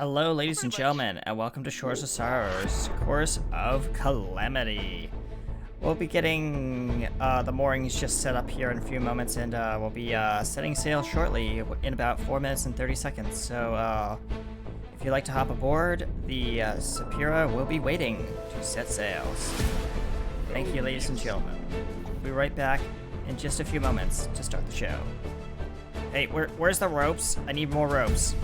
Hello, ladies and gentlemen, and welcome to Shores of Sorrow's Course of Calamity. We'll be getting the moorings just set up here in a few moments, and we'll be setting sail shortly in about 4 minutes and 30 seconds. So, if you'd like to hop aboard, the Sapira will be waiting to set sails. Thank you, ladies and gentlemen. We'll be right back in just a few moments to start the show. Hey, where's the ropes? I need more ropes.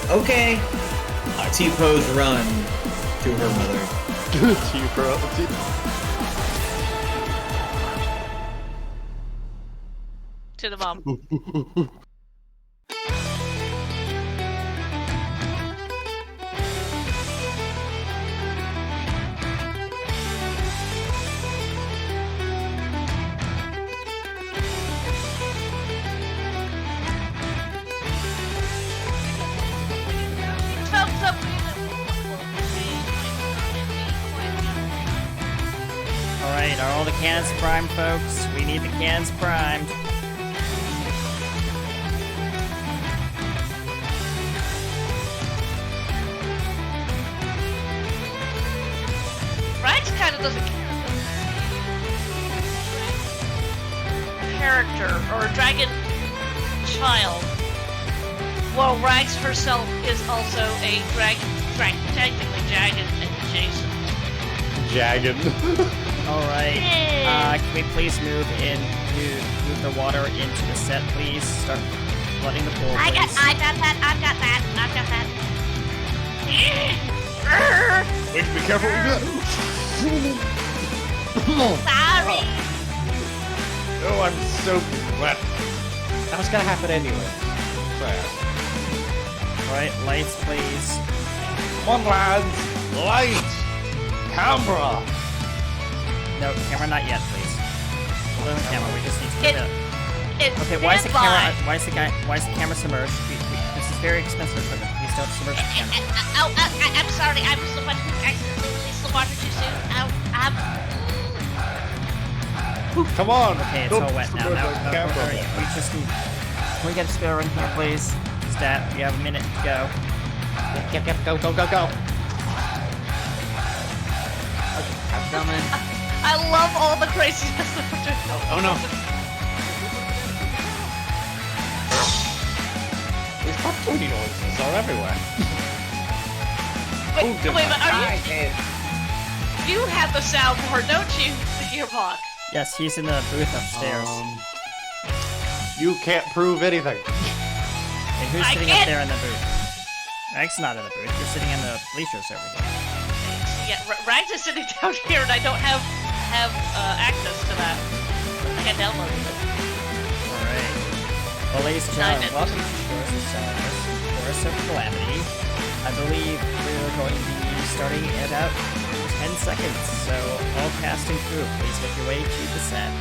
Okay. T-pose run to her mother. To the mom. Alright, are all the cans primed, folks? We need the cans primed. Rags kind of doesn't care. Character or a dragon child. Well, Rags herself is also a dragon, technically Jagged and Jason. Jagged. Alright, can we please move the water into the set, please? Start flooding the pool, I've got please. that. Wait, be careful. Sorry. Oh, I'm so wet. That was gonna happen anyway. Alright, lights, please. Come on, lads. Light. Camera. No, camera not yet, please. Hold on the camera, we just need to get it. Okay, why is the camera submerged? This is very expensive equipment. Please don't submerge the camera. I'm sorry. I was the one who accidentally released the water too soon. Come on. Okay, it's all wet now. Can we get a spare in here, please? Stat, we have a minute to go. Yep. Go. I'm coming. I love all the craziness that we're doing. Oh no. These booty noises are everywhere. Wait, but you have the soundboard, don't you, the gearbox? Yes, he's in the booth upstairs. You can't prove anything. Hey, who's sitting up there in the booth? Rags not in the booth. You're sitting in the bleachers over here. Yeah, Rags is sitting down here, and I don't have access to that. I can't download it. Alright. Well, ladies and gentlemen, welcome to Shores of Sorrows, Course of Calamity. I believe we're going to be starting in about 10 seconds, so all cast and crew, please make your way to the set.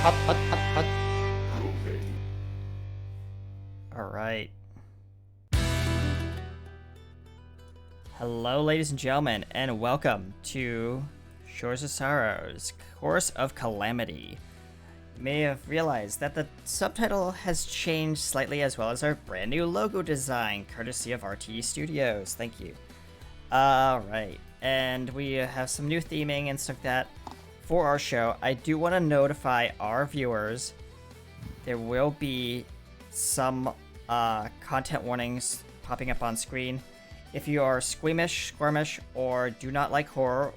Hot. Alright. Hello, ladies and gentlemen, and welcome to Shores of Sorrow's Course of Calamity. may have realized that the subtitle has changed slightly, as well as our brand new logo design, courtesy of RTE Studios. Thank you. Alright, and we have some new theming and stuff like that for our show. I do want to notify our viewers there will be some content warnings popping up on screen. If you are squeamish, squirmish, or do not like horror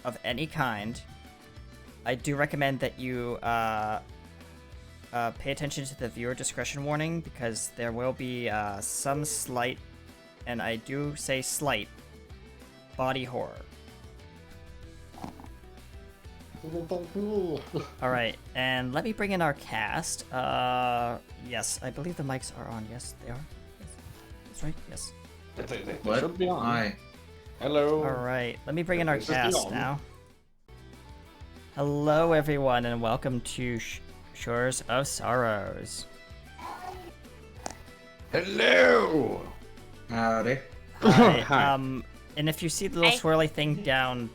of any kind, I do recommend that you pay attention to the viewer discretion warning, because there will be some slight, and I do say slight, body horror. Alright, and let me bring in our cast. Yes, I believe the mics are on. Yes, they are. Yes. That's right, yes. They should be on. Hi. Hello. Alright, let me bring in our This is cast on. now. Hello, everyone, and welcome to Shores of Sorrows. Hello. Howdy. Hi. Hi. And if you see the little Hey. swirly thing down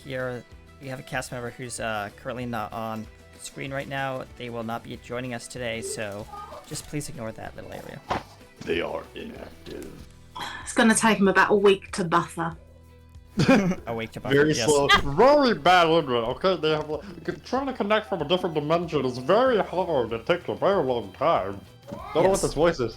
here, we have a cast member who's currently not on screen right now. They will not be joining us today, so just please ignore that little area. They are inactive. It's going to take him about a week to buffer. Awake to buffer, Very yes. slow. Very bad internet. Okay, they have trying to connect from a different dimension is very hard. It takes a very long time. Don't know what Yes. this voice is.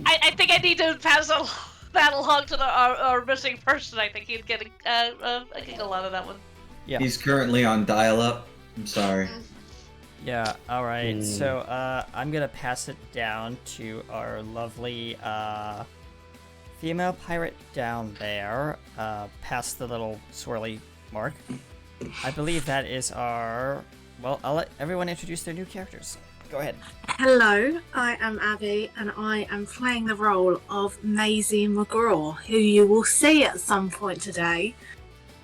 I think I need to pass a battle hog to our missing person. I think he'd get a giggle out of that one. Yeah. He's currently on dial-up. I'm sorry. Yeah, alright, so I'm gonna pass it down to our lovely female pirate down there, past the little swirly mark. I believe that is our... Well, I'll let everyone introduce their new characters. Go ahead. Hello, I am Abby, and I am playing the role of Maisie McGraw, who you will see at some point today.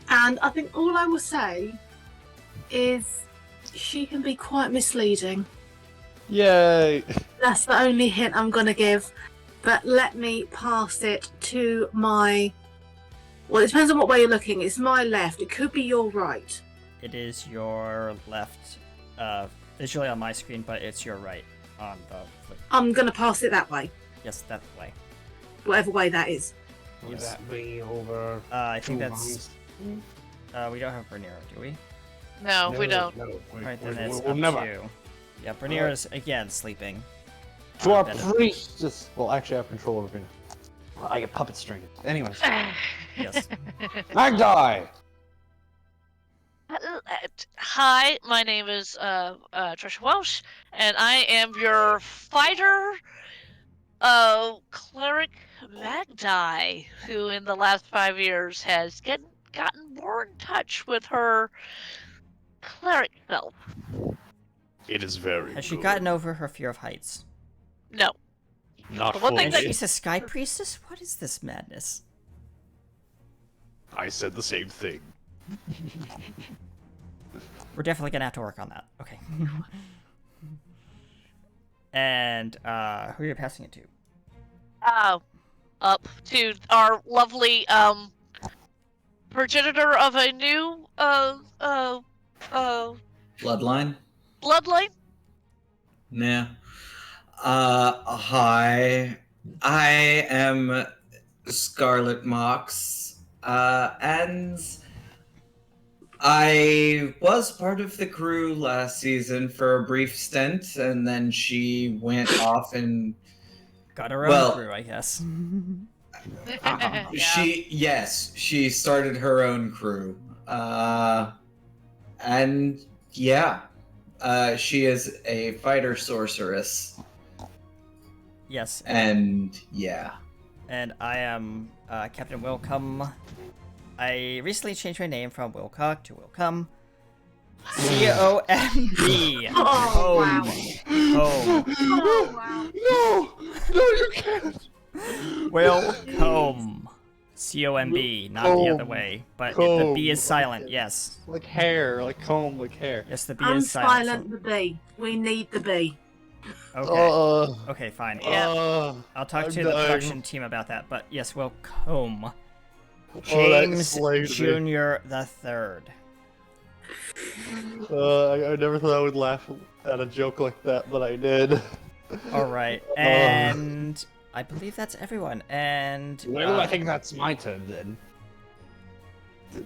And I think all I will say is she can be quite misleading. Yay! That's the only hint I'm going to give. But let me pass it to my... Well, it depends on what way you're looking. It's my left. It could be your right. It is your left, visually on my screen, but it's your right on the flip. I'm going to pass it that way. Yes, that way. Whatever way that is. Would Yes. that be over? I think two that's... we don't have Bernero, do we? No, we don't. No, Alright, then it's we'll up never. to... Yeah, Bernero is, again, sleeping. To our Then- priestess. Well, actually, I have control over him. Well, I get puppet strings. Anyways. Yes. Magdie! Hi, my name is Trisha Welsh, and I am your fighter, cleric Magdie, who in the last 5 years has gotten more in touch with her cleric self. It is very Has she gotten over her fear of heights? No. Not The one thing And that- she's a sky priestess? What is this madness? I said the same thing. We're definitely gonna have to work on that. Okay. And who are you passing it to? Up to our lovely progenitor of a new Bloodline? bloodline. Nah. Hi. I am Scarlet Mox. And I was part of the crew last season for a brief stint, and then she went off and Got her own Well- crew, I guess. Yeah. she started her own crew. And yeah, she is a fighter sorceress, Yes. and yeah. And I am Captain Wilcom. I recently changed my name from Wilcock to Wilcom. C-O-M-B. Oh, wow. Home. Oh, wow. No, you can't. Wilcom. C-O-M-B, not the other Comb. way. But the B is Comb. silent, yes. Like hair, like comb, like hair. Yes, the B I'm is silent. silent the bee. We need the bee. Okay. Okay, fine. Yeah. I'll talk I'm to the dying. production team about that. But yes, Wilcom. that James slayed me. Jr. the Third. I never thought I would laugh at a joke like that, but I did. All right, and I believe that's everyone. And Well, I think that's my turn then.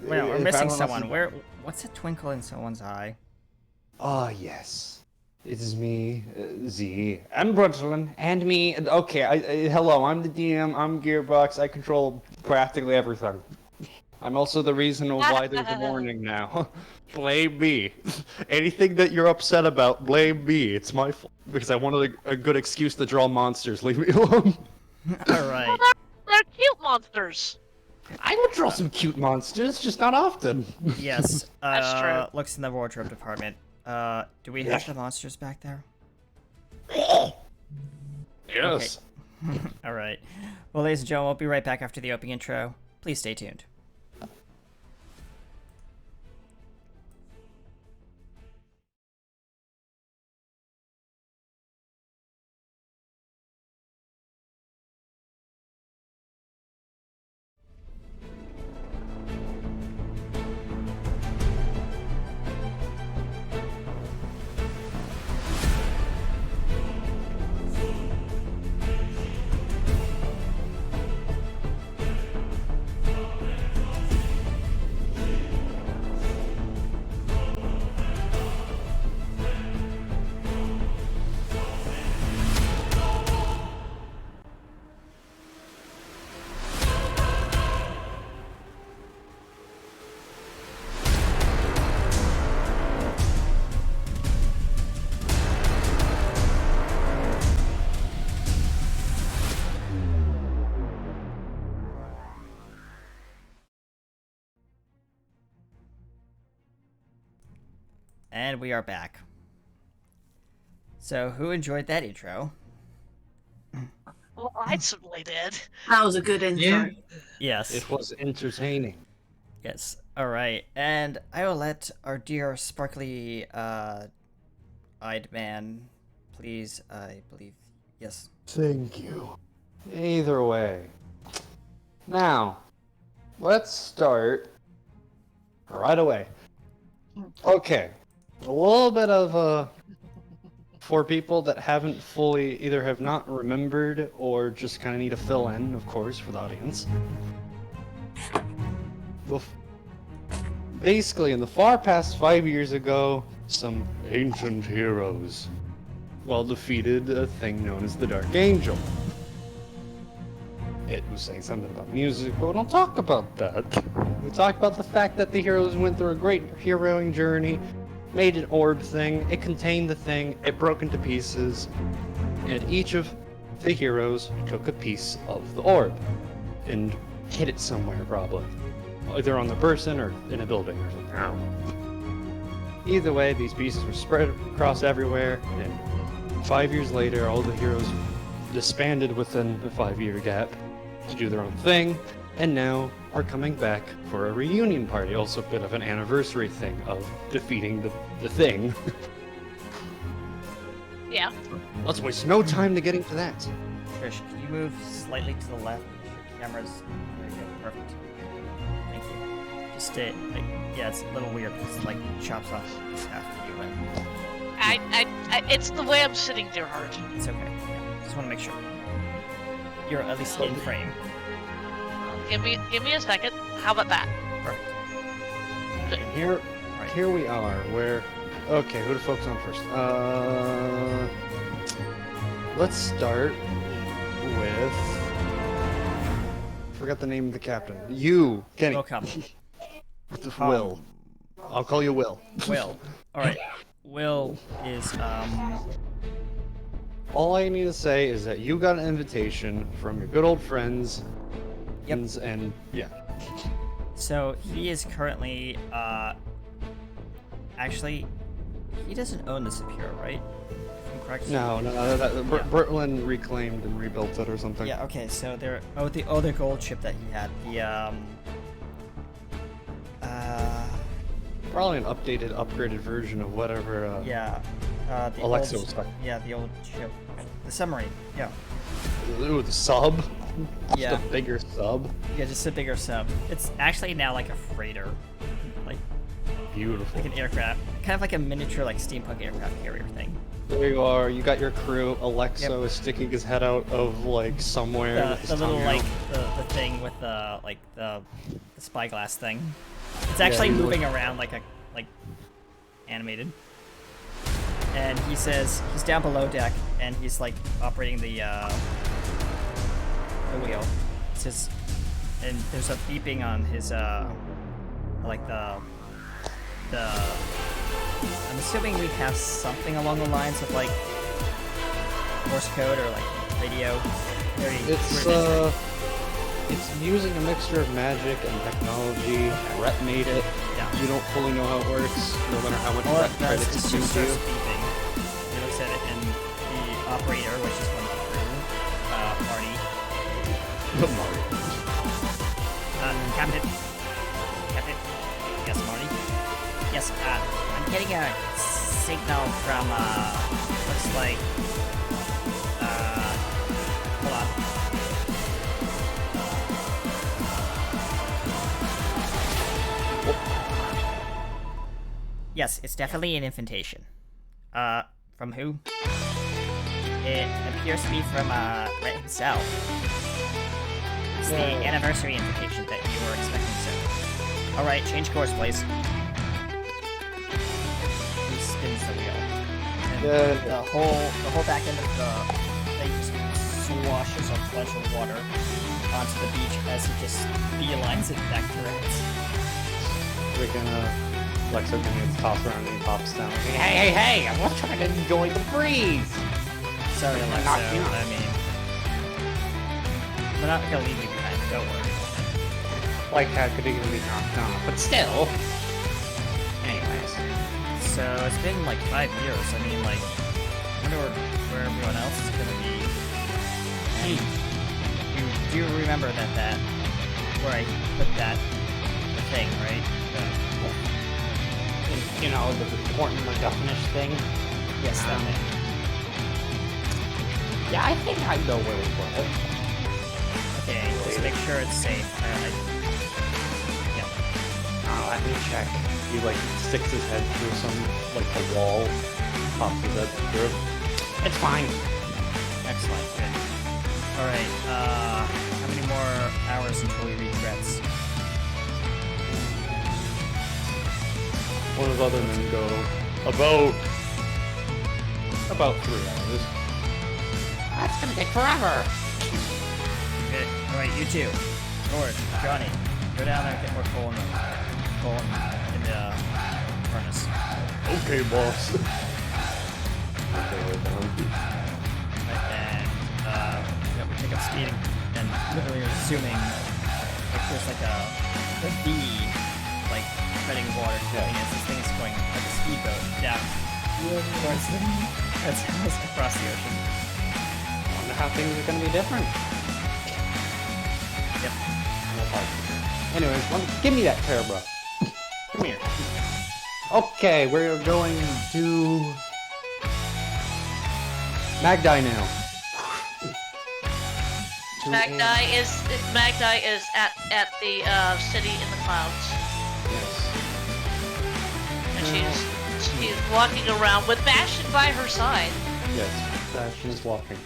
well, we're If missing everyone else someone. is- Where? What's a twinkle in someone's eye? Ah, yes. It is me, Z, and Brooklyn, and me. Okay, hello, I'm the DM, I'm Gearbox, I control practically everything. I'm also the reason why there's a warning now. Blame me. Anything that you're upset about, blame me. It's my fault. Because I wanted a good excuse to draw monsters. Leave me alone. All right. They're cute monsters. I would draw some cute monsters, just not often. Yes. That's true. Looks in the wardrobe department. Do we have the monsters back there? Yes. All right. Well, ladies and gentlemen, we'll be right back after the opening intro. Please stay tuned. And we are back. So, who enjoyed that intro? Well, I certainly did. That was a good intro. Yeah. Yes. It was entertaining. Yes. All right. And I will let our dear sparkly eyed man, please, I believe. Yes. Thank you. Either way. Now, let's start right away. Okay. A little bit of for people that haven't fully either have not remembered or just kind of need to fill in, of course, for the audience. Basically, in the far past 5 years ago, some ancient heroes, well, defeated a thing known as the Dark Angel. It was saying something about music, but we don't talk about that. We talk about the fact that the heroes went through a great heroing journey, made an orb thing, it contained the thing, it broke into pieces, and each of the heroes took a piece of the orb and hid it somewhere, probably. Either on the person or in a building or something. I don't know. Either way, these pieces were spread across everywhere, and 5 years later, all the heroes disbanded within a 5-year gap to do their own thing, and now are coming back for a reunion party. Also a bit of an anniversary thing of defeating the thing. Yeah. Let's waste no time to getting to that. Trish, can you move slightly to the left? Your camera's. There you go. Perfect. Thank you. Just stay. Like, yeah, it's a little weird because it, like, chops off half of you, and It's the way I'm sitting, dear heart. it's okay. Yeah, just want to make sure. You're at least in frame. Give me a second. How about that? Perfect. And here we are, where... Okay, who to focus on first? Let's start with... Forgot the name of the captain. You, Kenny. Welcome. Will. I'll call you Will. Will. All right. Will is All I need to say is that you got an invitation from your good old friends. Yep. And yeah. So he is currently actually he doesn't own the Superior, right? If I'm correct. No, Bertlin reclaimed and rebuilt it or something. Yeah. Okay. So there. Oh, the other gold ship that he had. Probably an updated, upgraded version of whatever. Yeah. The Alexa old, was like. yeah, the old ship. The submarine. Yeah. Ooh, the sub. Yeah. Just a bigger sub. Yeah, just a bigger sub. It's actually now like a freighter. Like. beautiful. Like an aircraft, kind of like a miniature like steampunk aircraft carrier thing. There you are. You got your crew. Alexo Yep. is sticking his head out of like somewhere. The, with his the little tongue like out. the thing with the like the spyglass thing. It's actually he's moving like- around like animated. And he says he's down below deck and he's like operating the wheel. It says, and there's a beeping on his like the I'm assuming we have something along the lines of like Morse code or like radio. It's using a mixture of magic and technology. Rhett made it. Yeah. You don't fully know how it works, no matter how much All Rhett it does credits is you just give starts you. beeping. He looks at it, and the operator, which is one of the crew, Marty, Captain, yes, Marty, yes, I'm getting a signal from, looks like, hold on. Yes, it's definitely an invitation. From who? It appears to be from, Rhett himself. It's the anniversary invitation that you were expecting, sir. Alright, change course, please. He spins the wheel. And the whole back end of the thing just swashes a bunch of water onto the beach as he just beelines it back to Rhett's. We're gonna Lexo gets tossed around and he pops down. Hey! I was trying to enjoy the breeze. Sorry, Alexo, Knock you out. I mean... We're not gonna leave you behind, don't worry. Like how could it even be knocked off? But still. Anyways. So, it's been like 5 years, I mean, like... I wonder where everyone else is gonna be. And you do remember that where I put that the thing, right? You know, the important MacGuffinish thing. Yes, that thing. Yeah, I think I know where we put it. Okay, just make sure it's safe. Yeah. Let me check. He like sticks his head through some like a wall, pops his head through. It's fine. Excellent, good. Alright, how many more hours until we reach Rhett's? One of the other men go about 3 hours. That's gonna take forever. Good. Alright, you two. Lord, Johnny, go down there and get more coal in the furnace. Okay, boss. Okay, we're done. And, yeah, we take up speed and literally are zooming. Like, there's like a V, like, treading water. Yeah. And this thing is going like a speedboat down towards the, that's across the ocean. Wonder how things are gonna be different. Yep. Anyways, give me that pair, bro. Come here. Okay, we're going to Magdi now. Magdi is at the city in the clouds, Yes. and she's walking around with Bastion by her side. Yes, Bastion is walking.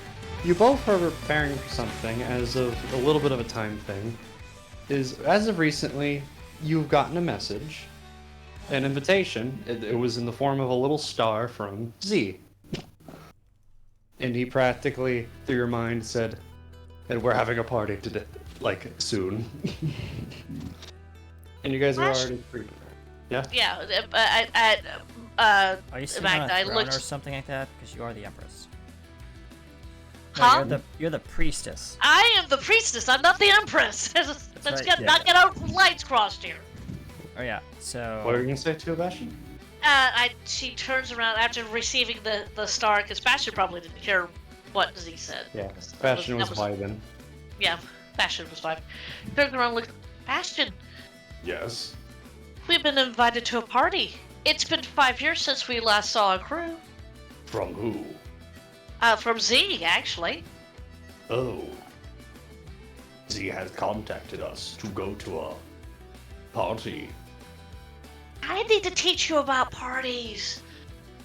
You both are preparing for something as of a little bit of a time thing. As of recently, you've gotten a message, an invitation. It was in the form of a little star from Z. And he practically, through your mind, said, and we're having a party today, like, soon. And you guys are Bastion- already free. Yeah? Yeah, Are you sitting on a Magdi throne looks. or something like that? Because you are the Empress. No, Huh? you're the priestess. I am the priestess. I'm not the empress. Let's right, not get our lines crossed here. Oh yeah, so... What were you gonna say to Bastion? She turns around after receiving the star, because Bastion probably didn't hear what Z said. Yeah, 'Cause that Bastion was that vibing. Yeah, Bastion was fine. Turns around and looks. Bastion, Yes. we've been invited to a party. It's been 5 years since we last saw a crew. From who? From Z, actually. Oh. Z has contacted us to go to a party. I need to teach you about parties.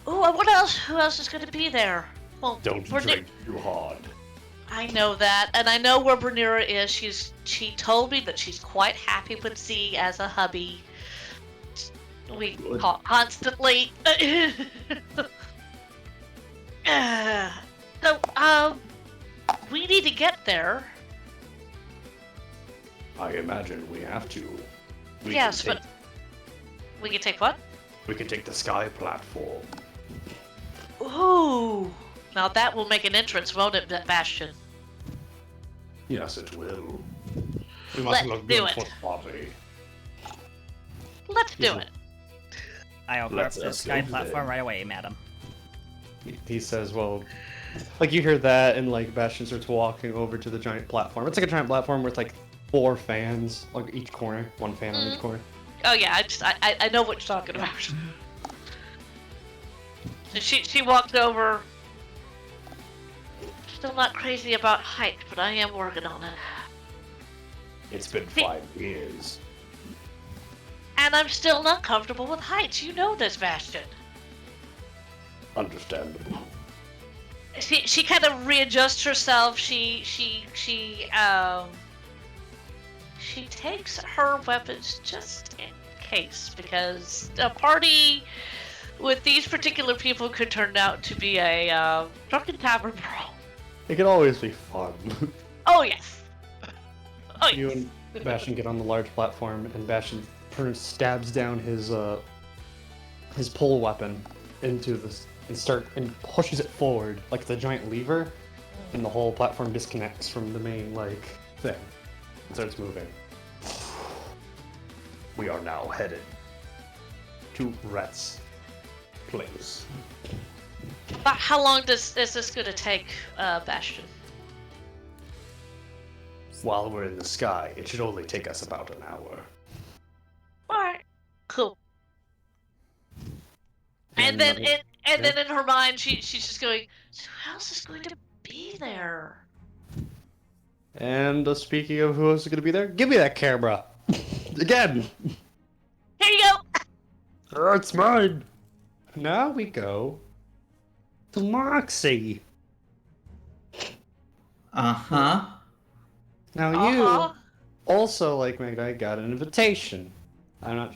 Ooh, what else? Who else is going to be there? Well, Don't drink too hard. I know that, and I know where Bernira is. She told me that she's quite happy with Z as a hubby. We talk constantly. So, we need to get there. I imagine we have to. Yes, but we can take what? We can take the sky platform. Ooh, now that will make an entrance, won't it, Bastion? Yes, it will. We Let's must look do good it. for the party. Let's do it. I'll go Let's up the us sky go platform then. right away, madam. He says, well, like you hear that, and like Bastion starts walking over to the giant platform. It's like a giant platform with like 4 fans, like each corner, 1 fan on each corner. Oh yeah, I know what you're talking about. So she walked over. Still not crazy about height, but I am working on it. It's been 5 years. And I'm still not comfortable with heights. You know this, Bastion. Understandable. She kind of readjusts herself. She takes her weapons just in case, because a party with these particular people could turn out to be a drunken tavern brawl. It can always be fun. Oh yes. Oh You yes. and Bastion get on the large platform, and Bastion stabs down his pole weapon into this and pushes it forward like it's a giant lever, and the whole platform disconnects from the main like thing and starts moving. We are now headed to Rhett's place. About how long is this gonna take, Bastion? While we're in the sky, it should only take us about an hour. Alright. Cool. And And then another- then in her mind she's just going, so who else is going to be there? And speaking of who else is going to be there, give me that camera again. Here you go! That's mine. Now we go to Moxie. Uh-huh. Now Uh-huh. you also, like Magda, got an invitation. I'm not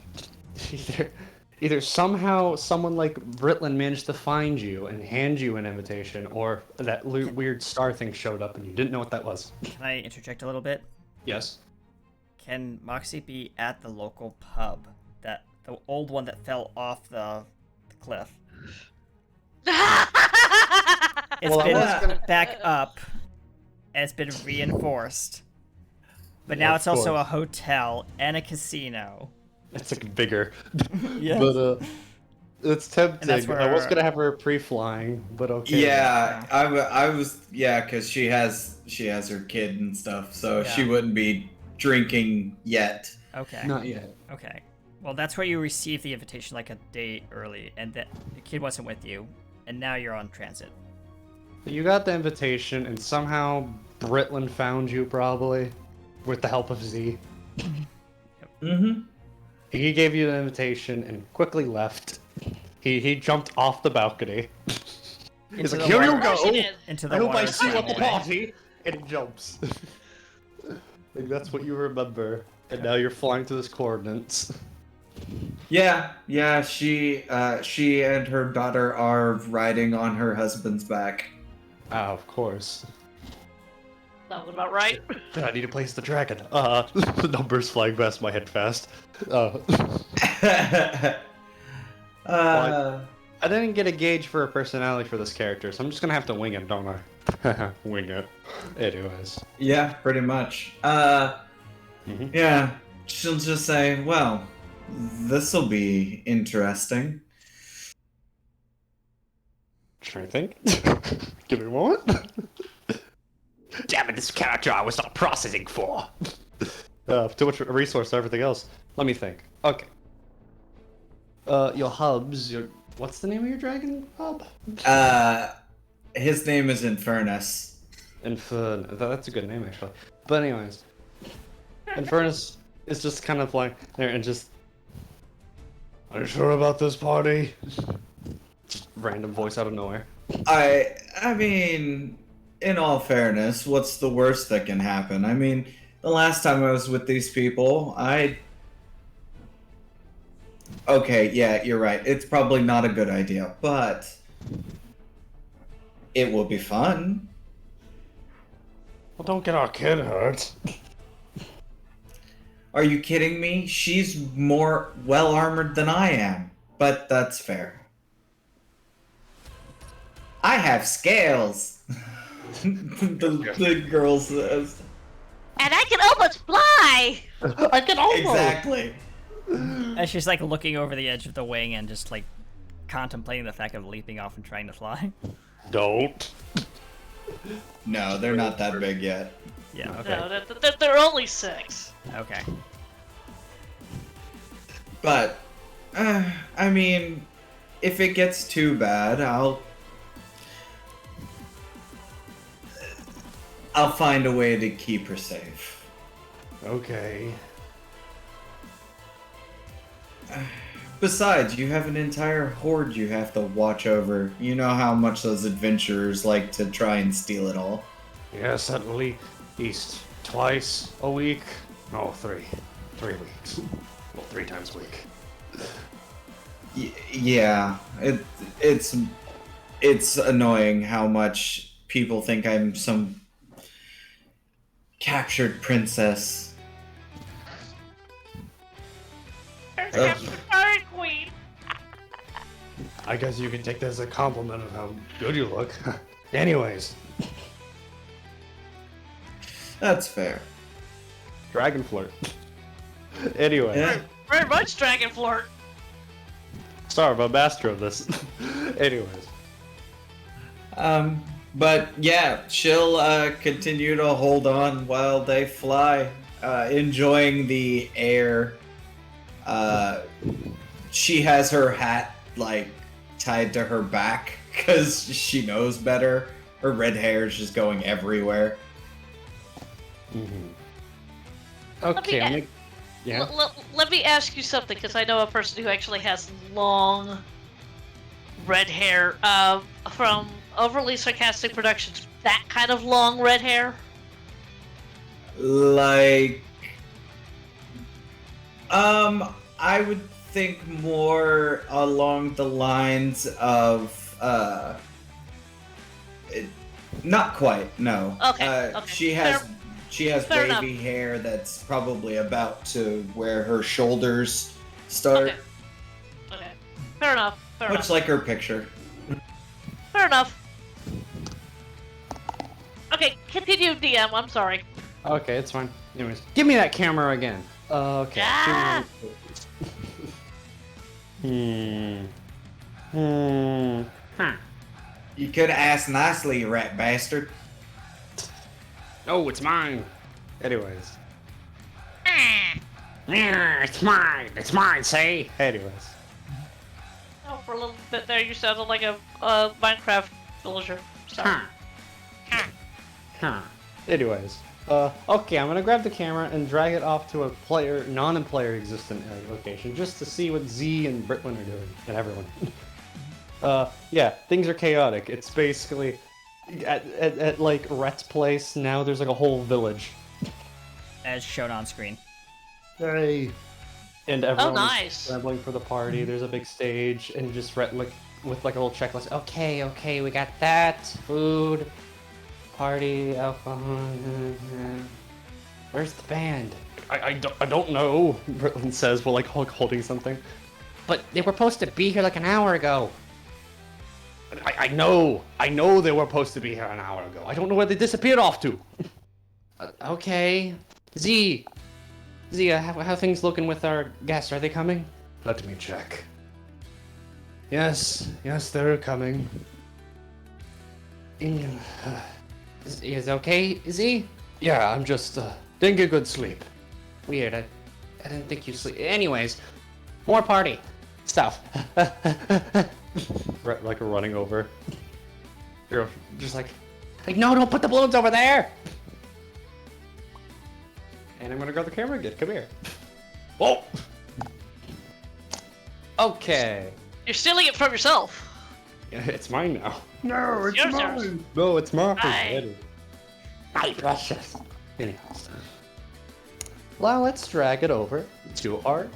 either somehow someone like Britland managed to find you and hand you an invitation, or that weird star thing showed up and you didn't know what that was. Can I interject a little bit? Yes. Can Moxie be at the local pub? The old one that fell off the cliff. It's Well, I been was gonna- back up, and it's been reinforced. But now Yeah, it's of also course. a hotel and a casino. It's like bigger. Yes. But it's tempting. that's I was where- gonna have her pre-flying, but okay. Yeah, I was because she has her kid and stuff, so she Yeah. wouldn't be drinking yet. Okay. Not yet. Okay. Well, that's where you received the invitation like a day early, and that the kid wasn't with you, and now you're on transit. You got the invitation, and somehow Britland found you, probably, with the help of Z. Mm-hmm. He gave you the invitation and quickly left. He jumped off the balcony. He's Into like, the here you water. go! She did. Into the I hope water I see you at the anyway. party! And he jumps. Like, that's what you remember. And now you're flying to this coordinates. Yeah. She and her daughter are riding on her husband's back. Ah, of course. Sounds about right. I need to place the dragon. The numbers flying past my head fast. I didn't get a gauge for a personality for this character, so I'm just gonna have to wing it, don't I? Wing it. Anyways. Yeah, pretty much. Mhm. Yeah, she'll just say, well, this'll be interesting. Trying to think. Give me a moment. Damn it, this character I was not processing for. Too much resource to everything else. Let me think. Okay. Your hubs, what's the name of your dragon hub? His name is Infernus. That's a good name, actually. But anyways. Infernus is just kind of like there and just Are you sure about this party? Just random voice out of nowhere. I mean, in all fairness, what's the worst that can happen? I mean, the last time I was with these people, Okay, yeah, you're right. It's probably not a good idea, but it will be fun. Well, don't get our kid hurt. Are you kidding me? She's more well armored than I am, but that's fair. I have scales. the girl says. And I can almost fly! I can almost. Exactly. And she's like looking over the edge of the wing and just like contemplating the fact of leaping off and trying to fly. Don't. No, they're not that big yet. Yeah, okay. No, they're only 6. Okay. But, I mean, if it gets too bad, I'll find a way to keep her safe. Okay. Besides, you have an entire horde you have to watch over. You know how much those adventurers like to try and steal it all. Yes, at least twice a week. No, 3 weeks. Well, 3 times a week. Yeah, it's annoying how much people think I'm some captured princess. Sorry, Queen. I guess you can take this as a compliment of how good you look. Anyways, That's fair. dragon flirt. Anyway, Yeah. Very much Dragon Flirt. sorry, I'm a master of this. Anyways, But yeah, she'll continue to hold on while they fly, enjoying the air. She has her hat like tied to her back because she knows better. Her red hair is just going everywhere. okay, Let me yeah. Let me ask you something, because I know a person who actually has long red hair. From Overly Sarcastic Productions, that kind of long red hair? Like, I would think more along the lines of, not quite, no. Okay, okay. She has Fair wavy hair that's probably about to where her shoulders start, Okay. Fair enough. Fair much enough. like her picture. Fair enough. Okay, continue, DM. I'm sorry. Okay, it's fine. Anyways, give me that camera again. Okay. Ah! Huh. You could have asked nicely, you rat bastard. Oh, it's mine. Anyways. Ah. Yeah, it's mine. It's mine, say. Anyways. Oh, for a little bit there, you sounded like a Minecraft villager. Sorry. Huh. Anyways. Okay, I'm gonna grab the camera and drag it off to a non-player existent location just to see what Z and Britwin are doing, and everyone. Yeah, things are chaotic. It's basically at like Rhett's place now. There's like a whole village. As shown on screen. Hey. And everyone's nice. scrambling for the party. There's a big stage, and just Rhett like with like a little checklist. Okay, we got that food. Party, alcohol. Where's the band? I don't know, Britland says while like holding something. But they were supposed to be here like an hour ago. I know they were supposed to be here an hour ago. I don't know where they disappeared off to. Okay. Z, how things looking with our guests? Are they coming? Let me check. Yes, they're coming. Is okay? Is he? Yeah, I'm just didn't get good sleep. Weird. I didn't think you sleep. Anyways, more party stuff. Like running over. You're just like no, don't put the balloons over there. And I'm gonna grab the camera again. Come here. Whoa. Okay. You're stealing it from yourself. Yeah, it's mine now. No, it's Yours, mine. yours. No, it's mine. Aye. My precious. Anyhow. Well, let's drag it over to our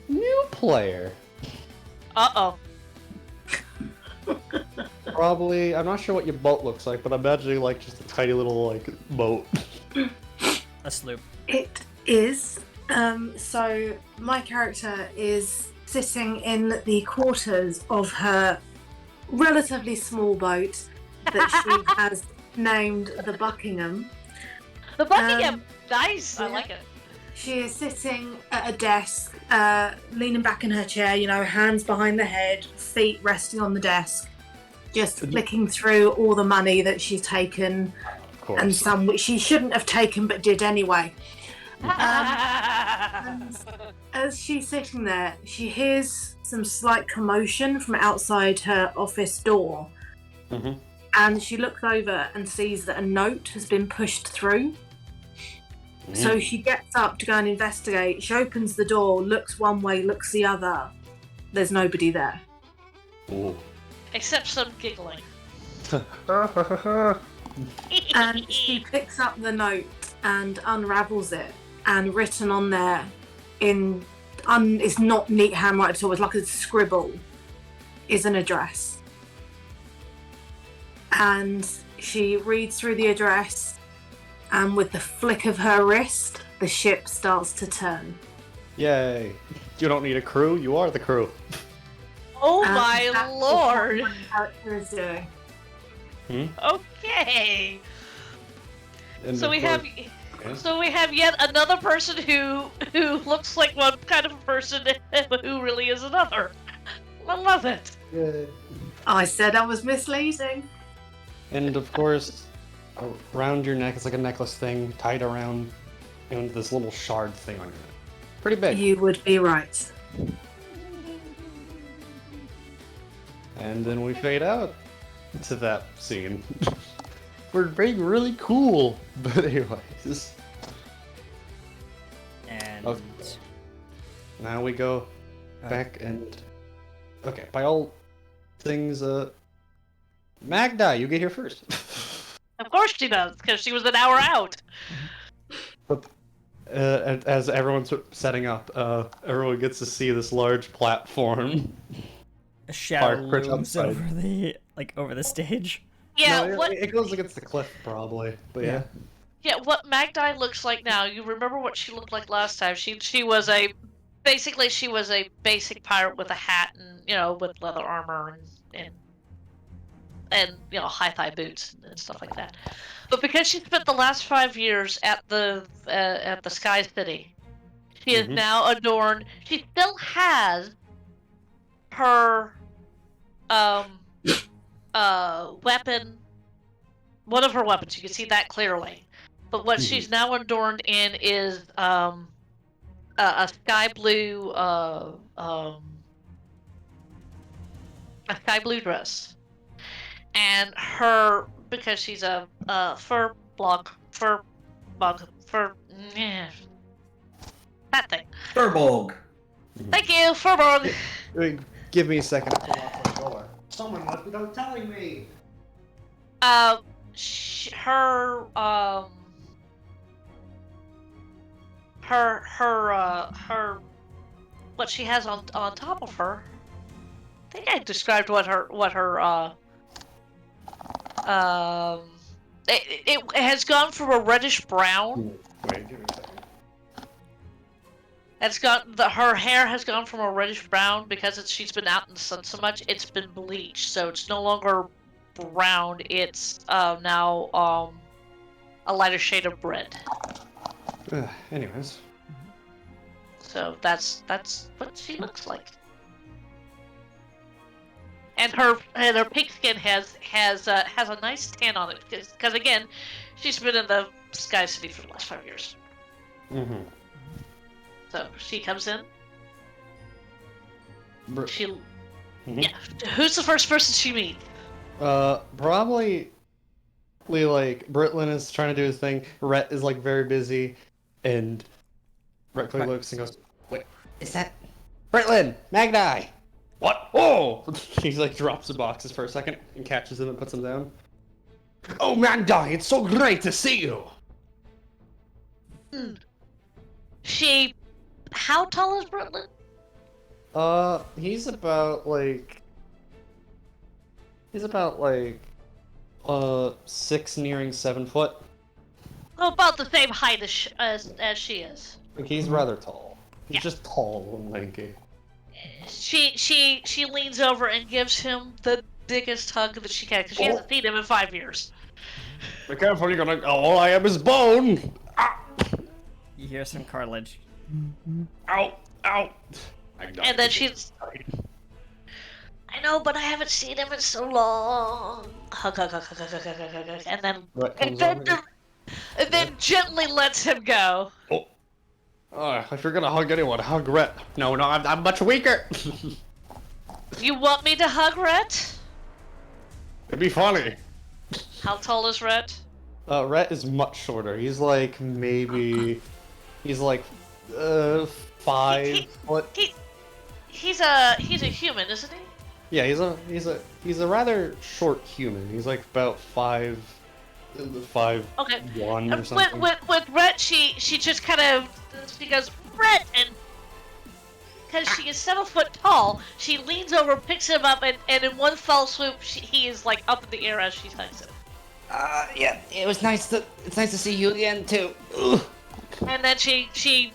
new player. Uh-oh. Probably, I'm not sure what your boat looks like, but I'm imagining like just a tiny little like boat. A sloop. It is. So my character is sitting in the quarters of her relatively small boat that she has named the Buckingham. The Buckingham. Um, Nice. I yeah. like it. She is sitting at a desk, leaning back in her chair, hands behind the head, feet resting on the desk, just flicking through all the money that she's taken, Of course. and some which she shouldn't have taken but did anyway. And as she's sitting there, she hears some slight commotion from outside her office door, Mhm. and she looks over and sees that a note has been pushed through. So she gets up to go and investigate. She opens the door, looks one way, looks the other. There's nobody there. Ooh. Except some giggling. And she picks up the note and unravels it, and written on there it's not neat handwriting at all, it's like a scribble, is an address. And she reads through the address, and with the flick of her wrist, the ship starts to turn. Yay. You don't need a crew, you are the crew. Oh And my that's lord. what my character is doing. Okay. And So of we course- have yeah. so we have yet another person who looks like one kind of a person who really is another. I love it. Yay. I said I was misleading. And of course, around your neck, it's like a necklace thing tied around this little shard thing on your neck. Pretty big. You would be right. And then we fade out to that scene. We're being really cool. But anyways. And Okay. Now we go back and... Okay, by all things, Magda, you get here first. Of course she does, because she was an hour out. As everyone's setting up, everyone gets to see this large platform. a shadow Park, perch looms outside. Yeah, No, it goes against the cliff, probably. But yeah. what Magdi looks like now, you remember what she looked like last time. She was a basic pirate with a hat and, with leather armor and high thigh boots and stuff like that. But because she spent the last 5 years at the Sky City, she is Mhm. now adorned. She still has her weapon, one of her weapons. You can see that clearly. But what she's now adorned in is a sky blue dress, and her, because she's a fur bug, that thing. Furbolg. Thank you, fur bug. Wait, give me a second to pull off the door. Someone left without telling me. Her what she has on top of her. I think I described what her it has gone from a reddish brown. Wait, give me a second. Her hair has gone from a reddish brown because she's been out in the sun so much. It's been bleached, so it's no longer brown. It's now a lighter shade of red. Anyways. So that's what she looks like. And her pink skin has a nice tan on it because again, she's been in the Sky City for the last 5 years. Mm-hmm. So she comes in. She Mhm. yeah. Who's the first person she meets? Probably like Britlin is trying to do his thing. Rhett is like very busy, and Rhett looks and goes, "Wait, is that Britlin? Magdi? What? Oh! He like drops the boxes for a second and catches them and puts them down. Oh, Magdai, it's so great to see you! She. How tall is Brooklyn? He's about like... He's about like... 6 nearing 7 foot. Oh, about the same height as she is. Like, he's rather tall. He's Yeah. just tall and lanky. She leans over and gives him the biggest hug that she can, because she hasn't seen him in 5 years. Be careful, you're gonna... All I am is bone! Ah! You hear some cartilage. Ow! Ow! And then she's... I know, but I haven't seen him in so long. Hug, hug, hug, hug, hug, hug, hug, hug, hug, and then... What And comes then, over? and then gently lets him go. Oh, if you're gonna hug anyone, hug Rhett. No, I'm much weaker! You want me to hug Rhett? It'd be funny. How tall is Rhett? Rhett is much shorter. He's like, maybe... He's like, 5 foot. He's a human, isn't he? Yeah, he's a rather short human. He's like about 5'1" Okay. or something. With Rhett, she just kind of she goes Rhett, and because she is 7 foot tall, she leans over, picks him up, and in one fell swoop, he is like up in the air as she hugs him. Yeah, it's nice to see you again too. Ugh. And then she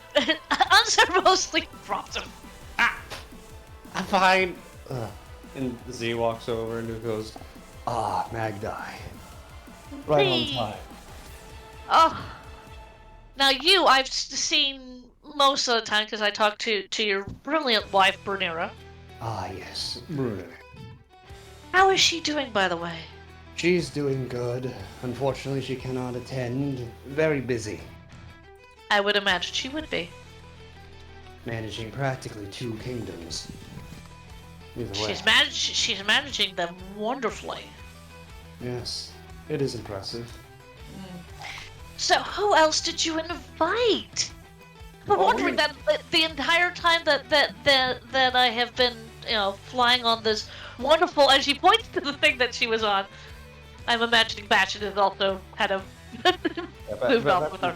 unceremoniously drops him. I'm fine. And Z walks over and goes, Magdai. Right on Hey. time. Oh. Now you, I've seen most of the time because I talk to your brilliant wife, Bernera. Yes, Bruna. How is she doing, by the way? She's doing good. Unfortunately, she cannot attend. Very busy. I would imagine she would be. Managing practically 2 kingdoms. Either way. She's managing them wonderfully. Yes, it is impressive. So who else did you invite? I'm wondering that the entire time that I have been, flying on this wonderful, and she points to the thing that she was on. I'm imagining Batchet is also kind of moved off with her.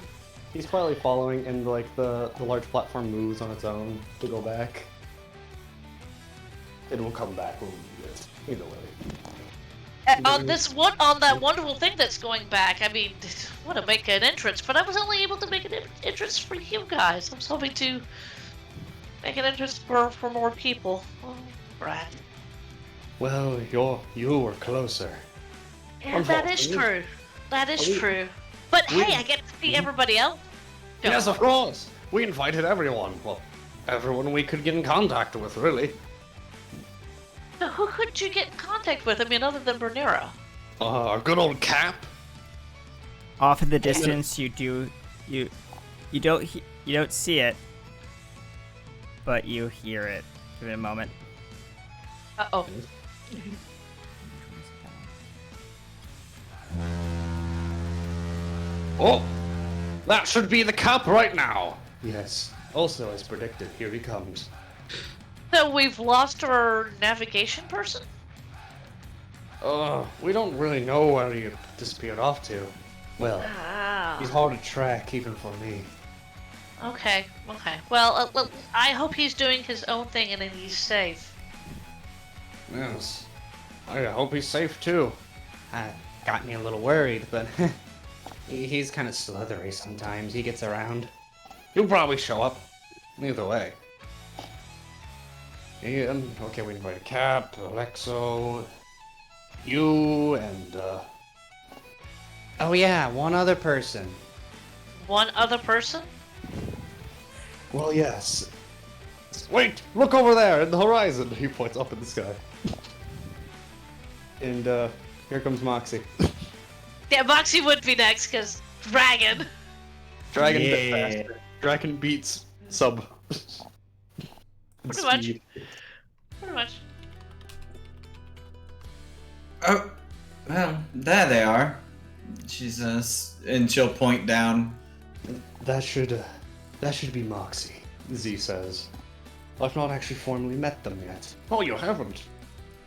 He's quietly following, and like the large platform moves on its own to go back. It will come back when we do it. Either way. On that wonderful thing that's going back. I mean, I want to make an entrance, but I was only able to make an entrance for you guys. I was hoping to make an entrance for more people. Oh, Brad. Well, you were closer. Yeah, that is true. That is true. But hey, I get to see everybody else. Yes, of course. We invited everyone. Well, everyone we could get in contact with, really. So who could you get in contact with? I mean, other than Bernera. Our good old Cap. Off in the distance, you don't see it, but you hear it. Give it a moment. Uh-oh. Oh, that should be the Cap right now. Yes. Also, as predicted, here he comes. So we've lost our navigation person? We don't really know where he disappeared off to. Well, Ah. he's hard to track even for me. Okay. Well, I hope he's doing his own thing and that he's safe. Yes. I hope he's safe too. Got me a little worried, but he's kind of slithery sometimes. He gets around. He'll probably show up. Either way. Ian, okay, we invited Cap, Alexo, you, and, Oh yeah, one other person. One other person? well, yes. Wait, look over there in the horizon. He points up in the sky. And, here comes Moxie. Yeah, Moxie would be next, because Dragon. Dragon Yeah. bit faster. Dragon beats sub. Pretty much. Speed. Pretty much. Oh, well, there they are. She's and she'll point down. That should be Moxie, Z says. I've not actually formally met them yet. Oh, you haven't?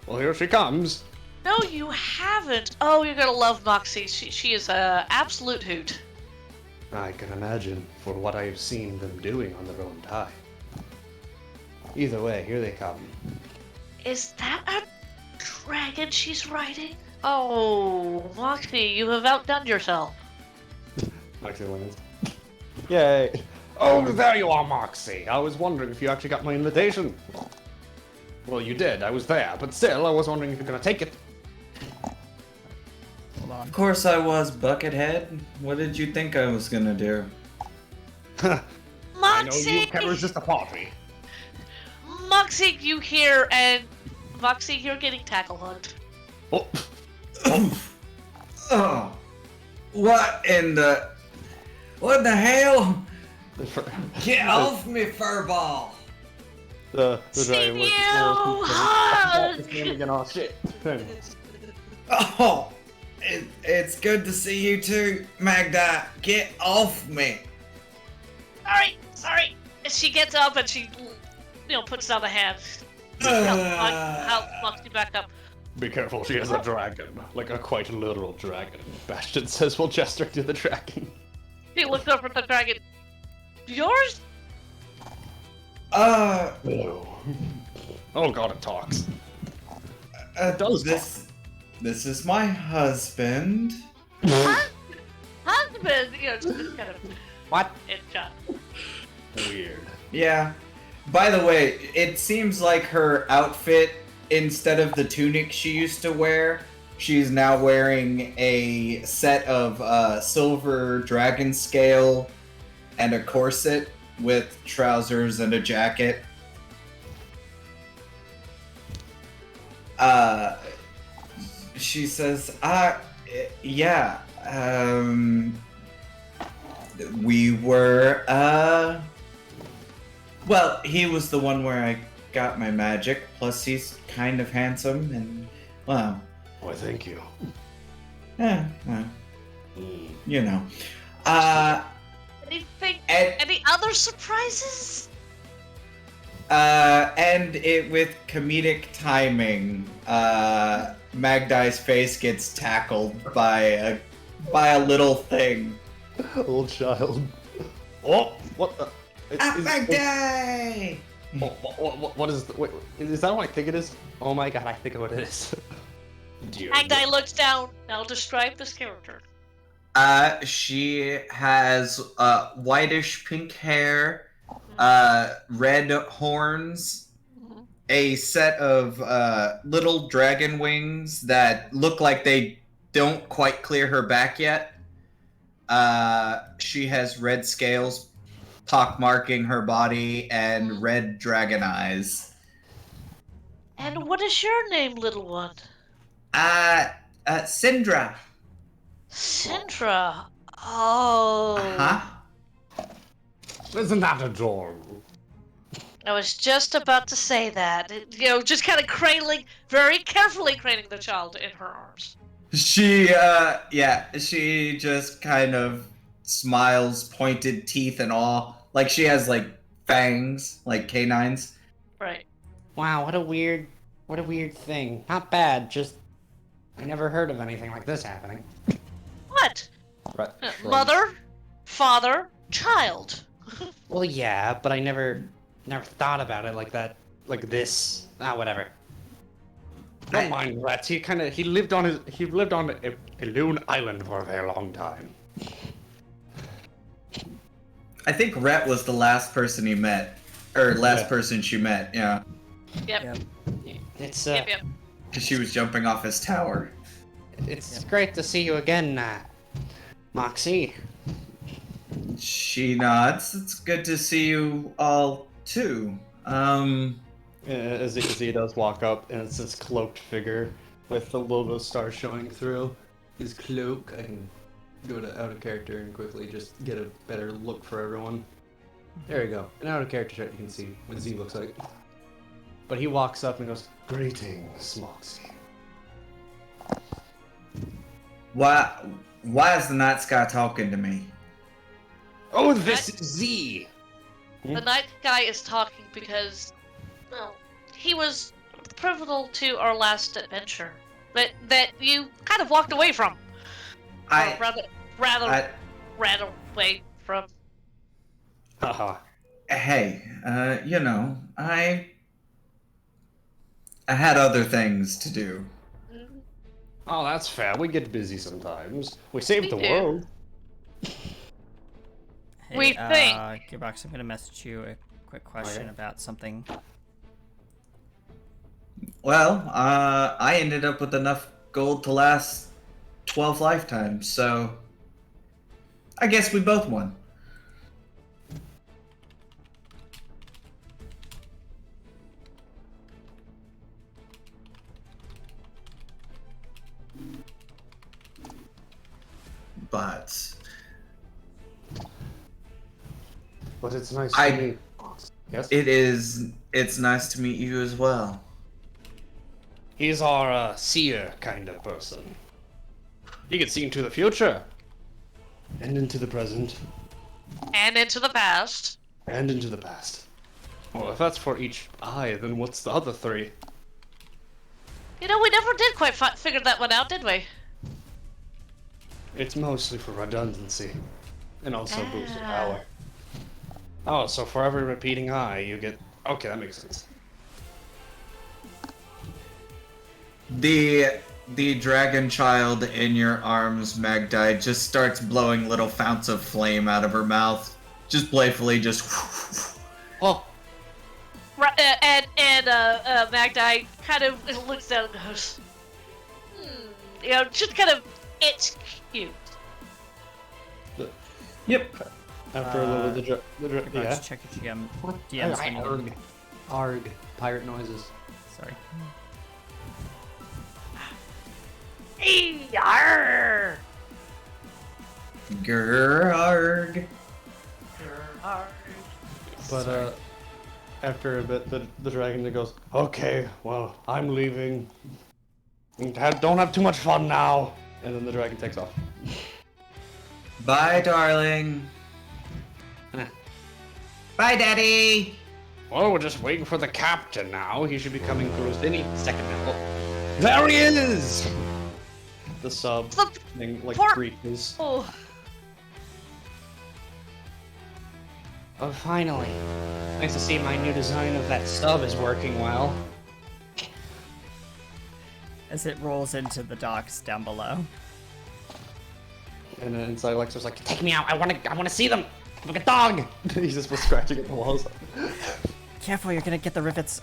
Well, here she comes. No, you haven't. Oh, you're gonna love Moxie. She is a absolute hoot. I can imagine, for what I have seen them doing on their own time. Either way, here they come. Is that a dragon she's riding? Oh, Moxie, you have outdone yourself. Moxie lands. Yay! Oh, there you are, Moxie! I was wondering if you actually got my invitation. Well, you did. I was there, but still, I was wondering if you're gonna take it. Hold on. Of course I was, Buckethead. What did you think I was gonna do? I know Moxie! you can't resist a party. Moxie, you hear, and Moxie, you're getting tackle hugged. Oh, Oh, what in the hell? Get off me, furball! the dragon was hug! again. Oh shit! Oh, it's good to see you too, Magda. Get off me! Sorry. She gets up and she, puts down a hand. Help Moxie back up. Be careful, she has a dragon, like a quite literal dragon. Bastion says we'll gesture to the dragon. He looks over at the dragon. Yours? No. Oh god, it talks. does this is my husband. Husband? Just kind of. What? It's John. Weird. Yeah. By the way, it seems like her outfit, instead of the tunic she used to wear, she's now wearing a set of silver dragon scale and a corset with trousers and a jacket. She says, yeah, we were, well, he was the one where I got my magic, plus he's kind of handsome, and, well... Why, thank you. Yeah, well, you know. Any other surprises? And it with comedic timing, Magdai's face gets tackled by a little thing. Old child. Oh, what the? Magdai! What is? Wait, is that what I think it is? Oh my god, I think of what it is. Magdai looks down. Now describe this character. She has whitish pink hair, red horns, a set of little dragon wings that look like they don't quite clear her back yet. She has red scales pockmarking her body and red dragon eyes. And what is your name, little one? Syndra. Syndra. Oh. Uh-huh. Isn't that adorable? I was just about to say that. Just kind of very carefully cradling the child in her arms. She just kind of smiles, pointed teeth and all. Like she has like fangs, like canines. Right. Wow, what a weird thing. Not bad, just I never heard of anything like this happening. What? Right. Mother, father, child. Well, yeah, but I never thought about it like that, like this. Whatever. Don't mind that. He lived on a lone island for a very long time. I think Rhett was the last person he met, or last person she met. Yeah, Yep. It's Yep. because she was jumping off his tower. it's great to see you again, Moxie. She nods. It's good to see you all too. As he does walk up, and it's this cloaked figure with the logo star showing through his cloak. I can go to out of character and quickly just get a better look for everyone. There you go. An out of character shot you can see what Z looks like. But he walks up and goes, "Greetings, Moxie." Why is the night sky talking to me? Oh, this is Z! The night guy is talking because well, he was pivotal to our last adventure, but that you kind of walked away from. I, Or rather, I, ran away from. Haha. hey, I had other things to do. Mm, Oh, that's fair. We get busy sometimes. We saved We the do. world. Hey, We think. Gearbox, I'm gonna message you a quick question Okay. about something. Well, I ended up with enough gold to last 12 lifetimes, so I guess we both won. But But it's nice I- to meet. Yes? it's nice to meet you as well. He's our seer kind of person. He can see into the future. And into the present. And into the past. And into the past. Well, if that's for each eye, then what's the other three? You know, we never did quite figure that one out, did we? It's mostly for redundancy. And also boosted Ah. power. Oh, so for every repeating eye, you get... Okay, that makes sense. The dragon child in your arms, Magdai, just starts blowing little founts of flame out of her mouth. Just playfully, just... Oh, Right, and Magdai kind of looks down and goes, you know, just kind of, it's cute. Yep. after a little... Gearbox, yeah? check your GM. DMs when you- Arg. Pirate noises. Sorry. Yarr! Grrrg. But, after a bit, the dragon goes, okay, well, I'm leaving. Don't have too much fun now. And then the dragon takes off. Bye, darling. Bye, Daddy. Well, we're just waiting for the captain now. He should be coming through any second now. There he is! The sub The thing, like, poor- breaches. Oh, Oh, finally. Nice to see my new design of that sub is working well. As it rolls into the docks down below. And then inside Alexa's like, Take me out. I wanna see them. I'm like a dog. he's just scratching at the walls. Careful, you're gonna get the rivets.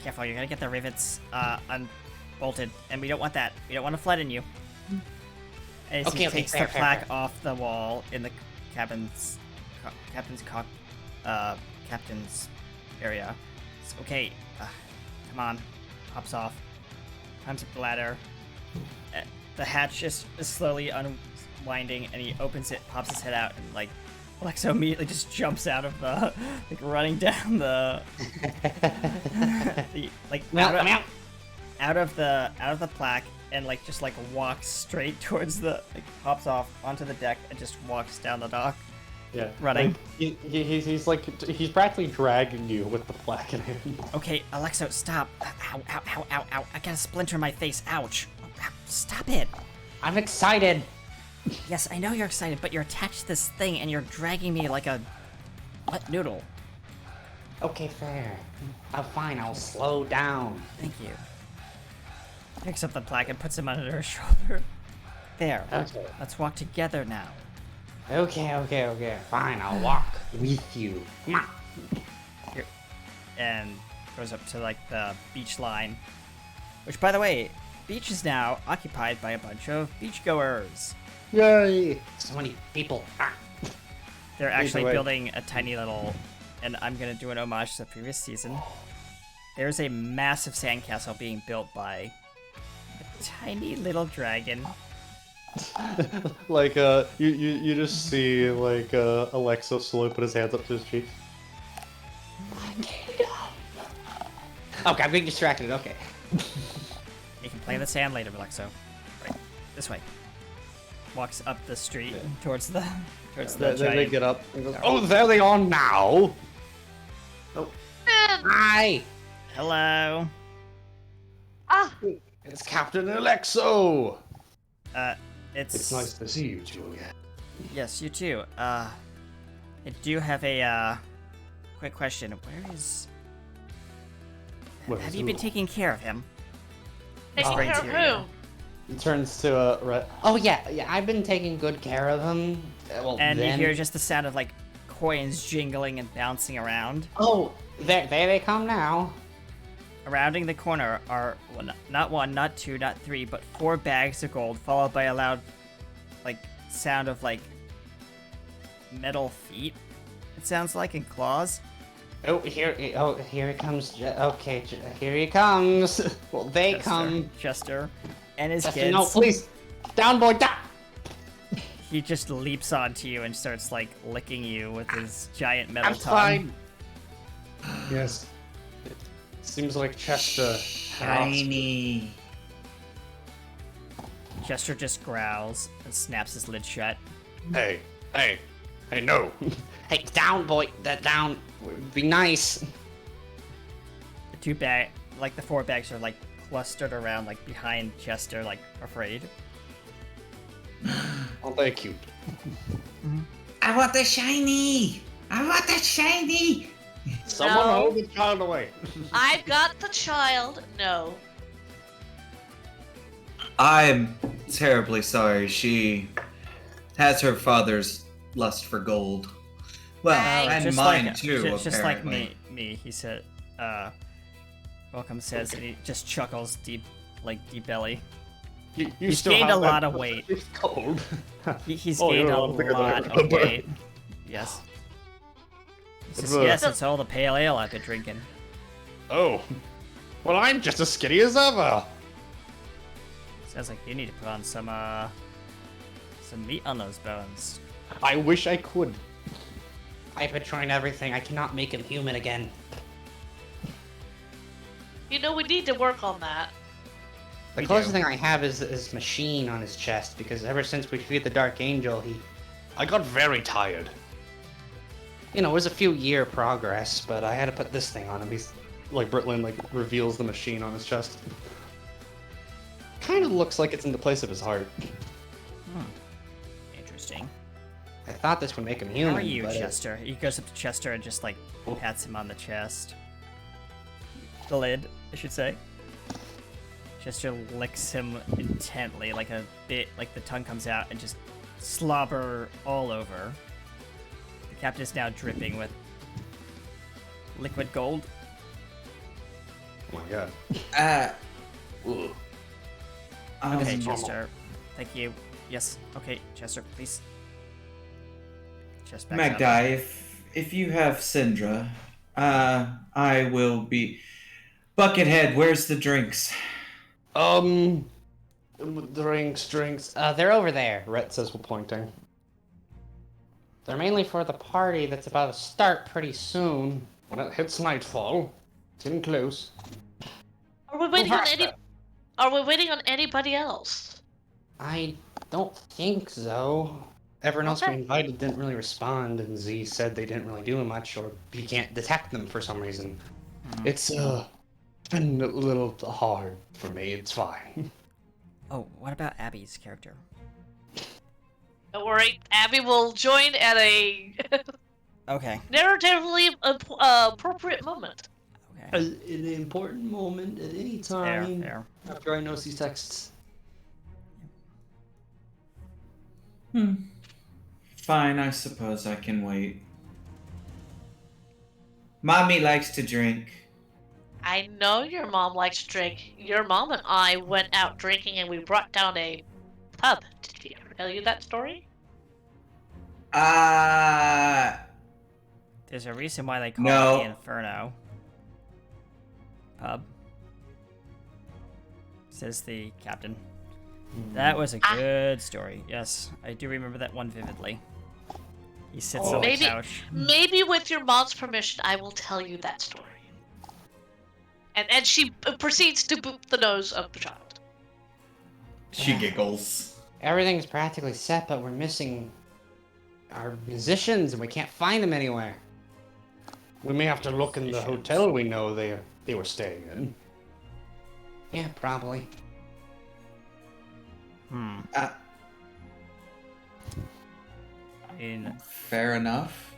Careful, you're gonna get the rivets unbolted, and we don't want that. We don't want to flatten you. As he Okay, takes fair, the fair, plaque fair. off the wall in the captain's area. It's okay. Come on, pops off. Climbs up the ladder. The hatch is slowly unwinding, and he opens it, pops his head out, and like Alexo immediately just jumps out of the, like running down the, like out of the plaque, and like just like walks straight towards the, like pops off onto the deck and just walks down the dock. Yeah. Running. Like, he's practically dragging you with the plaque in hand. Okay, Alexo, stop. Ow, ow, ow, ow, ow. I got a splinter in my face. Ouch. Ow, stop it. I'm excited. Yes, I know you're excited, but you're attached to this thing and you're dragging me like a wet noodle. Okay, fair. Oh, fine. I'll slow down. Thank you. Picks up the plaque and puts him under her shoulder. There. Okay. Let's walk together now. Okay. Fine. I'll walk with you. Come on. And goes up to like the beach line. Which, by the way, beach is now occupied by a bunch of beachgoers. Yay! So many people. Ah. They're actually way. building a tiny little, and I'm gonna do an homage to the previous season. There's a massive sandcastle being built by a tiny little dragon. Like, you just see, like, Alexa slowly put his hands up to his cheek. Okay, I'm getting distracted. Okay. You can play in the sand later, Alexo. Right, this way. Walks up the street towards the Then giant. they get up and goes, oh, there they are now! man, Hi. Hello. Ah, It's Captain Alexo! It's It's nice to see you, Julia. Yes, you too. I do have a quick question. Where is? Where Have is you been who? taking care of him? taking Right care of here, whom? He turns to Rhett. Oh yeah, I've been taking good care of him. Well, And then... you hear just the sound of like coins jingling and bouncing around. Oh, there they come now. Surrounding the corner are not one, not two, not three, but 4 bags of gold, followed by a loud, like, sound of metal feet. It sounds like, and claws. Oh, here he comes. Okay, here he comes. Well, they come. Chester, and his Chester, kids. no, please, down, boy, down. He just leaps onto you and starts like licking you with his giant metal I'm tongue. fine. Yes. It seems like Chester. Shiny. Chester just growls and snaps his lid shut. Hey, no. Hey, down, boy, that down. Be nice. The 4 bags are like clustered around like behind Chester, like afraid. Aren't they cute? I want the shiny. I want the shiny. Someone No. hold the child away. I've got the child. No. I'm terribly sorry. She has her father's lust for gold. Well, and just mine like, too. just like apparently. me. He said. Welcome says, and he just chuckles deep belly. You He's still gained have a that- lot of weight. It's cold. He's Oh, gained you're a a lot bigger than I lot of remember. weight. Yes. He says, It's, yes, it's all the pale ale I've been drinking. Oh. Well, I'm just as skinny as ever. Sounds like you need to put on some meat on those bones. I wish I could. I've been trying everything. I cannot make him human again. You know, we need to work on that. The We closest do. thing I have is his machine on his chest, because ever since we defeated the Dark Angel, I got very tired. it was a few year progress, but I had to put this thing on him. He's like Britlin reveals the machine on his chest. Kind of looks like it's in the place of his heart. Interesting. I thought this would make him human. How are you, but Chester? He goes up to Chester and just like pats him on the chest. The lid, I should say. Chester licks him intently, like a bit, like the tongue comes out and just slobber all over. The captain is now dripping with liquid gold. Oh my god. Ugh. Okay, Chester. Thank you. Yes. Okay, Chester, please. Chest back up. Magdai, if you have Syndra, I will be. Buckethead, where's the drinks? Drinks. they're over there. Rhett says while pointing. They're mainly for the party that's about to start pretty soon. When it hits nightfall, it's getting close. Are we waiting on Are we waiting on anybody else? I don't think so. Everyone else we Okay. invited didn't really respond, and Z said they didn't really do much, or he can't detect them for some reason. It's been a little hard for me. It's fine. Oh, what about Abby's character? Don't worry, Abby will join at a Okay. narratively appropriate moment. Okay. An important moment at any Fair, fair. after I notice these texts. Fine, I suppose I can wait. Mommy likes to drink. I know your mom likes to drink. Your mom and I went out drinking and we brought down a pub. Did she ever tell you that story? There's a reason why they call No. it the Inferno. Pub. Says the captain. That was a good story. Yes, I do remember that one vividly. He sits on the Maybe- couch. Maybe with your mom's permission, I will tell you that story. And she proceeds to boop the nose of the child. She giggles. Everything's practically set, but we're missing our musicians, and we can't find them anywhere. We may have to look in the hotel we know they were staying in. Yeah, probably. Uh, In fair enough.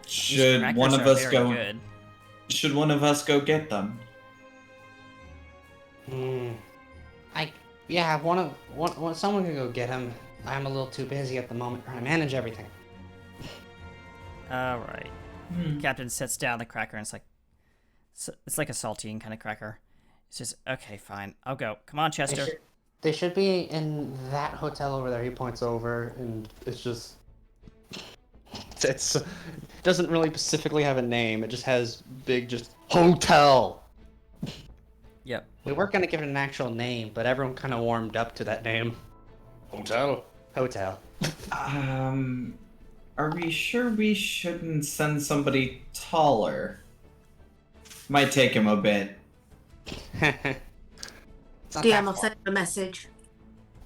these Should crackers one of are us very go? Good. Should one of us go get them? Yeah, someone can go get him. I'm a little too busy at the moment trying to manage everything. All right. Captain sets down the cracker and it's like a saltine kind of cracker. It's just okay, fine. I'll go. Come on, Chester. They should be in that hotel over there. He points over, and It's just it doesn't really specifically have a name. It just has big just hotel. Yep. we weren't gonna give it an actual name, but everyone kind of warmed up to that name. Hotel. Hotel. Are we sure we shouldn't send somebody taller? Might take him a bit. It's not DM, that I've far. sent a message.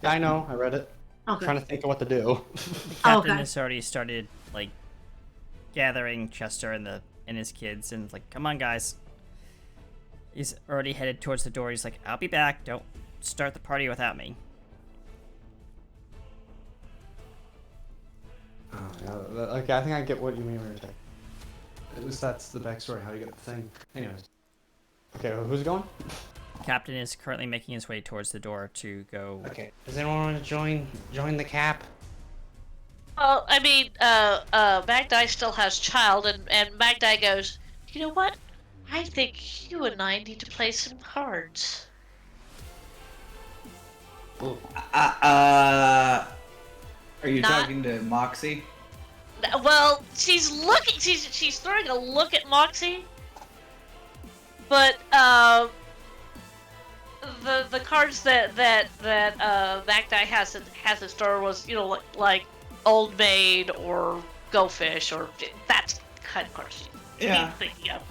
I know. I read it. Okay. Trying to think of what to do. The captain Okay. has already started like gathering Chester and his kids and like, come on, guys. He's already headed towards the door. He's like, I'll be back. Don't start the party without me. Oh, yeah, okay, I think I get what you mean when you're saying. At least that's the backstory, how you get the thing. Anyways. Okay, who's going? Captain is currently making his way towards the door to go. Okay. Does anyone want to join the cap? Well, I mean, Magdai still has child, and Magdai goes, you know what? I think you and I need to play some cards. Are you Not- talking to Moxie? Well, she's looking. She's throwing a look at Moxie, but the cards that Magdai has in store was like Old Maid or Go Fish or that's the kind of cards she's thinking of.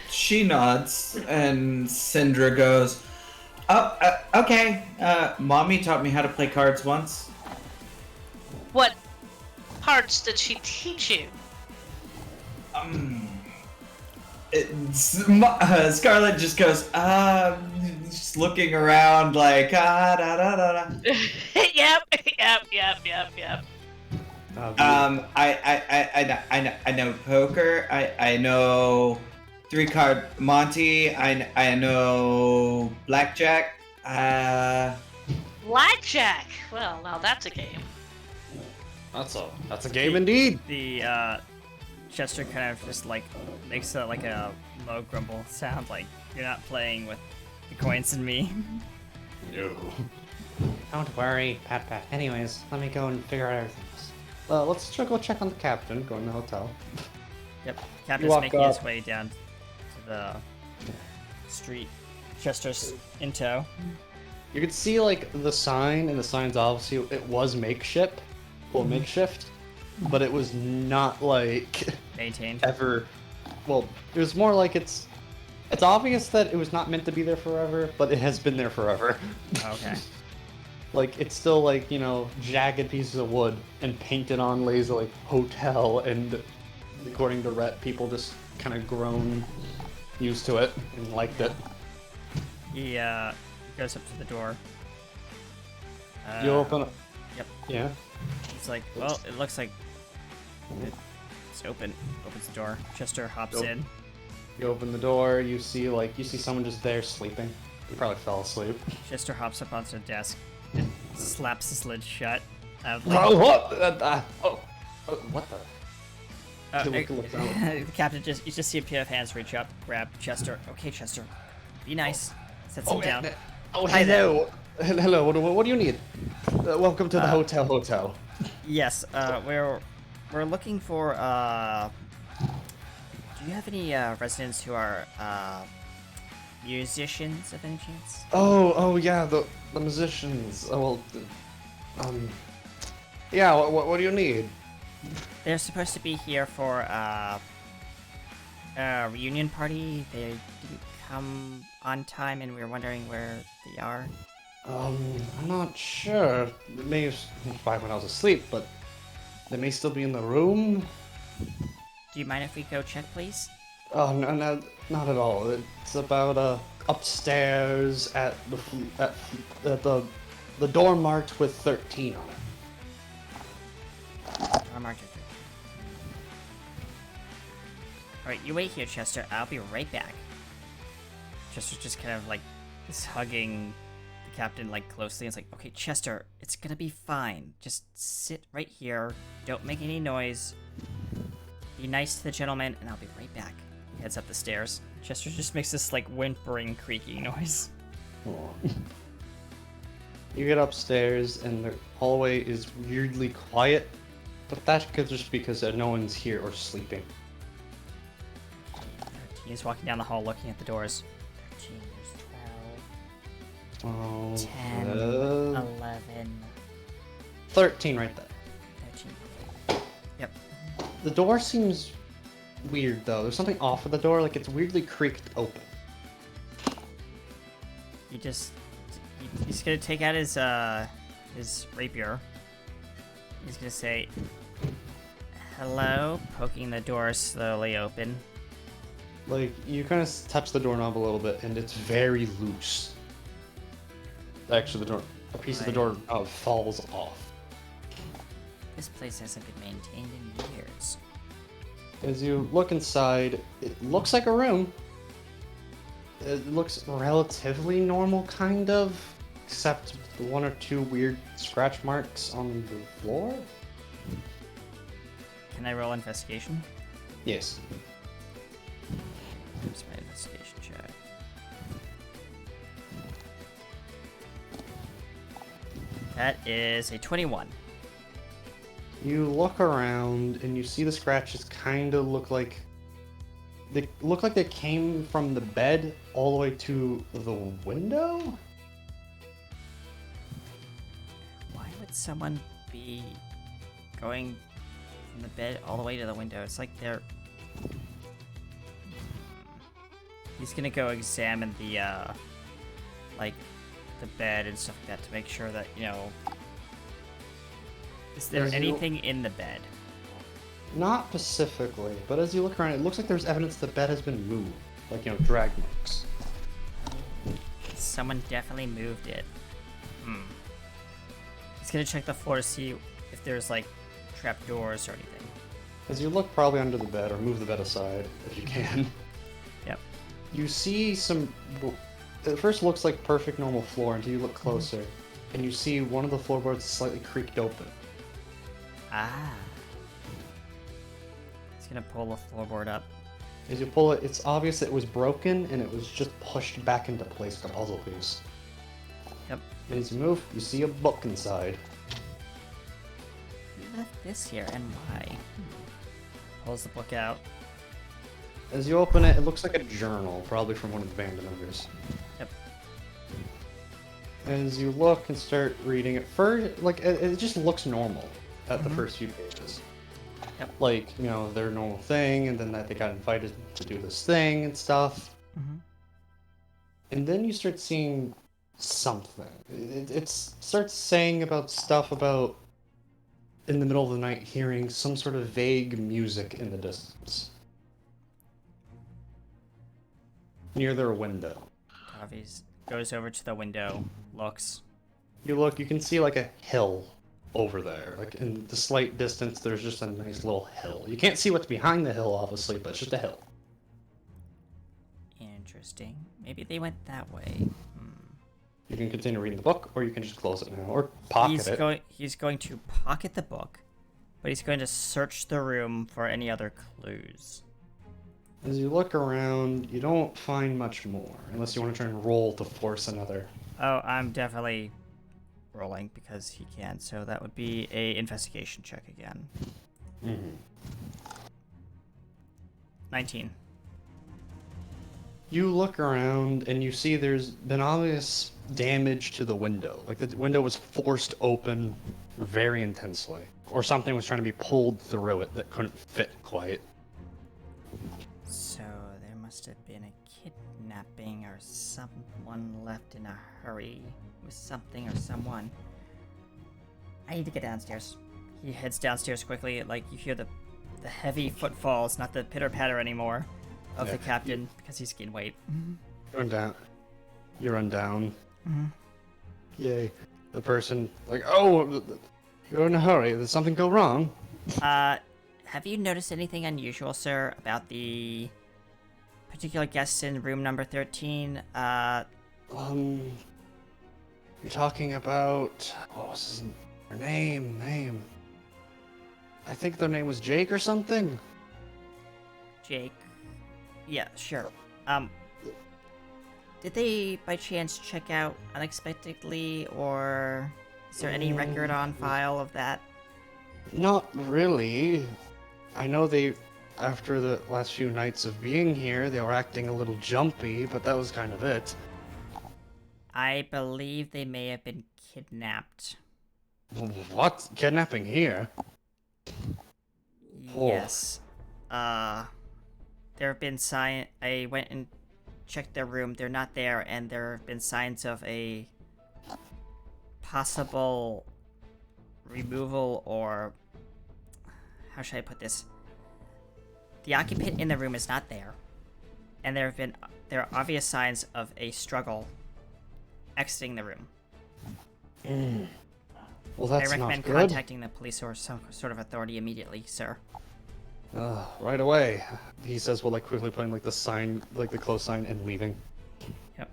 She nods, and Syndra goes, "Oh, okay. Mommy taught me how to play cards once." What cards did she teach you? Scarlet just goes, just looking around like, da da da da. Yep. I know poker. I know 3-card Monty. I know blackjack. Blackjack. Well, now that's a game. That's a game indeed. The Chester kind of just like makes like a low grumble sound, like you're not playing with the coins and me. No. Don't worry, Pat. Anyways, let me go and figure out everything else. Let's go check on the captain. Go in the hotel. Yep. Captain's walk making his up. way down to the street. Chester's in tow. You could see like the sign, and the sign's obviously it was makeshift, but it was not like Maintained. ever. Well, it was more like it's obvious that it was not meant to be there forever, but it has been there forever. Okay. Like it's still like jagged pieces of wood and painted on lazily hotel, and according to Rhett, people just kind of grown used to it and liked it. He goes up to the door. You open it. Yep. Yeah. It's like, well, it looks like it's open. Opens the door. Chester hops Nope. in. You open the door. You see someone just there sleeping. He probably fell asleep. Chester hops up onto the desk and slaps the lid shut. Oh, what? What the? Look down. The captain you just see a pair of hands reach up, grab Chester. Okay, Chester, be nice. Sets him down. Oh, Hi there. hello. Hello. What do you need? Welcome to the hotel. Yes, we're looking for. Do you have any residents who are musicians of any chance? Oh yeah, the musicians. Yeah. What do you need? They're supposed to be here for a reunion party. They didn't come on time, and we were wondering where they are. I'm not sure. It may have probably when I was asleep, but they may still be in the room. Do you mind if we go check, please? Oh no, no, not at all. It's about upstairs at the door marked with 13 on it. Or marked it. Alright, you wait here, Chester. I'll be right back. Chester's just kind of like is hugging the captain like closely. It's like, okay, Chester, it's gonna be fine. Just sit right here. Don't make any noise. Be nice to the gentleman, and I'll be right back. He heads up the stairs. Chester just makes this like whimpering, creaky noise. You get upstairs, and the hallway is weirdly quiet, but that's just because no one's here or sleeping. He's walking down the hall looking at the doors. 13, there's 12, 10, 11, 13 right there. 13. Yep. The door seems weird, though. There's something off with the door, like it's weirdly creaked open. He's gonna take out his rapier. He's gonna say, hello, poking the door slowly open. Like, you kind of touch the doorknob a little bit, and it's very loose. Actually, a piece of the door falls off. This place hasn't been maintained in years. As you look inside, it looks like a room. It looks relatively normal, kind of, except one or two weird scratch marks on the floor. Can I roll investigation? Yes. Here's my investigation check. That is a 21. You look around and you see the scratches kind of look like they came from the bed all the way to the window. Why would someone be going from the bed all the way to the window? It's like they're... He's gonna go examine the, like, the bed and stuff like that to make sure that, you know... Is there anything in the bed? Not specifically, but as you look around, it looks like there's evidence the bed has been moved. Like, you know, drag marks. Someone definitely moved it. He's gonna check the floor to see if there's, like, trapdoors or anything. As you look probably under the bed, or move the bed aside, if you can. Yep. You see some... It first looks like perfect normal floor until you look closer, and you see one of the floorboards slightly creaked open. Ah. He's gonna pull the floorboard up. As you pull it, it's obvious it was broken, and it was just pushed back into place like a puzzle piece. Yep. And as you move, you see a book inside. Who left this here and why? Pulls the book out. As you open it, it looks like a journal, probably from one of the band members. Yep. As you look and start reading it, first, like, it just looks normal at the first few pages. Yep. Like, you know, their normal thing, and then that they got invited to do this thing and stuff. And then you start seeing something. It starts saying about stuff about, in the middle of the night, hearing some sort of vague music in the distance. Near their window. Tavi's goes over to the window, looks. You look, you can see like a hill over there. Like in the slight distance, there's just a nice little hill. You can't see what's behind the hill, obviously, but it's just a hill. Interesting. Maybe they went that way. You can continue reading the book, or you can just close it now, or pocket it. He's going to pocket the book, but he's going to search the room for any other clues. As you look around, you don't find much more, unless you want to try and roll to force another. Oh, I'm definitely rolling because he can, so that would be a investigation check again. 19. You look around, and you see there's been obvious damage to the window. Like the window was forced open very intensely, or something was trying to be pulled through it that couldn't fit quite. So there must have been a kidnapping or someone left in a hurry with something or someone. I need to get downstairs. He heads downstairs quickly, like you hear the the heavy footfalls, not the pitter patter anymore, of the captain because he's gained weight. Run down. You run down. Yay. The person, like, oh, you're in a hurry. Did something go wrong? Have you noticed anything unusual, sir, about the particular guests in room number 13? You're talking about, what was their name? I think their name was Jake or something. Jake? Yeah, sure. Did they by chance check out unexpectedly, or is there any record on file of that? Not really. I know after the last few nights of being here, they were acting a little jumpy, but that was kind of it. I believe they may have been kidnapped. What? Kidnapping here? Oh. Yes. There have been I went and checked their room. They're not there, and there have been signs of a possible removal, or how should I put this? The occupant in the room is not there, and there are obvious signs of a struggle exiting the room. Well, that's I recommend not good. contacting the police or some sort of authority immediately, sir. Right away. He says, well, like quickly putting like the sign, like the close sign, and leaving. Yep.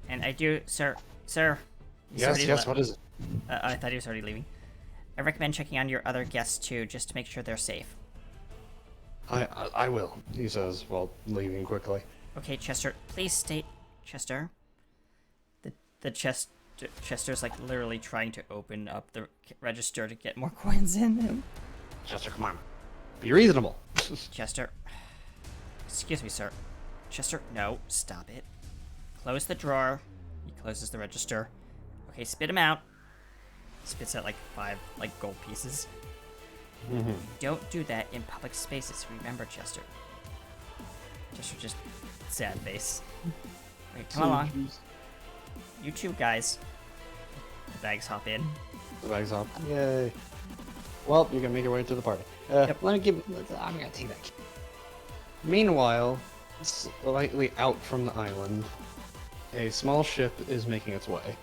And I do, sir. he's Yes, already yes. le- What is it? I thought he was already leaving. I recommend checking on your other guests too, just to make sure they're safe. I will. He says, while leaving quickly. Okay, Chester, please state, Chester. Chester's like literally trying to open up the register to get more coins in him. Chester, come on. Be reasonable. Chester. Excuse me, sir. Chester, no, stop it. Close the drawer. He closes the register. Okay, spit him out. Spits out like 5 gold pieces. Don't do that in public spaces, remember, Chester. Chester just sad face. Okay, come along. You two guys. The bags hop in. The bag's up. Yay. Well, you can make your way to the party. I'm gonna take that. Meanwhile, slightly out from the island, a small ship is making its way.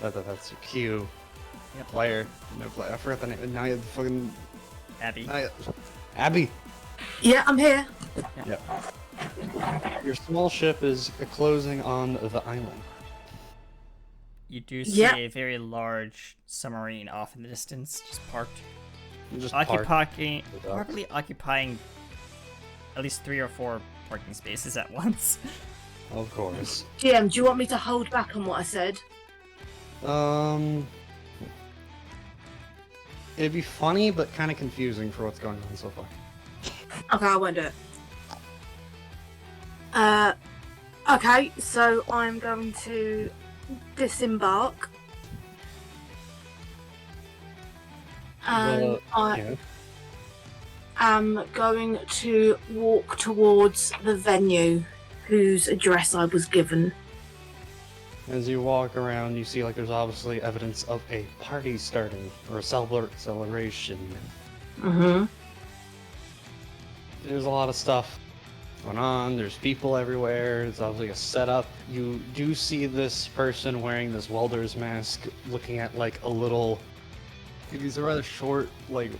That's your cue. Yep. Player. No player. I forgot the name. Now you fucking... Abby. Abby. Yeah, I'm here. Yep. Your small ship is closing on the island. You do see Yep. a very large submarine off in the distance, just parked. Just park. Probably occupying at least 3 or 4 parking spaces at once. Of course. GM, do you want me to hold back on what I said? It'd be funny, but kind of confusing for what's going on so far. Okay, I won't do it. Okay, so I'm going to disembark. And I Yeah. am going to walk towards the venue whose address I was given. As you walk around, you see like there's obviously evidence of a party starting, or a celebration. Mm-hmm. There's a lot of stuff going on, there's people everywhere, it's obviously a setup. You do see this person wearing this welder's mask, looking at like a little... He's a rather short, like,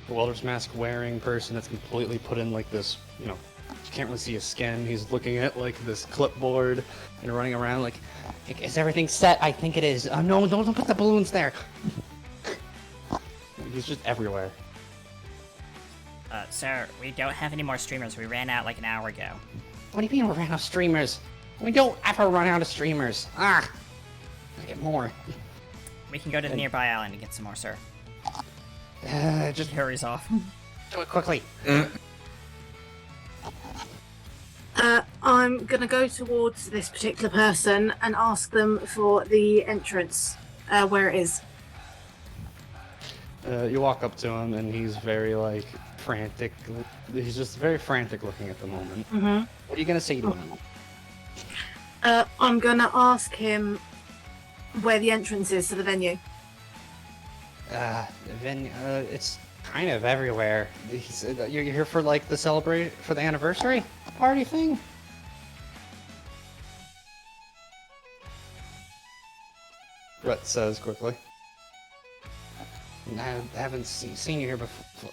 welder's mask wearing person that's completely put in like this, you know, you can't really see his skin. He's looking at like this clipboard and running around like, Is everything set? I think it is. No, don't put the balloons there. he's just everywhere. Sir, we don't have any more streamers. We ran out like an hour ago. What do you mean we ran out of streamers? We don't ever run out of streamers. I get more. We can go to the nearby island and get some more, sir. Just Hurries off. do it quickly. I'm gonna go towards this particular person and ask them for the entrance, where it is. You walk up to him and he's very like frantic. He's just very frantic looking at the moment. Mm-hmm. What are you gonna say to him? I'm gonna ask him where the entrance is to the venue. Vin, it's kind of everywhere. You're here for like the for the anniversary party thing? Rhett says quickly. I haven't seen you here before.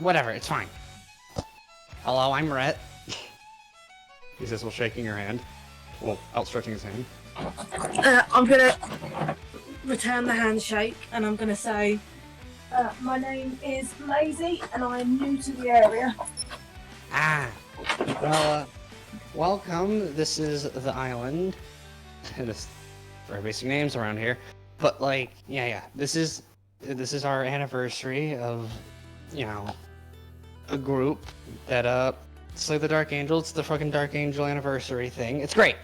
Whatever, it's fine. Hello, I'm Rhett. He says while shaking your hand. Well, outstretching his hand. I'm gonna return the handshake and I'm gonna say, my name is Maisie and I'm new to the area. Well, welcome. This is the island. This very basic names around here, but like, yeah. This is our anniversary of, a group that slay the Dark Angel. It's the fucking Dark Angel anniversary thing. It's great.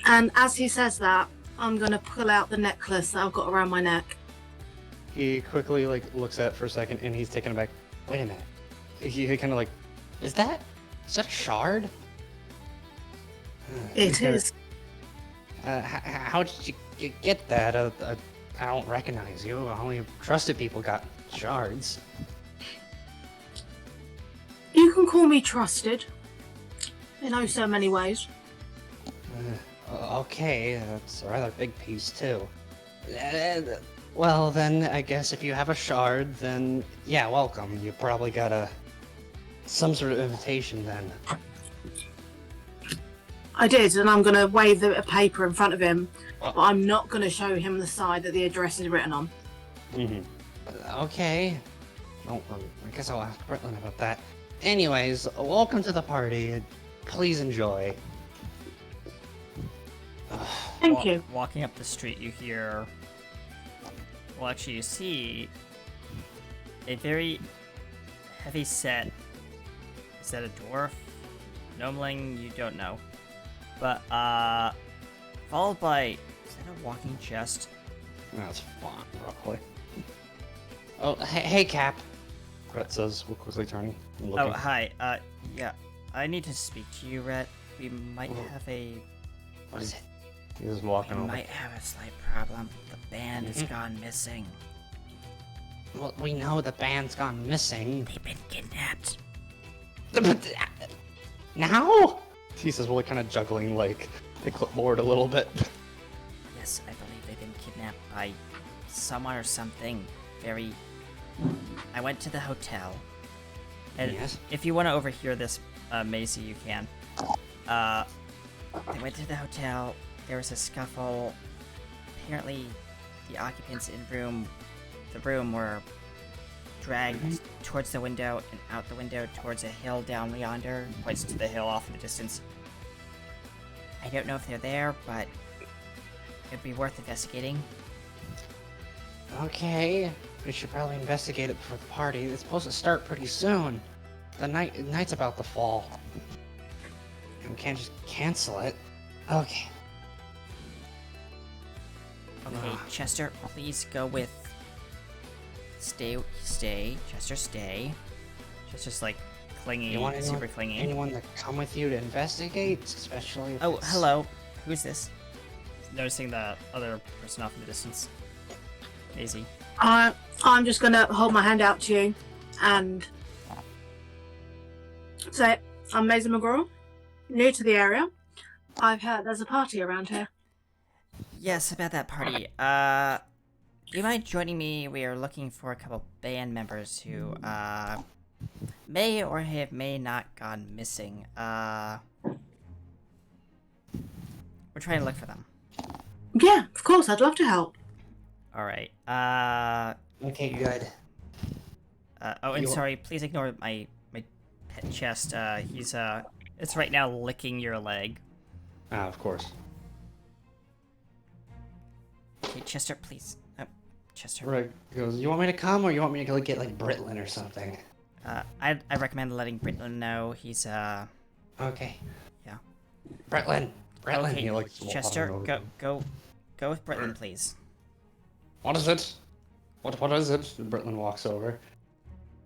And as he says that, I'm gonna pull out the necklace that I've got around my neck. He quickly looks at it for a second, and he's taken aback. Wait a minute. He kind of is that a shard? It is. How did you get that? I don't recognize you. Only trusted people got shards. You can call me trusted. In oh so many ways. Okay, that's a rather big piece too. Well then, I guess if you have a shard, then yeah, welcome. You probably got some sort of invitation then. I did, and I'm gonna wave a paper in front of him, but I'm not gonna show him the side that the address is written on. Okay. Well, I guess I'll ask Brittlin about that. Anyways, welcome to the party. Please enjoy. Thank you. Walking up the street, you hear. Well, actually, you see a very heavy set. Is that a dwarf? Gnomeling? You don't know. But, followed by. Is that a walking chest? That's fine, roughly. Oh, hey, Cap. Rhett says, we'll quickly turn and looking. Oh, hi. Yeah. I need to speak to you, Rhett. We might have a. What is it? He's walking We over. might have a slight problem. The band has gone missing. Well, we know the band's gone missing. They've been kidnapped. Now? He says, well, kind of juggling, the clipboard a little bit. Yes, I believe they've been kidnapped by someone or something. I went to the hotel. And Yes? if you want to overhear this, Maisie, you can. I went to the hotel. There was a scuffle. Apparently, the occupants in the room were dragged towards the window and out the window towards a hill down yonder. Points to the hill off in the distance. I don't know if they're there, but it'd be worth investigating. Okay. We should probably investigate it before the party. It's supposed to start pretty soon. The night's about to fall. We can't just cancel it. Okay. Okay, Chester, please go with. Stay. Chester, stay. Chester's clingy, You want super clingy. anyone to come with you to investigate, especially if Oh, it's- hello. Who's this? Noticing the other person off in the distance. Maisie. I'm just gonna hold my hand out to you and say, I'm Maisie McGraw, new to the area. I've heard there's a party around here. Yes, about that party. Do you mind joining me? We are looking for a couple band members who, may or may not gone missing. We're trying to look for them. Yeah, of course, I'd love to help. Alright, Okay, good. oh, and sorry, please ignore my pet chest. It's right now licking your leg. Ah, of course. Okay, Chester, please. Chester. Right. He goes, you want me to come, or you want me to go get, Brittlin or something? I recommend letting Brittlin know. He's, Okay. Yeah. Brittlin! Okay, He, Chester, go with Brittlin, please. What is it? What is it? Brittlin walks over.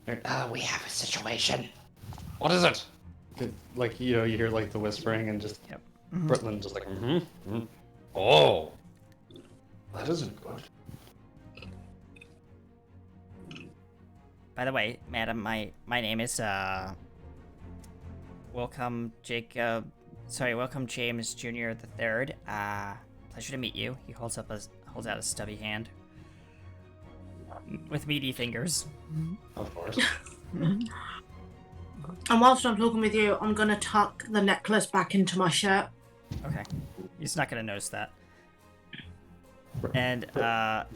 We have a situation. What is it? You hear, the whispering and just... Yep. Brittlin just Oh! That isn't good. by the way, madam, my name is welcome welcome James Jr. the Third. Pleasure to meet you. He holds out a stubby hand with meaty fingers. Of course. And whilst I'm talking with you, I'm gonna tuck the necklace back into my shirt. Okay. He's not gonna notice that. And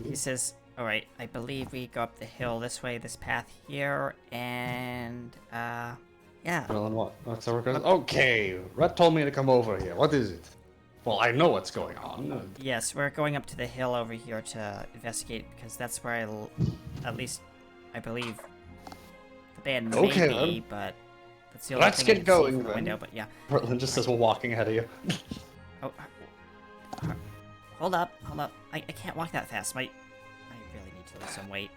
he says, alright, I believe we go up the hill this way, this path here, and yeah. Well, and what? What's our request? Okay, Rhett told me to come over here. What is it? Well, I know what's going on. Yes, we're going up to the hill over here to investigate because that's where at least I believe the band Okay, may be, then. but that's the only Let's thing I get can see going, from the then. window. But yeah. Portland just says we're walking ahead of you. Oh, hold up. I can't walk that fast. I really need to lose some weight.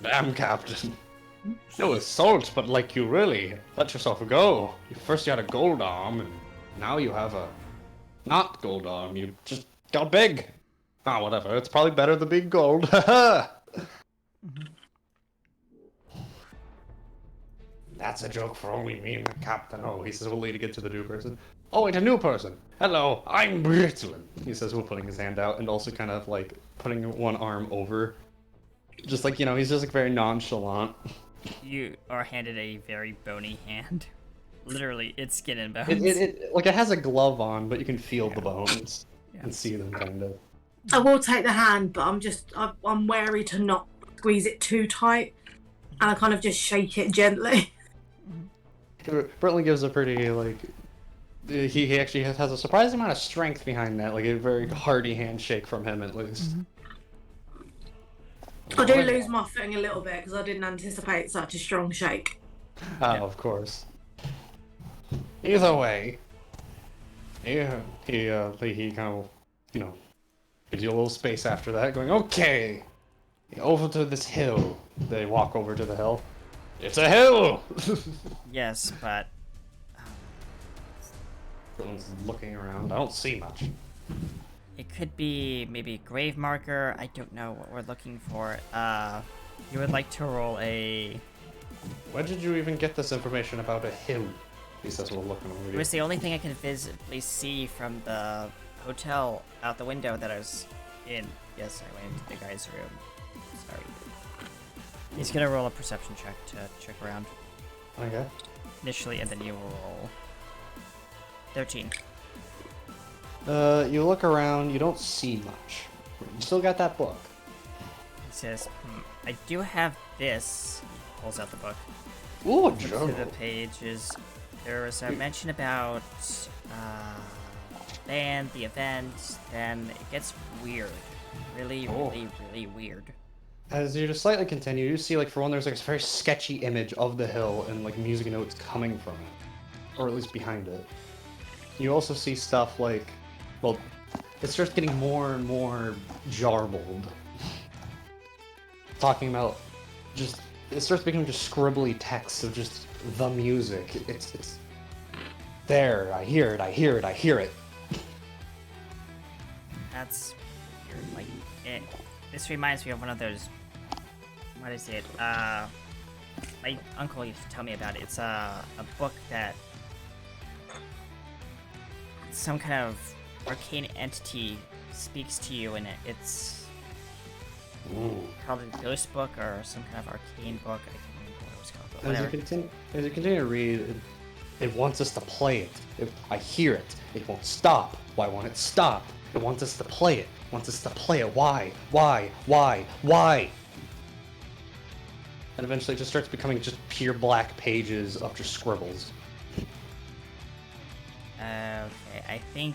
Damn, Captain. No assault, but like you really let yourself go. First you had a gold arm, and now you have a not gold arm. You just got big. Ah, whatever. It's probably better than being gold. Haha. That's a joke for only me and the captain. Oh, he says we'll lead to get to the new person. Oh, wait, a new person. Hello, I'm Brittlin. He says while putting his hand out and also kind of like putting one arm over. Just like, he's just like very nonchalant. You are handed a very bony hand. Literally, it's skin and bones. It has a glove on, but you can feel the bones Yeah. and see them kind of. I will take the hand, but I'm wary to not squeeze it too tight, and I kind of just shake it gently. Brittlin gives a pretty like. He actually has a surprising amount of strength behind that, like a very hearty handshake from him at least. I do lose my footing a little bit because I didn't anticipate such a strong shake. Of course. Either way, he kind of, gives you a little space after that, going, okay, over to this hill. They walk over to the hill. It's a hill! Yes, but Everyone's looking around. I don't see much. it could be maybe a grave marker. I don't know what we're looking for. You would like to roll a... Where did you even get this information about a hill? He says we're looking over It here. was the only thing I can visibly see from the hotel out the window that I was in. Yes, I went into the guy's room. Sorry. He's gonna roll a perception check to check around Okay. initially, and then you will roll 13. You look around, you don't see much. You still got that book. He says, I do have this. He pulls out the book. Ooh, a To the journal. pages. There was a mention about band, the event, then it gets weird. Really, Oh. really, really weird. As you just slightly continue, you see, like, for one, there's like this very sketchy image of the hill and like music notes coming from it, or at least behind it. You also see stuff like, well, it starts getting more and more jarbled. Talking about just, it starts becoming just scribbly text of just the music. It's there. I hear it. I hear it. I hear it. That's weird. Like, this reminds me of one of those. What is it? My uncle used to tell me about it. It's a book that some kind of arcane entity speaks to you in it. It's Ooh. called a ghost book or some kind of arcane book. I can't remember what it was called. But As you continue to read, it wants us to play it. I hear it. It won't stop. Why won't it stop? It wants us to play it. It wants us to play it. Why? Why? Why? Why? And eventually it just starts becoming just pure black pages of just scribbles. Okay, I think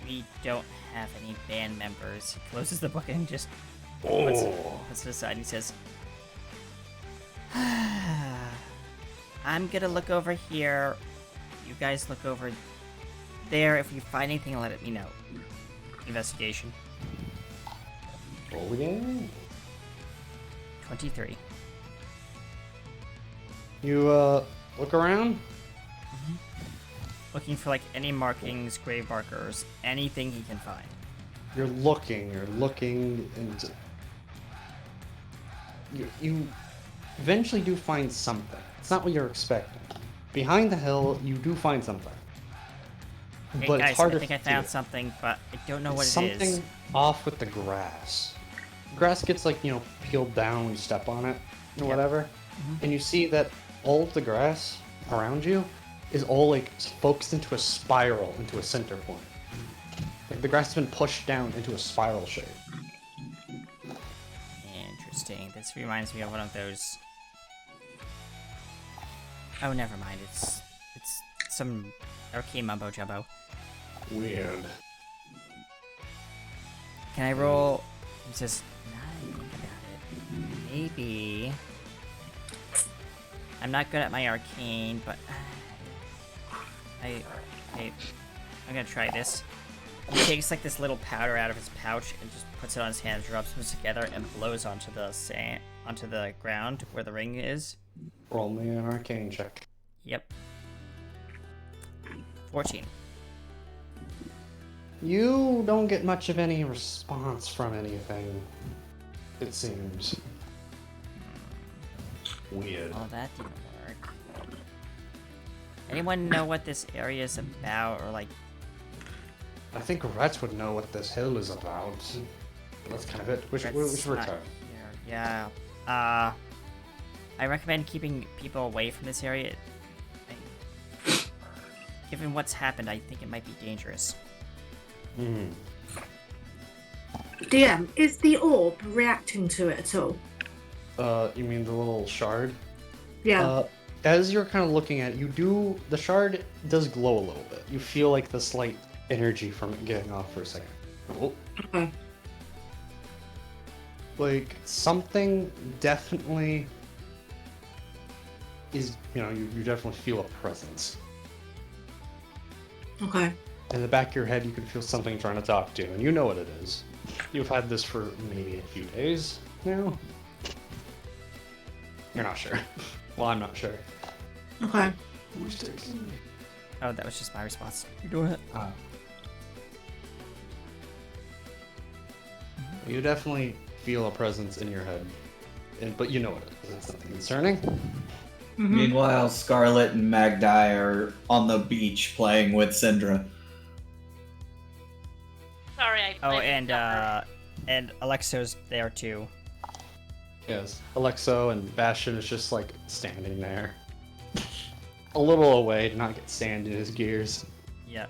we don't have any band members. He closes the book and just puts it aside. And he says, I'm gonna look over here. You guys look over there. If you find anything, let me know. Investigation. Roll again. 23. You, look around? Looking for like any markings, grave markers, anything he can find. You're looking, and you eventually do find something. It's not what you're expecting. Behind the hill, you do find something. Hey But guys, it's harder I think I to found do. something, but I don't know what it Something is. off with the grass. Grass gets like, peeled down when you step on it or Yep. whatever. And you see that all of the grass around you is all like focused into a spiral, into a center point. Like the grass has been pushed down into a spiral shape. Interesting. This reminds me of one of those. Oh, never mind. It's some arcane mumbo jumbo. Weird. Can I roll? Just now that I think about it, maybe. I'm not good at my arcane, but I'm gonna try this. He takes like this little powder out of his pouch and just puts it on his hands, rubs them together, and blows onto the sand, onto the ground where the ring is. Roll me an arcane check. Yep. 14. You don't get much of any response from anything, it seems. Weird. Well, that didn't work. Anyone know what this area is about, or like? I think Rhett would know what this hill is about. That's kind of it. Which That's not return? here. Yeah. I recommend keeping people away from this area. Given what's happened, I think it might be dangerous. Hmm. DM, is the orb reacting to it at all? You mean the little shard? Yeah. As you're kind of looking at it, the shard does glow a little bit. You feel like the slight energy from it getting off for a second. Oh. Okay. Like, something definitely is, you definitely feel a presence. Okay. In the back of your head, you can feel something trying to talk to you, and you know what it is. You've had this for maybe a few days now. You're not sure. Well, I'm not sure. Okay. Oh, that was just my response. You're doing it. You definitely feel a presence in your head, but you know what it is. It's nothing concerning. Mm-hmm. Meanwhile, Scarlet and Magdi are on the beach playing with Syndra. Sorry, I And Alexo's there too. Yes. Alexo and Bastion is just like standing there. A little away to not get sand in his gears. Yep.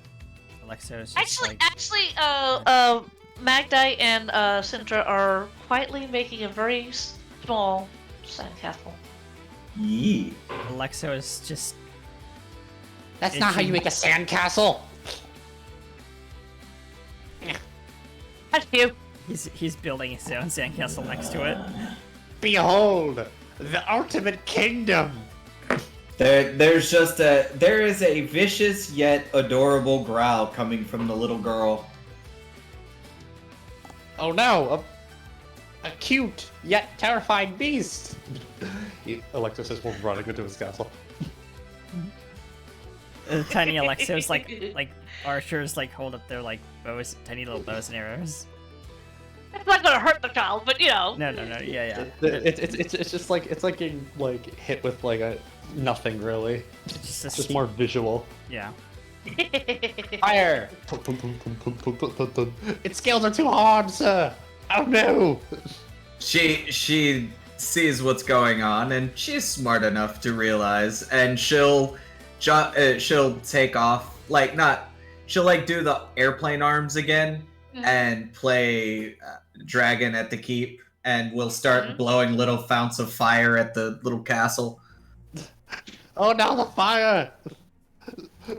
Alexo's just Actually, Magdi and Syndra are quietly making a very small sandcastle. Yee. Alexo is just. That's not how you make a sandcastle. Thank you. He's building his own sandcastle next to it. Behold, the ultimate kingdom. There is a vicious yet adorable growl coming from the little girl. Oh no, a cute yet terrifying beast. Alexo says we're running into his castle. Tiny Alexo's like archers hold up their bows, tiny little bows and arrows. It's not gonna hurt the child, but No, yeah. It's just like getting hit with a nothing really. It's It's just more visual. Yeah. Fire! Its scales are too hard, sir. Oh no! She sees what's going on, and she's smart enough to realize, and she'll take off she'll do the airplane arms again and play Dragon at the Keep, and we'll start blowing little founts of fire at the little castle. Oh no, the fire!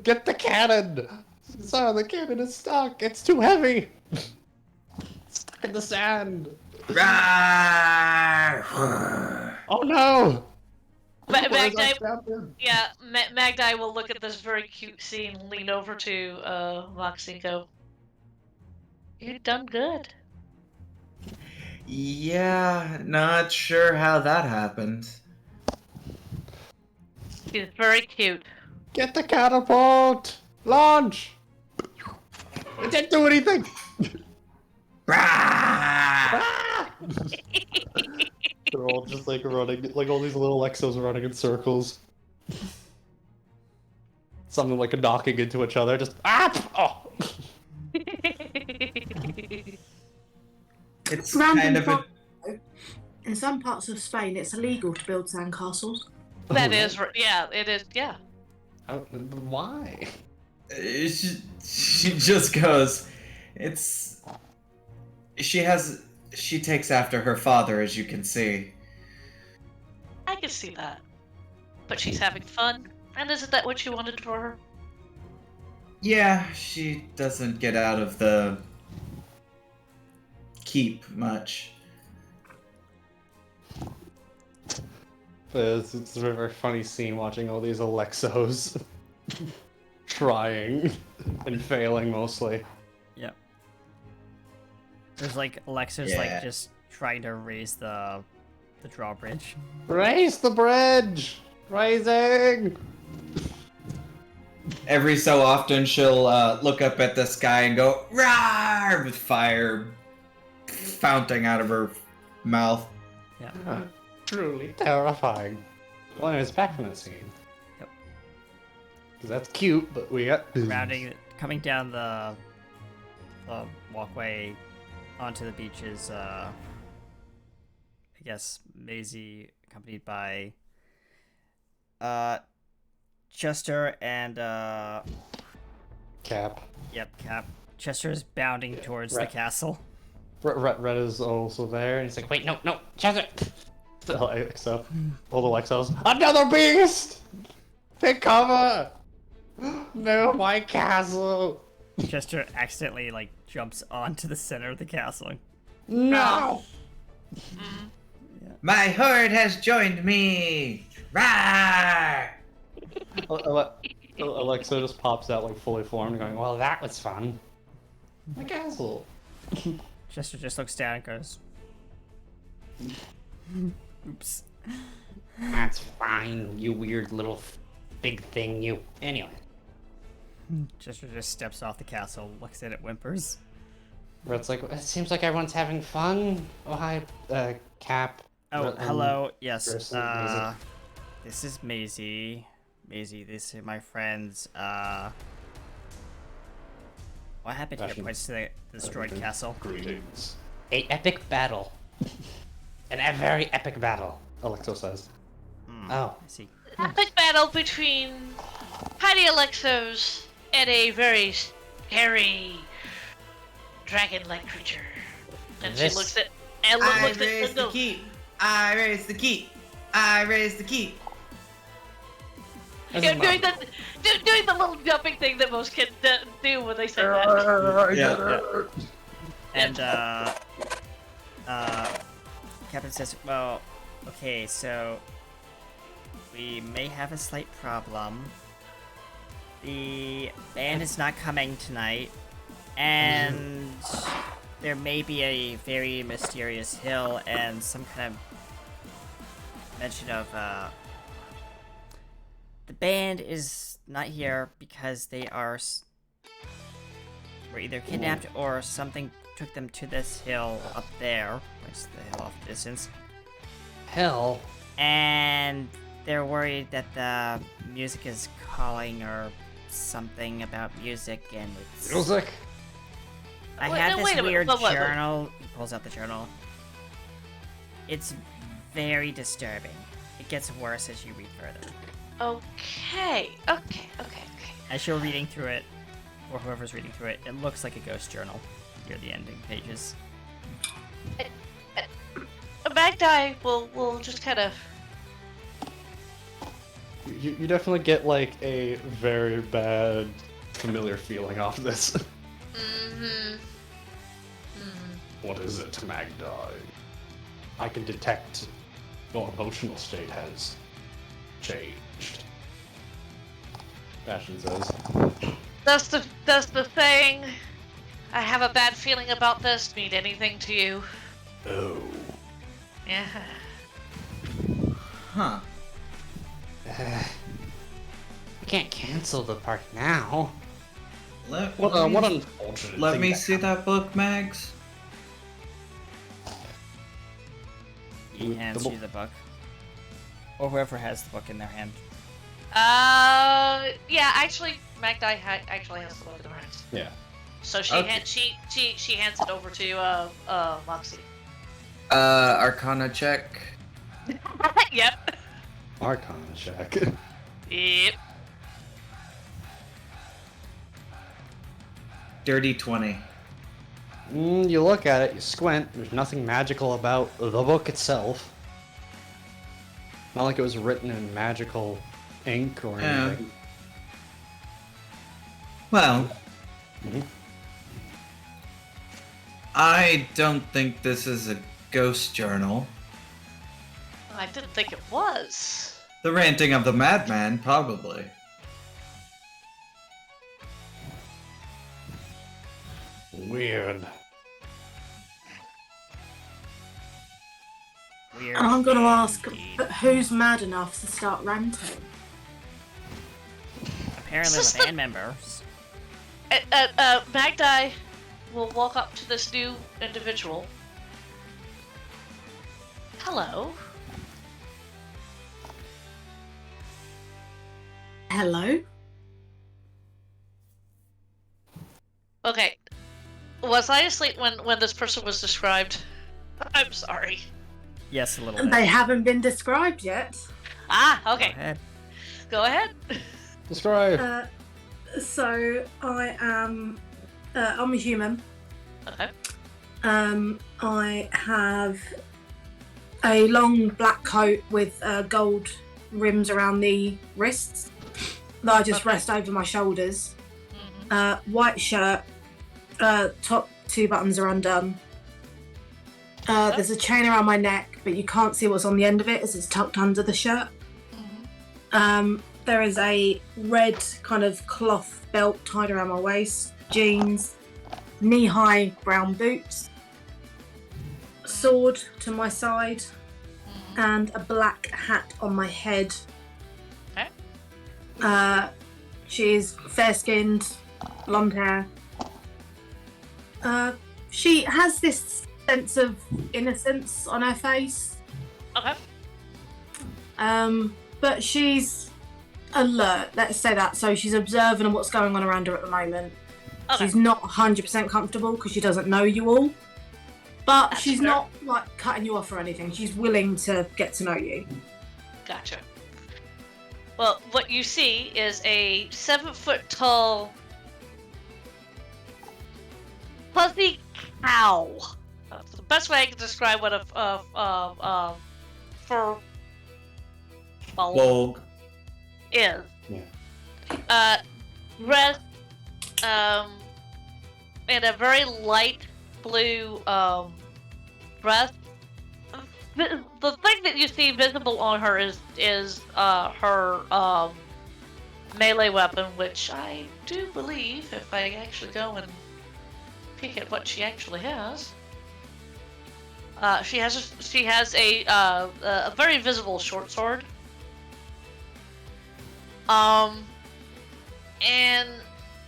Get the cannon! Sir, the cannon is stuck. It's too heavy. Stuck in the sand. Oh no! Magdi will look at this very cute scene, lean over to Moxie and go, "You've done good." Yeah, not sure how that happened. She's very cute. Get the catapult! Launch! It didn't do anything! Rah! The They're all just like running, like all these little Exos running in circles. Something like knocking into each other, just oh. It's Random kind of a fact, in some parts of Spain, it's illegal to build sandcastles. That is, yeah, it is, yeah. Why? she just goes. It's she takes after her father, as you can see. I can see that. But she's having fun, and isn't that what you wanted for her? Yeah, she doesn't get out of the keep much. But it's a very funny scene watching all these Alexos trying and failing mostly. Yep. There's like Alexa's Yeah. like just trying to raise the drawbridge. Raise the bridge! Rising! Every so often, she'll look up at the sky and go "Rawr!" with fire founting out of her mouth. Yeah. Truly terrifying. Well, anyways, back from that scene. Yep. Because that's cute, but we got Coming down the walkway onto the beach is I guess Maisie, accompanied by Chester and Cap. yep, Cap. Chester's bounding towards the Right. castle. Red is also there, and he's like, wait, no, Chester! The Exo. All the Exos. Another beast! Take cover! No, my castle! Chester accidentally like jumps onto the center of the castle. No! My horde has joined me. Rawr! Alexa just pops out like fully formed, going, well, that was fun. My castle. Chester just looks down and goes, "Oops." That's fine, you weird little big thing, you. Anyway. Chester just steps off the castle, looks at it, whimpers. Red's like, It seems like everyone's having fun. Oh, hi, Cap. Oh, hello. Yes. Chris and Maisie. This is Maisie. Maisie, these are my friends. What happened here? Fashion. Points to the destroyed castle. greetings. A epic battle. A very epic battle. Alexo says. Oh. I see. Epic battle between tiny Alexos and a very scary dragon-like creature. And This- she looks at Ellen looks at the keep. I raise the keep. I raise the keep. doing the little jumping thing that most kids do when they say that. Yeah. And Captain says, "Well, okay, so we may have a slight problem. The band is not coming tonight, and there may be a very mysterious hill and some kind of mention of the band is not here because they were either kidnapped or something took them to this hill up there, which is the hill off distance, Hell. and they're worried that the music is calling or something about music, and it's... Music? I Wait, have no, this wait a minute, weird but what- journal. He pulls out the journal. It's very disturbing. It gets worse as you read further. Okay. As you're reading through it, or whoever's reading through it, it looks like a ghost journal near the ending pages. Magdi will just kind of. You definitely get like a very bad familiar feeling off this. Mm-hmm. What is it, Magdi? I can detect your emotional state has changed. Fashion says. Does the thing I have a bad feeling about this mean anything to you? Oh. Yeah. Huh. We can't cancel the party now. What unfortunate Let thing me that see that book, Mags. He hands you the book. Or whoever has the book in their hand. Yeah, actually, Magdai actually has the book in her hands. Yeah. So she she hands it over to Moxie. Arcana check. Yep. Arcana check. Yep. Dirty 20. You look at it, you squint, there's nothing magical about the book itself. Not like it was written in magical ink or Yeah. anything. Well, Mhm. I don't think this is a ghost journal. I didn't think it was. The ranting of the madman, probably. Weird. Weird. And I'm gonna ask, indeed. but who's mad enough to start ranting? Apparently Is the this band members. Magdai will walk up to this new individual. Hello. Hello? Okay. Was I asleep when this person was described? I'm sorry. Yes, a little bit. They haven't been described yet. Ah, Go okay. ahead. Go ahead. Describe. So I am, I'm a human. Okay. I have a long black coat with gold rims around the wrists that I just Okay. rest over my shoulders. Mhm. White shirt, top 2 buttons are undone. There's a chain around my neck, but you can't see what's on the end of it as it's tucked under the shirt. Mhm. There is a red kind of cloth belt tied around my waist, jeans, knee-high brown boots, sword to my side, Mhm. and a black hat on my head. Okay. She is fair-skinned, blonde hair. She has this sense of innocence on her face, Okay. but she's alert, let's say that. So she's observant of what's going on around her at the moment. Okay. She's not 100% comfortable because she doesn't know you all, but That's she's fair. not like cutting you off or anything. She's willing to get to know you. Gotcha. Well, what you see is a 7-foot tall fuzzy cow. That's the best way I can describe what a fur bulb Bulg. is. Yeah. Dressed in a very light blue dress. The thing that you see visible on her is her melee weapon, which I do believe, if I actually go and peek at what she actually has, she has a very visible short sword. And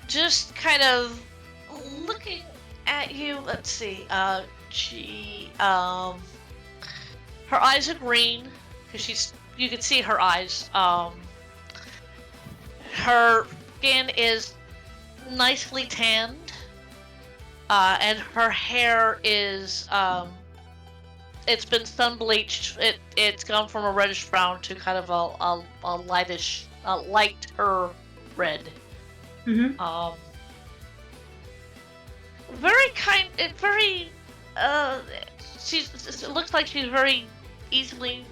just kind of looking at you. Let's see. Her eyes are green because you can see her eyes. Her skin is nicely tanned, and her hair is it's been sun bleached. It's gone from a reddish brown to kind of a lighter red. Mm-hmm. Very kind. Very. It looks like she's very easily,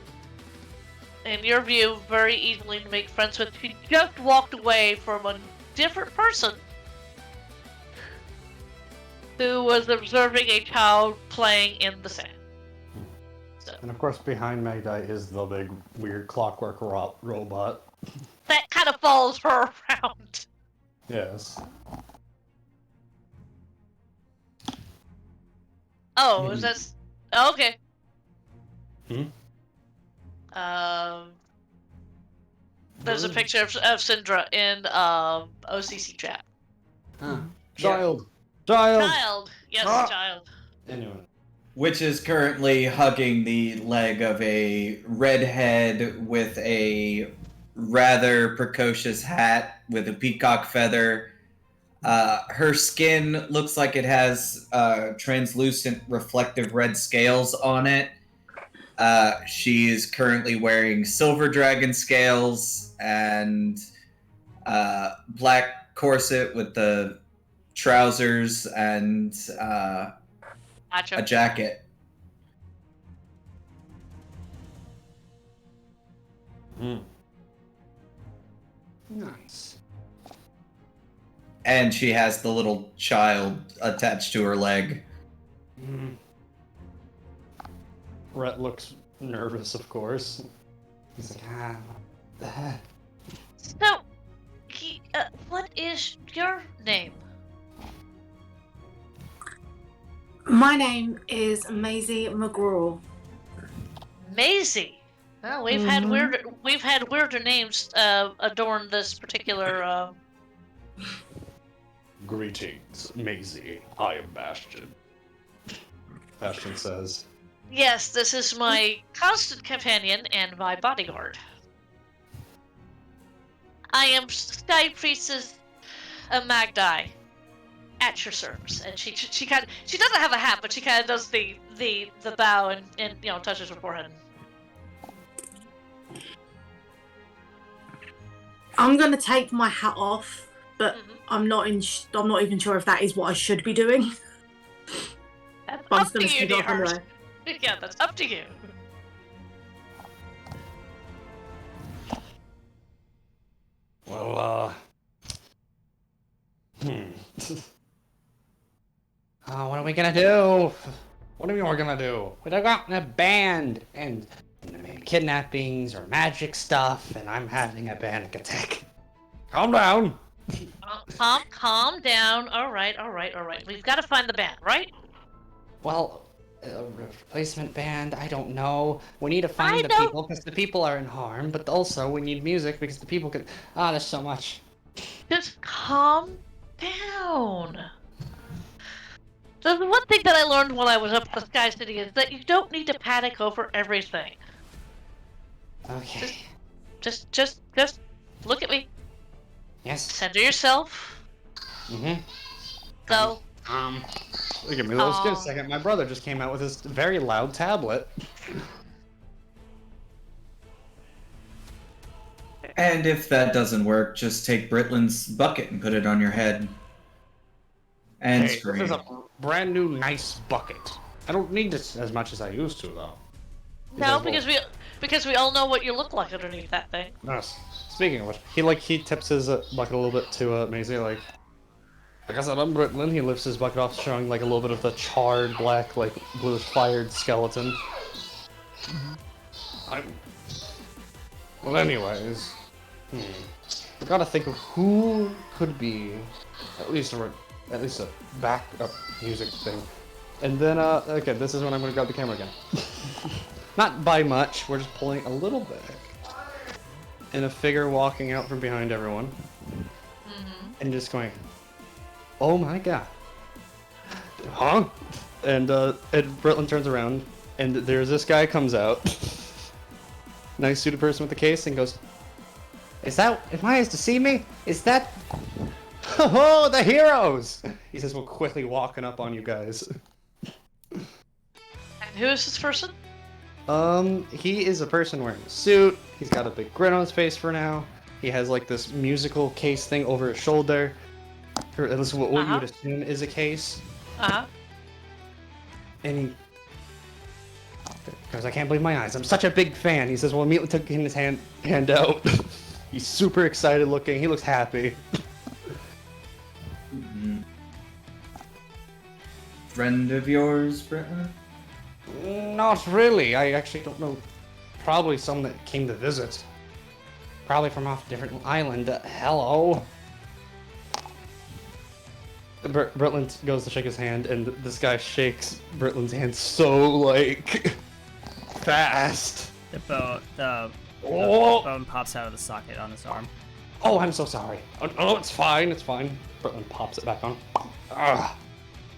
in your view, very easily to make friends with. She just walked away from a different person who was observing a child playing in the sand. So And of course, behind Magdai is the big, weird clockwork robot. that kind of follows her around. Yes. Oh, is that? Okay. Hmm? There's a picture of Syndra in OCC chat. Huh. Child! Child! Child, yes, Ah! child. Anyway. which is currently hugging the leg of a redhead with a rather precocious hat with a peacock feather. Her skin looks like it has translucent reflective red scales on it. She is currently wearing silver dragon scales and black corset with the trousers and a Gotcha. jacket. Nice. And she has the little child attached to her leg. Rhett looks nervous, of course. He's like, ah. So, what is your name? My name is Maisie McGraw. Maisie. Well, we've had weirder names adorn this particular. Greetings, Maisie. I am Bastion. Bastion says, Yes, this is my constant companion and my bodyguard. I am Sky Priestess Magdi, at your service. And she doesn't have a hat, but she kind of does the bow and touches her forehead. I'm gonna take my hat off, but I'm not even sure if that is what I should be doing. That's But I'm up just gonna to you, take it off dear. anyway. Yeah, that's up to you. well, Oh, what are we gonna do? what do you mean we're gonna do? We done got in a band and maybe kidnappings or magic stuff, and I'm having a panic attack. Calm down! Calm down. All right. We've got to find the band, right? Well, a replacement band, I don't know. We need to I find the know. people because the people are in harm, but also we need music because the people can. There's so much. Just calm down. So the one thing that I learned when I was up at the Sky City is that you don't need to panic over everything. Okay. Just look at me. Yes. Center yourself. Mm-hmm. Go. Look at me, let's get a second. My brother just came out with this very loud tablet. And if that doesn't work, just take Britlin's bucket and put it on your head. And Hey, scream. this is a brand new nice bucket. I don't need this as much as I used to, though. No, Because, because we all know what you look like underneath that thing. Yes. Speaking of which, he tips his bucket a little bit to Maisie, like I said, I'm Britlin. He lifts his bucket off, showing like a little bit of the charred black, like bluish fired skeleton. Well, anyways, I gotta think of who could be at least a backup music thing. And then, okay, this is when I'm gonna grab the camera again. Not by much. We're just pulling a little back. And a figure walking out from behind everyone. And just going, oh my god. Huh? And Britlin turns around, and there's this guy comes out. Nice suited person with a case, and goes, am I to see me? Is that... Oh, the heroes! He says, we're quickly walking up on you guys. And who is this person? He is a person wearing a suit. He's got a big grin on his face for now. He has like this musical case thing over his shoulder. Or at least what you would assume is a case. And he goes, I can't believe my eyes. I'm such a big fan. He says, well, immediately took his hand out. He's super excited looking. He looks happy. Friend of yours, Britlin? Not really. I actually don't know. Probably some that came to visit. Probably from off a different island. Hello. Britlin goes to shake his hand, and this guy shakes Britlin's hand so, like, fast. The bone Oh! pops out of the socket on his arm. Oh, I'm so sorry. Oh, it's fine, it's fine. Britlin pops it back on. Ugh.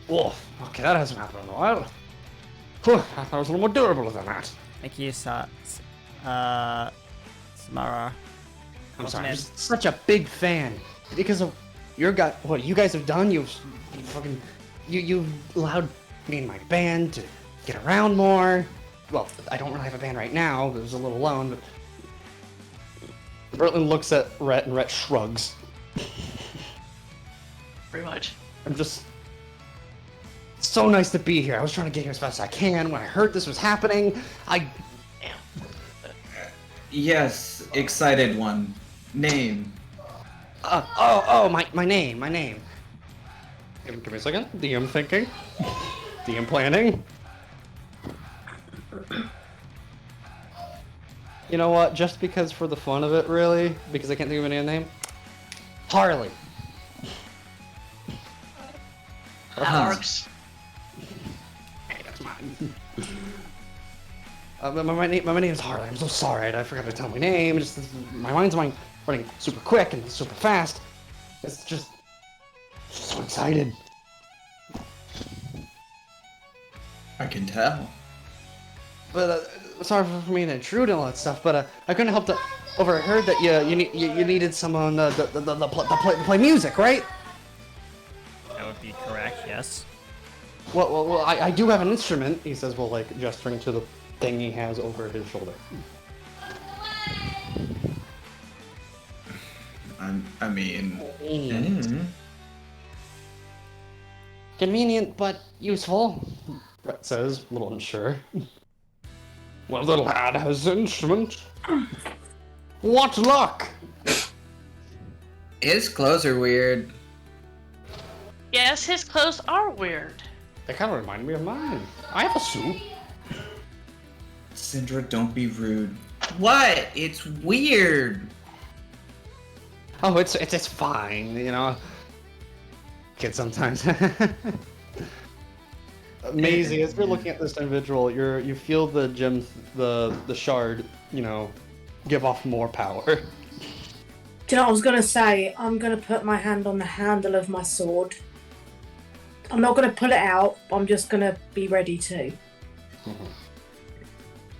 Wolf. Okay, that hasn't happened in a while. Whew, I thought it was a little more durable than that. Thank you, Samara. I'm sorry, I'm Man. just such a big fan. Because of what you guys have done, you allowed me and my band to get around more. Well, I don't really have a band right now, but it was a little alone, but Bertlin looks at Rhett and Rhett shrugs. Pretty much. I'm just so nice to be here. I was trying to get here as fast as I can. When I heard this was happening, Yes, excited one. Name. my name. Give me a second. DM thinking. DM planning. You know what? Just because for the fun of it, really, because I can't think of any other name. Harley. That works. Hey, that's mine. My name's Harley. I'm so sorry. I forgot to tell my name. My mind's running super quick and super fast. It's just so excited. I can tell. But sorry for me to intrude and all that stuff. But I couldn't help to overheard that you needed someone to play music, right? That would be correct, yes. Well, I do have an instrument. He says, well, like gesturing to the thing he has over his shoulder. I mean. Convenient, but useful. Brett says, a little unsure. Well, the lad has an instrument. What luck! His clothes are weird. Yes, his clothes are weird. They kind of remind me of mine. I have a suit. Syndra, don't be rude. What? It's weird. Oh, it's fine, you know. Kids sometimes. Maisie, as you're looking at this individual, you feel the gem, the shard, you know, give off more power. Do you know what I was going to say? I'm going to put my hand on the handle of my sword. I'm not going to pull it out, but I'm just going to be ready to. Mm-hmm.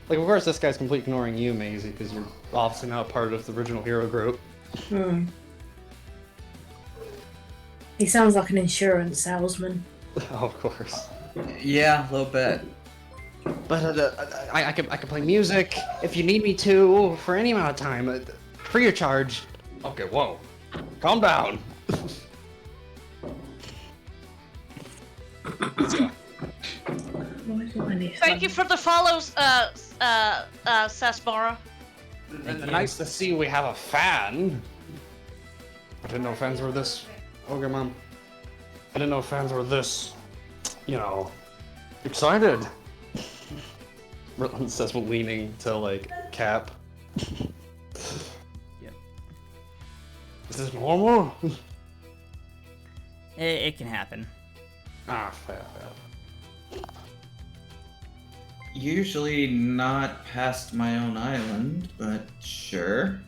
Like, of course, this guy's completely ignoring you, Maisie, because you're obviously not part of the original hero group. Hmm. He sounds like an insurance salesman. Oh, of course. Yeah, a little bit. But I can play music if you need me to for any amount of time, free of charge. Okay, whoa, calm down. Thank you for the follows, Sasmara. Nice to see we have a fan. I didn't know fans were this. Okay, Mom. I didn't know fans were this, you know, excited. Ritland says, leaning to, like, Cap. Yep. Is this normal? It can happen. Ah, fair. Usually not past my own island, but sure.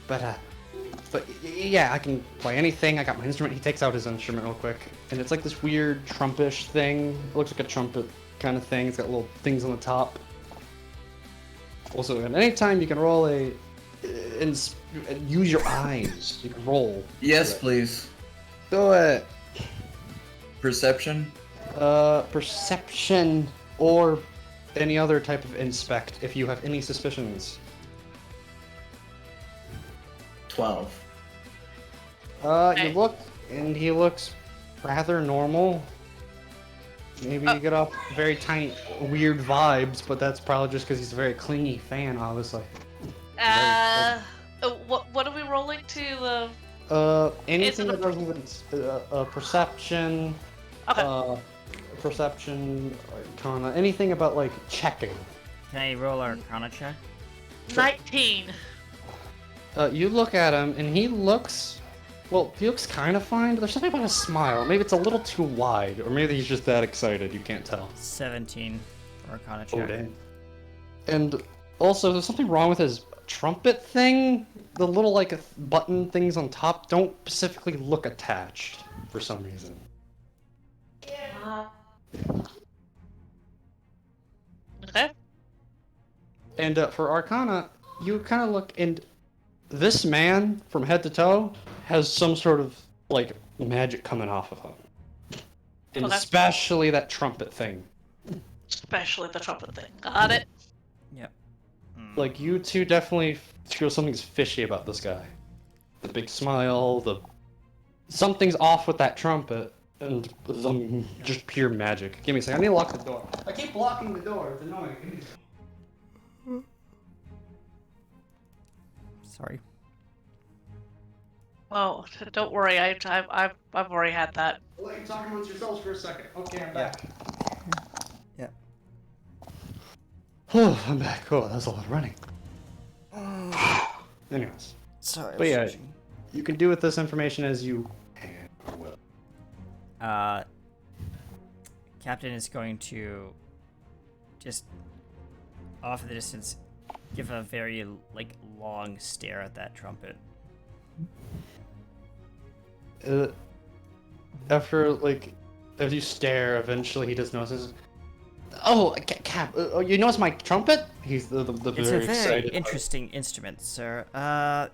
But yeah, I can play anything. I got my instrument. He takes out his instrument real quick, and it's like this weird trumpish thing. It looks like a trumpet kind of thing. It's got little things on the top. Also, at any time you can roll and use your eyes. You can roll. Yes, please. Do it. Perception? Perception or any other type of inspect if you have any suspicions. 12. You look, and he looks rather normal. Maybe you get off very tiny, weird vibes, but that's probably just because he's a very clingy fan, obviously. What are we rolling to? Anything Is it that doesn't perception, Okay. perception, arcana, anything about like checking. Can I roll our Arcana check? 19. You look at him, and he looks kind of fine, but there's something about his smile. Maybe it's a little too wide, or maybe he's just that excited, you can't tell. 17 for Arcana check. Oh, dang. And also, there's something wrong with his trumpet thing. The little, like, button things on top don't specifically look attached for some reason. And for Arcana, you kind of look, and this man, from head to toe, has some sort of, like, magic coming off of him. And Okay. especially that trumpet thing. Especially the trumpet thing. Got it. Yep. Hmm. Like, you two definitely feel something's fishy about this guy. The big smile, something's off with that trumpet, and some just pure magic. Give me a second, I need to lock the door. I keep blocking the door, it's annoying. Sorry. Oh, don't worry. I've already had that. I'll let you talk amongst yourselves for a second. Okay, I'm back. Yeah. Oh, I'm back. Oh, that was a lot of running. Anyways, Sorry. but yeah, you can do with this information as you can or will. Captain is going to just off in the distance give a very like long stare at that trumpet. After like, as you stare, eventually he just notices. Oh, Cap! You notice my trumpet? He's the It's very a very excited. interesting instrument, sir. I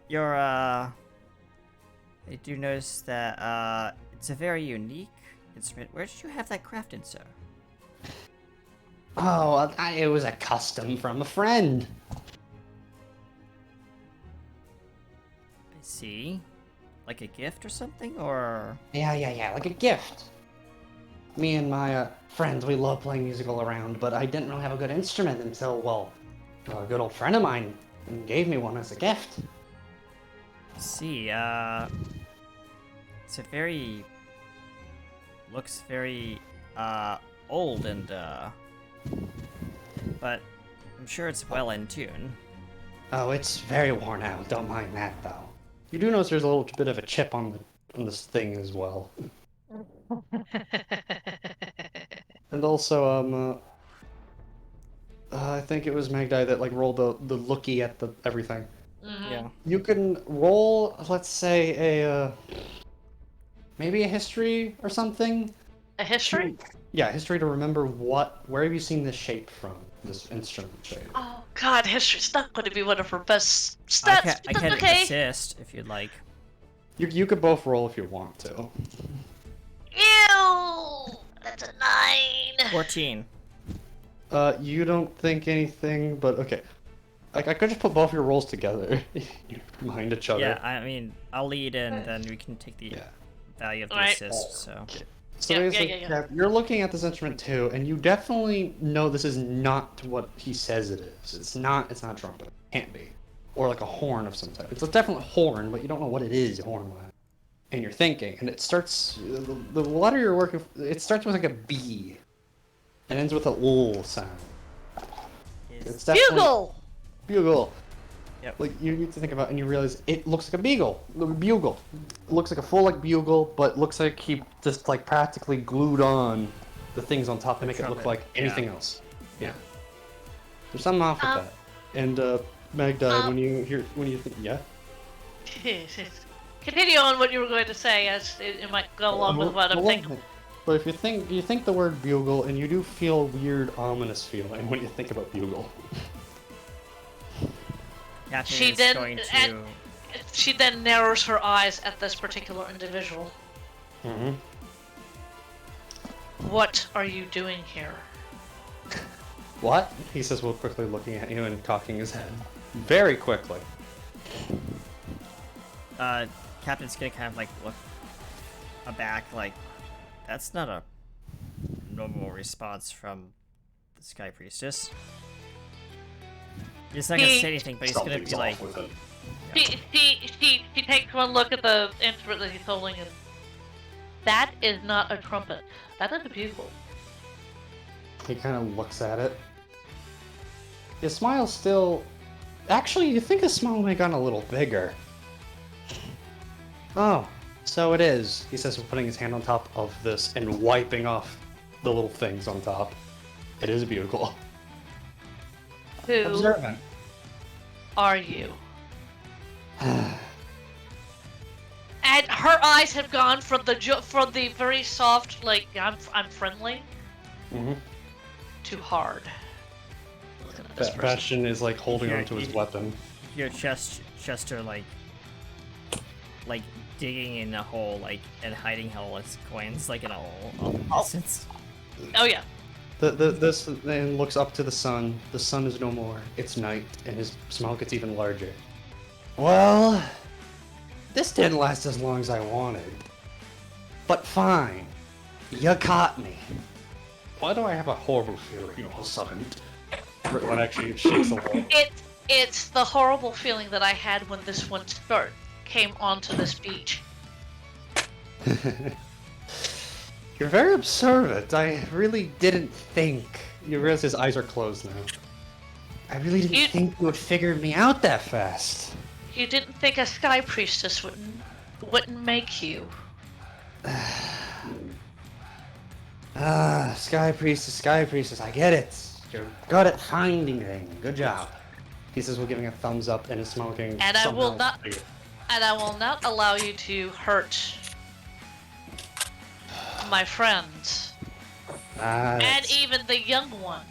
do notice that it's a very unique instrument. Where did you have that crafted, sir? Oh, it was a custom from a friend. I see. Like a gift or something, or Yeah, like a gift. Me and my friends, we love playing music all around, but I didn't really have a good instrument until, well, a good old friend of mine gave me one as a gift. I see. It's a very looks very old and but I'm sure it's well in tune. Oh, it's very worn out. Don't mind that, though. You do notice there's a little bit of a chip on this thing as well. And also, I think it was Magdi that like rolled the lookie at the everything. Mhm. Yeah. You can roll, let's say maybe a history or something. A history? Yeah, history to remember where have you seen this shape from? This instrument shape. Oh God, history's not going to be one of her best I stats. can, but I that's can okay. assist if you'd like. You could both roll if you want to. Ew, that's a 9. 14. You don't think anything, but okay. Like I could just put both your rolls together behind each other. Yeah, I mean, I'll lead and then we can take the Yeah. value of the Alright. assist, so. So Yeah, basically, yeah. Cap, you're looking at this instrument too, and you definitely know this is not what he says it is. It's not a trumpet. Can't be. Or like a horn of some type. It's a definite horn, but you don't know what it is, horn wise. And you're thinking, and it starts, the letter you're working, it starts with like a B, and ends with a L sound. It's definitely Bugle. bugle. Yep. Like you need to think about, and you realize it looks like a bugle. It looks like a full like bugle, but looks like he just like practically glued on the things on top to make it look trumpet, like yeah. anything else. Yeah. There's something off with that. And Magdi, when you think, yeah. Continue on what you were going to say, as it might go along with what I'm thinking. But if you think the word bugle, and you do feel a weird, ominous feeling when you think about bugle. Captain She is then- going and- to. She then narrows her eyes at this particular individual. Mm-hmm. What are you doing here? What? He says, while quickly looking at you and cocking his head. Very quickly. Captain's gonna kind of like look aback, like that's not a normal response from the Sky Priestess. He's not gonna say anything, but he's gonna be like, She takes one look at the instrument that he's holding, and that is not a trumpet. That is a bugle. He kind of looks at it. His smile's still... Actually, you think his smile may have gotten a little bigger. Oh, so it is. He says, putting his hand on top of this and wiping off the little things on top. It is a bugle. Who Observant. are you? And her eyes have gone from the very soft, like I'm friendly, Mm-hmm. to hard. This person. Bastion is like holding Here, onto his you- weapon. Your Chester like digging in a hole, like and hiding all its coins, like in a distance. Oh yeah. This man looks up to the sun. The sun is no more. It's night, and his smile gets even larger. Well, this didn't last as long as I wanted. But fine. You caught me. Why do I have a horrible feeling all of a sudden? Everyone actually shakes the wall. It's the horrible feeling that I had when this one came onto this beach. You're very observant. I really didn't think. You realize his eyes are closed now. I really didn't think you would figure me out that fast. You didn't think a sky priestess wouldn't make you. Sky Priestess, I get it. You're good at finding things. Good job. He says we're giving a thumbs up and is smoking. And I will somehow- not allow you to hurt my friends. And that's- even the young one.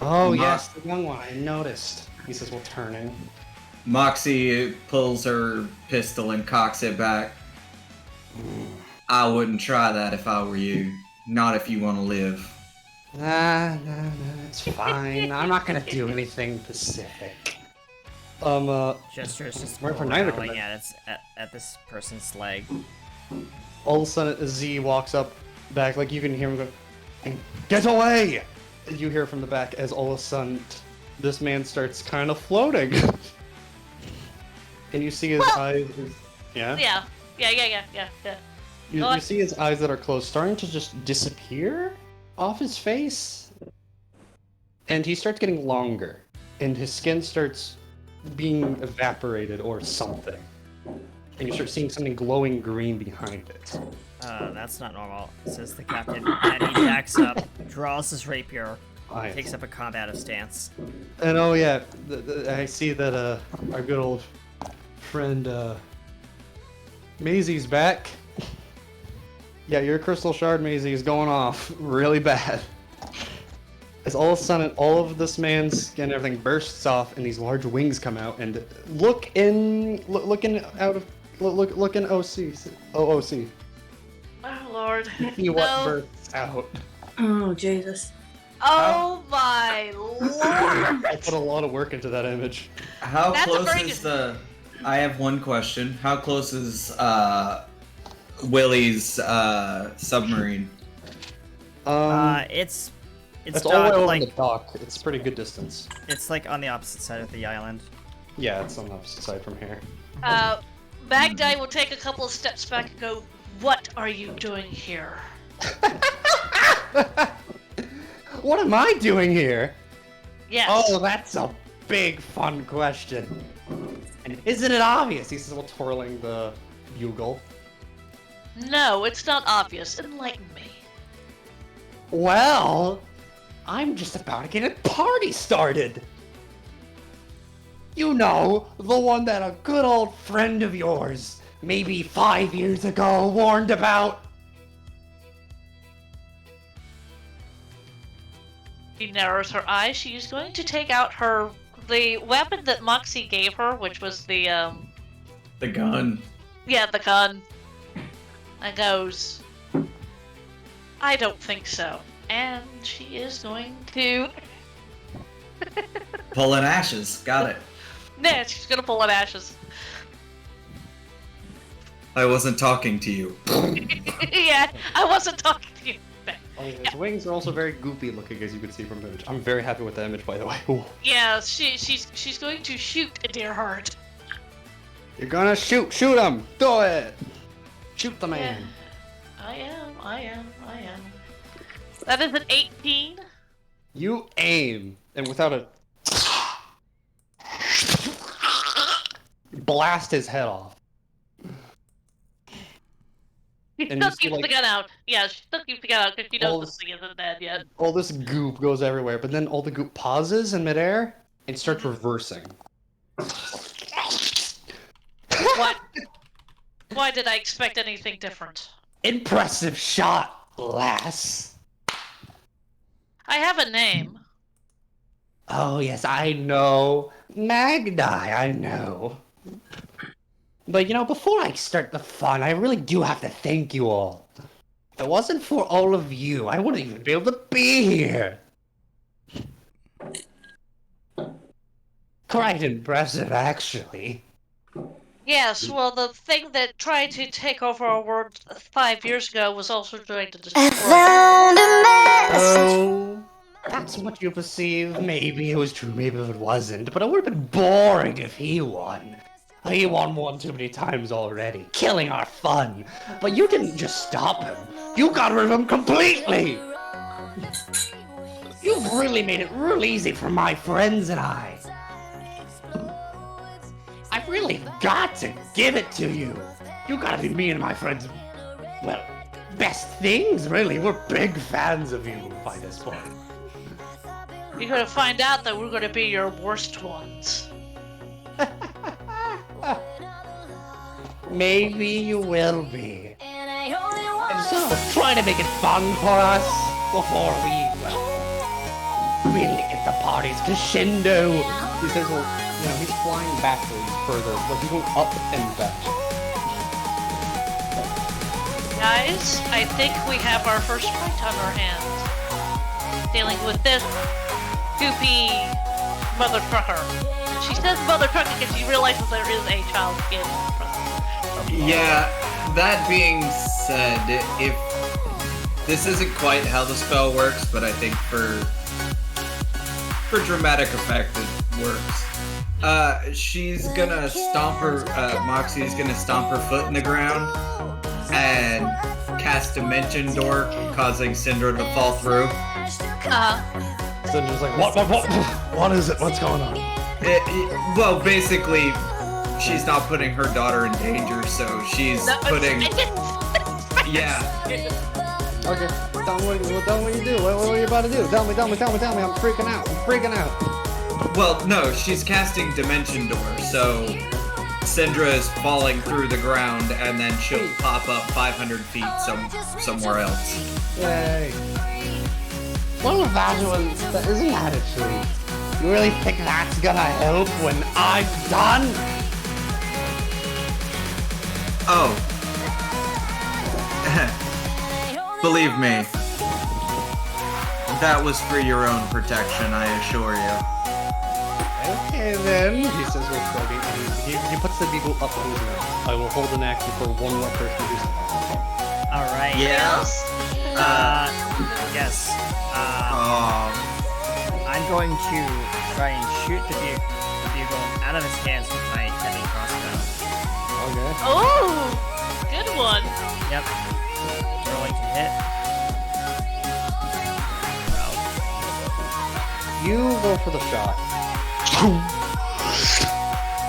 Oh yes, the young one. I noticed. He says we're turning. Moxie pulls her pistol and cocks it back. I wouldn't try that if I were you. Not if you want to live. Nah, it's fine. I'm not gonna do anything specific. Chester is just Where for neither growling command? at this person's leg. All of a sudden, Z walks up back, like you can hear him go, "Get away!" And you hear from the back as all of a sudden, this man starts kind of floating. And you see his eyes. Yeah? Yeah. You see his eyes that are closed starting to just disappear off his face. And he starts getting longer. And his skin starts being evaporated or something. And you start seeing something glowing green behind it. That's not normal, says the captain. And he backs up, draws his rapier, takes up a combative stance. And oh yeah, I see that our good old friend Maisie's back. Yeah, your crystal shard, Maisie, is going off really bad. As all of a sudden, all of this man's skin and everything bursts off, and these large wings come out. And looking OOC. Oh Lord. See what No. bursts out. Oh, Jesus. Oh my Lord. I put a lot of work into that image. How That's a close very is the... I have one question. How close is Willie's submarine? It's It's all the way over like the dock. It's a pretty good distance. it's like on the opposite side of the island. Yeah, it's on the opposite side from here. Baghdad will take a couple of steps back and go, "What are you doing here?" What am I doing here? Yes. Oh, that's a big fun question. And isn't it obvious? He says while twirling the bugle. No, it's not obvious. Enlighten me. Well, I'm just about to get a party started. You know, the one that a good old friend of yours, maybe 5 years ago, warned about. She narrows her eyes. She is going to take out the weapon that Moxie gave her, which was the The gun. the gun. And goes, "I don't think so." And she is going to Pulling ashes. Got it. Nah, she's gonna pull out ashes. I wasn't talking to you. Yeah, I wasn't talking to you. Oh, his wings are also very goopy looking, as you can see from the image. I'm very happy with the image, by the way. Ooh. Yeah, she's going to shoot a deer heart. You're gonna shoot him! Do it! Shoot the man! I am. That is an 18. You aim, and without a... blast his head off. She And still you see, keeps the like, gun out. Yeah, she still keeps the gun out because she all knows this this- thing isn't dead yet. All this goop goes everywhere, but then all the goop pauses in midair and starts reversing. What? Why did I expect anything different? Impressive shot, lass. I have a name. Oh, yes, I know. Magni, I know. But you know, before I start the fun, I really do have to thank you all. If it wasn't for all of you, I wouldn't even be able to be here. Quite impressive, actually. Yes, well, the thing that tried to take over our world 5 years ago was also trying to I destroy it. found a message. Oh, that's what you perceive. Maybe it was true, maybe it wasn't. But it would have been boring if he won. He won one too many times already, killing our fun. But you didn't just stop him. You got rid of him completely. You've really made it real easy for my friends and I. I've really got to give it to you. You gotta be me and my friends, well, best things, really. We're big fans of you by this point. You're gonna find out that we're gonna be your worst ones. Maybe you will be. And so, try to make it fun for us before we, well, really get the party's crescendo. He says, well, you know, he's flying backwards further. Like, he's going up and back. Guys, I think we have our first fight on our hands. Dealing with this goopy motherfucker. She says motherfucker because she realizes there is a child in front of her. Yeah, that being said, if this isn't quite how the spell works, but I think for dramatic effect it works. She's gonna stomp her, Moxie's gonna stomp her foot in the ground and cast Dimension Door, causing Syndra to fall through. Syndra's like, what? What is it? What's going on? Well, basically, she's not putting her daughter in danger, so she's putting. Yeah. Okay, tell me what you do. What are you about to do? Tell me. I'm freaking out. Well, no, she's casting Dimension Door, so Syndra is falling through the ground, and then she'll pop up 500 feet somewhere else. Yay. Well, that isn't that a treat? You really think that's gonna help when I'm done? Oh. Believe me. That was for your own protection, I assure you. Okay then, he says we're shrugging, and he puts the beagle up on his nose. I will hold an action for one more person to do something. Alright. Yes? Yes. Oh. I'm going to try and shoot the bugle out of his hands with my heavy crossbow. Okay. Oh, good one. Yep. Rolling to hit. Well, You go for the shot.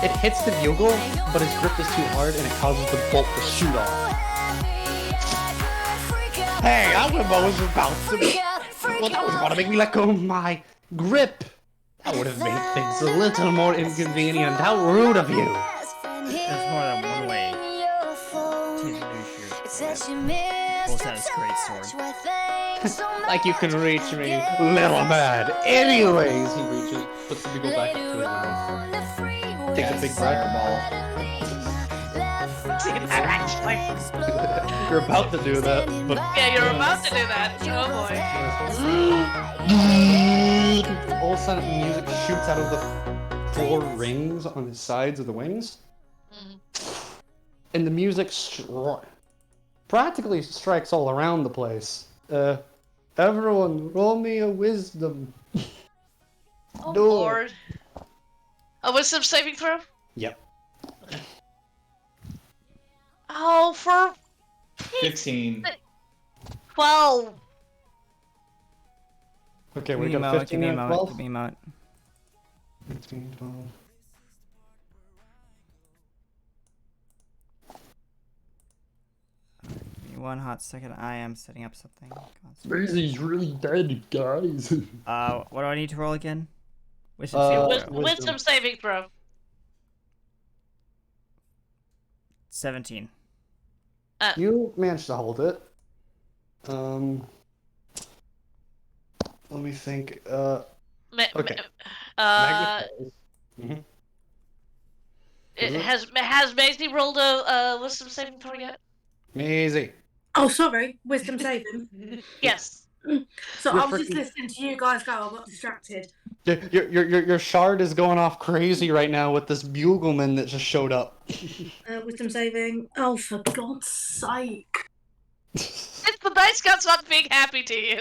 It hits the bugle, but his grip is too hard and it causes the bolt to shoot off. Hey, I was about to. Well, that was about to make me let go of my grip. That would have made things a little more inconvenient. How rude of you. there's more than one way to shoot. Pulls out his great sword. Like you can reach me, little man. Anyways, he reaches, puts the beagle back into his mouth. Takes a big breath. You're about to do that, but Yeah, you're about to do that. Oh boy. all of a sudden music shoots out of the 4 rings on his sides of the wings. And the music practically strikes all around the place. Everyone, roll me a wisdom. Oh Do it. lord. A wisdom saving throw? Yep. Oh, for 15. 12. Okay, Give we me a got moment, 15 give me a and moment, 12. give me a moment. 15, 12. Give me one hot second. I am setting up something. Daisy's really dead, guys. What do I need to roll again? Wisdom Uh, saving Wisdom, throw. wisdom saving throw. 17. You managed to hold it. Let me think. Okay. uh, Mm-hmm. has Maisie rolled a wisdom saving throw yet? Maisie. Oh, sorry. Wisdom saving. Yes. So You're I was just freaking- listening to you guys go. I got distracted. Your shard is going off crazy right now with this bugleman that just showed up. Wisdom saving. Oh, for God's sake. It's the dice gods not being happy to you.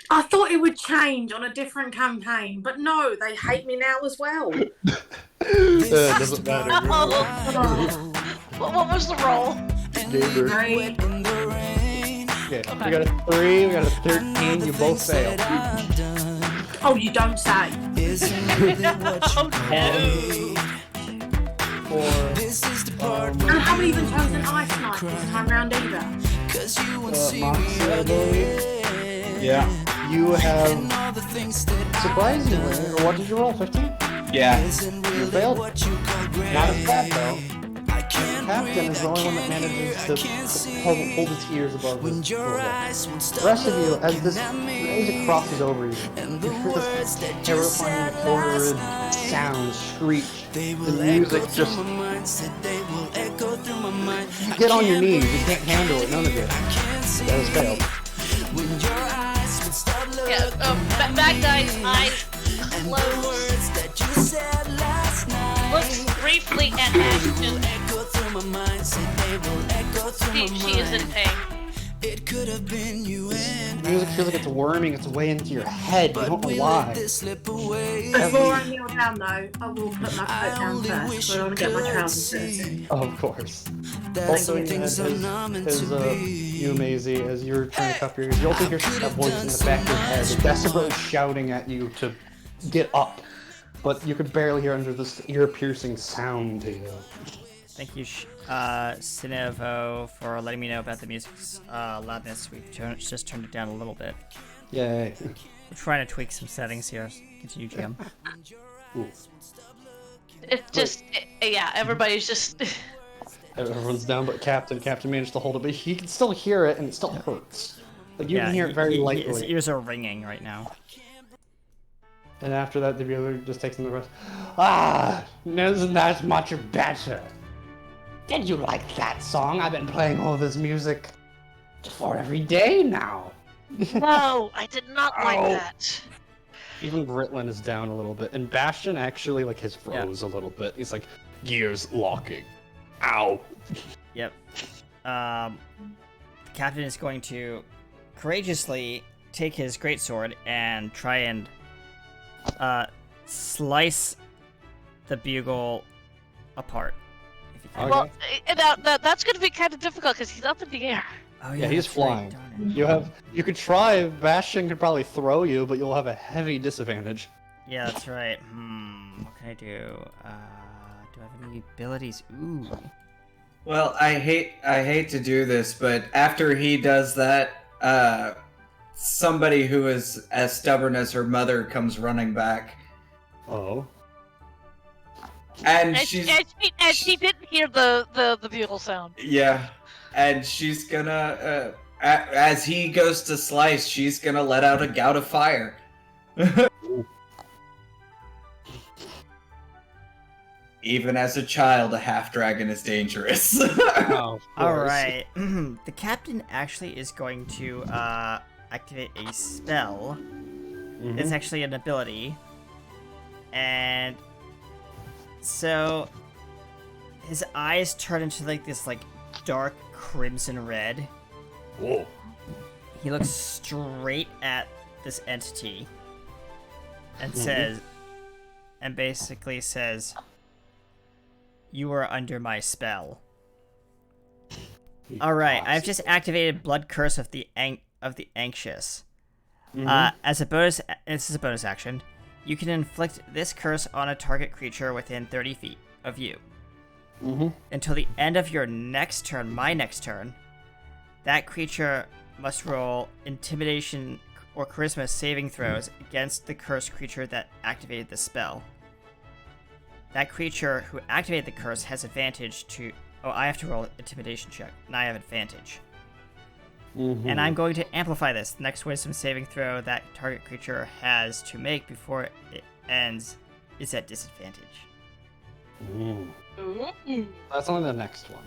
I thought it would change on a different campaign, but no, they hate me now as well. Doesn't matter. Oh. What was the roll? Gaber. Right. Okay, we got a 3, we got a 13, you both fail. Oh, you don't say. Oh no. 4. And how even turns an ice knife this time round either. Moxie, I believe. Yeah. You have surprisingly, or what did you roll? 15? Yeah. You failed. Not as bad though. Captain is the only one that manages to hold its ears above the The rest of you, as this music crosses over you, you hear this terrifying, horrid sound screech. The music just... You get on your knees, you can't handle it, none of it. That has failed. Yeah, bad guy's eyes closed. Looks briefly at Ashton. She is in pain. The music feels like it's worming its way into your head, you don't know why. Before I kneel down, though, I will put my foot down first, because I want to get my trousers dirty. Of course. Also, you had you, Maisie, as you're trying to cuff your ears, you also hear a voice in the back of your head, desperately shouting at you to get up. But you could barely hear under this ear-piercing sound to you. Thank you, Cinevo, for letting me know about the music's loudness. We've just turned it down a little bit. Yay. We're trying to tweak some settings here. Continue, GM. Ooh. It's just, yeah, everybody's just... Everyone's down but Captain. Captain managed to hold it, but he can still hear it, and it still hurts. Like, you can hear it very His lightly. ears are ringing right now. And after that, the viewer just takes another breath. Ah, isn't that much better? Did you like that song? I've been playing all this music for every day now. No, I did not like that. Even Gritlin is down a little bit, and Bastion actually, like, his froze a little bit. He's like, gears locking. Ow. Yep. The captain is going to courageously take his greatsword and try and slice the bugle apart. If he can. Well, that's going to be kind of difficult because he's up in the air. Oh, Yeah, he's that's right, flying. darn it. You could try. Bastion could probably throw you, but you'll have a heavy disadvantage. Yeah, that's right. What can I do? Do I have any abilities? Ooh. Well, I hate to do this, but after he does that, somebody who is as stubborn as her mother comes running back, Oh. and And she's she didn't hear the bugle sound. yeah, and she's gonna as he goes to slice, she's gonna let out a gout of fire. Even as a child, a half-dragon is dangerous. Oh, Alright. The captain actually is going to activate a spell. It's actually an ability. And so his eyes turn into like this dark crimson red. Whoa. He looks straight at this entity and says, and basically says, "You are under my spell." All right, I've just activated Blood Curse of the Anxious. As a bonus, this is a bonus action. You can inflict this curse on a target creature within 30 feet of you. Until the end of your next turn, my next turn, that creature must roll Intimidation or Charisma saving throws against the cursed creature that activated the spell. That creature who activated the curse has advantage to... Oh, I have to roll an Intimidation check, and I have advantage. And I'm going to amplify this. The next wisdom saving throw that target creature has to make before it ends is at disadvantage. That's only the next one.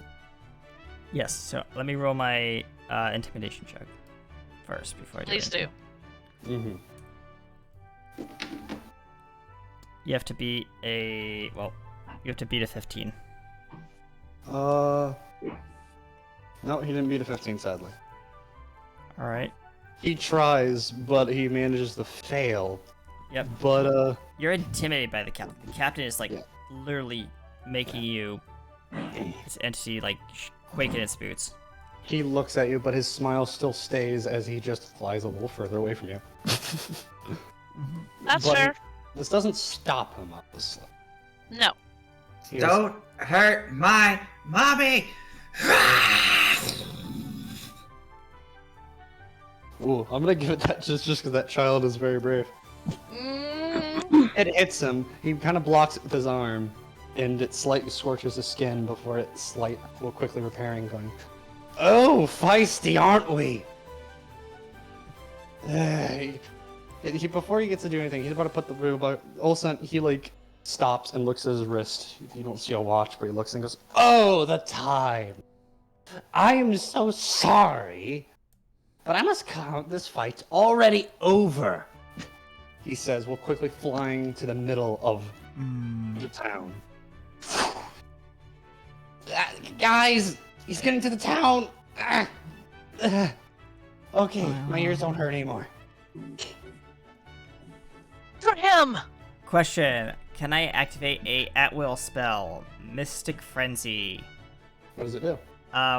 Yes, so let me roll my intimidation check first before I do Please do. anything. You have to beat a... well, you have to beat a 15. No, he didn't beat a 15, sadly. Alright. He tries, but he manages to fail. Yep. But, You're intimidated by the captain. The captain is, like, Yeah. literally making you... this entity, like, quake in its boots. he looks at you, but his smile still stays as he just flies a little further away from you. That's But fair. This doesn't stop him, obviously. No. He goes, Don't hurt my mommy! Ooh, I'm gonna give it that just because that child is very brave. Mm, It hits him. He kind of blocks it with his arm, and it slightly scorches his skin before it will quickly repairing, going, "Oh, feisty, aren't we?" Before he gets to do anything, he's about to put the robot. All of a sudden, he like stops and looks at his wrist. You don't see a watch, but he looks and goes, "Oh, the time! I am so sorry, but I must count this fight already over." He says, while quickly flying to the middle of the town. Guys, he's getting to the town. Okay, my ears don't hurt anymore. for him. Question. Can I activate a at-will spell? Mystic Frenzy. What does it do?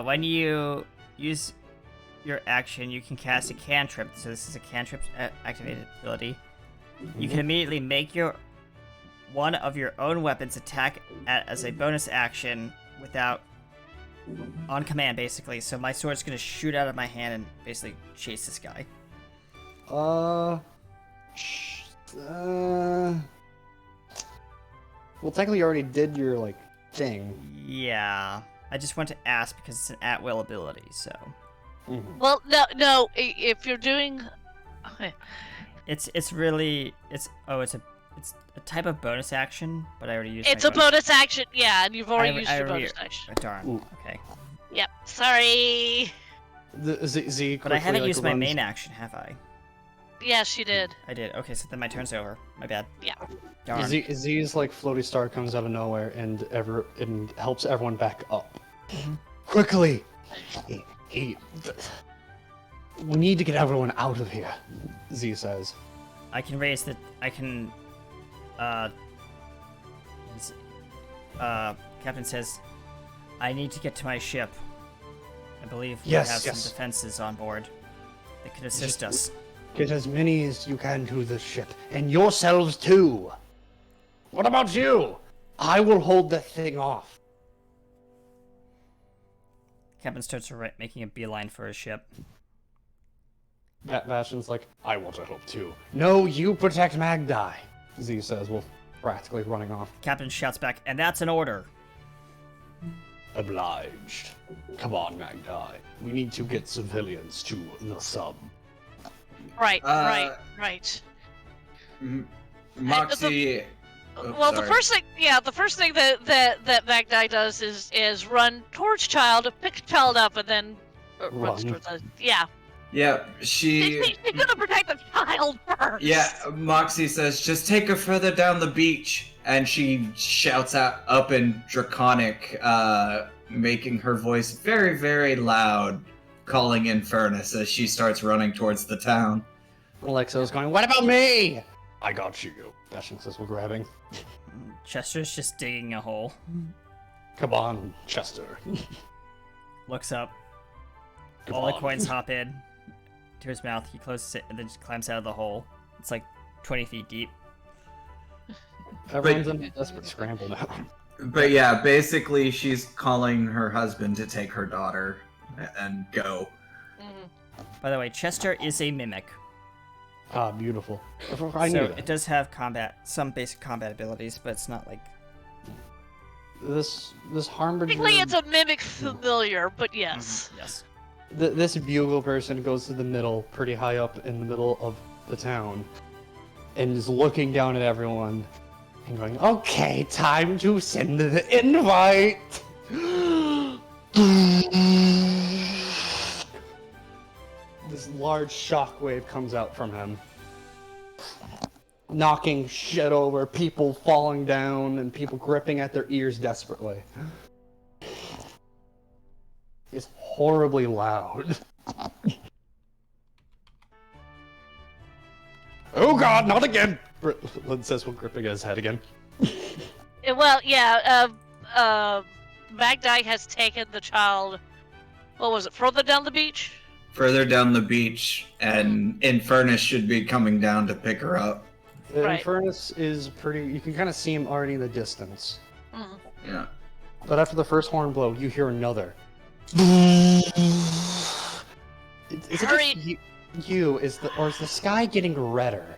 When you use your action, you can cast a cantrip. So this is a cantrip activated ability. You can immediately make one of your own weapons attack as a bonus action without on command, basically. So my sword's gonna shoot out of my hand and basically chase this guy. Well, technically, you already did your like thing. Yeah, I just want to ask because it's an at-will ability. So Well, no. If you're doing, it's a type of bonus action, but I already used. it's my a bonus action. Yeah, and you've already I used your already- bonus action. Oh, darn. Ooh. Okay. Yep. Sorry. The Z But I haven't quickly, used my runs- main action, have I? Yes, you did. I did. Okay, so then my turn's over. My bad. Yeah. Darn. Z's like floaty star comes out of nowhere and helps everyone back up. Quickly! We need to get everyone out of here, Z says. I can raise the. I can. Captain says, I need to get to my ship. I believe we Yes, have yes. some defenses on board that could assist us. Get as many as you can to the ship, and yourselves too. What about you? I will hold that thing off. Captain starts making a beeline for his ship. Bastion's like, I want to help too. No, you protect Magdi, Z says, while practically running off. Captain shouts back, and that's an order. Obliged. Come on, Magdi. We need to get civilians to the sub. Right. Uh, Right. Moxie. Well, the first thing that Magdi does is run towards Child, pick Child up, and then runs Run. towards us. Yeah. Yeah, She's gonna protect the child first. Yeah, Moxie says, just take her further down the beach. And she shouts out up in Draconic, making her voice very, very loud, calling in Furnace as she starts running towards the town. Alexo's going, what about me? I got you. Bastion says, we're grabbing. Chester's just digging a hole. Come on, Chester. Looks up. Come All the on. coins hop in to his mouth. He closes it and then just climbs out of the hole. It's like 20 feet deep. Everyone's in a desperate scramble now. But yeah, basically she's calling her husband to take her daughter and go. By the way, Chester is a mimic. Ah, beautiful. I knew So that. it does have some basic combat abilities, but it's not like... This harbinger. Technically, it's a mimic familiar, but yes. Yes. This bugle person goes to the middle, pretty high up in the middle of the town, and is looking down at everyone and going, "Okay, time to send the invite." This large shockwave comes out from him, knocking shit over, people falling down, and people gripping at their ears desperately. It's horribly loud. Oh god, not again! Lynn says while gripping at his head again. Well, yeah, Magdai has taken the child, what was it, further down the beach? Further down the beach, and Infernus should be coming down to pick her up. Right. Infernus is pretty... You can kind of see him already in the distance. Mm. Yeah. But after the first horn blow, you hear another. Is it Hurry! just you? Is the sky getting redder?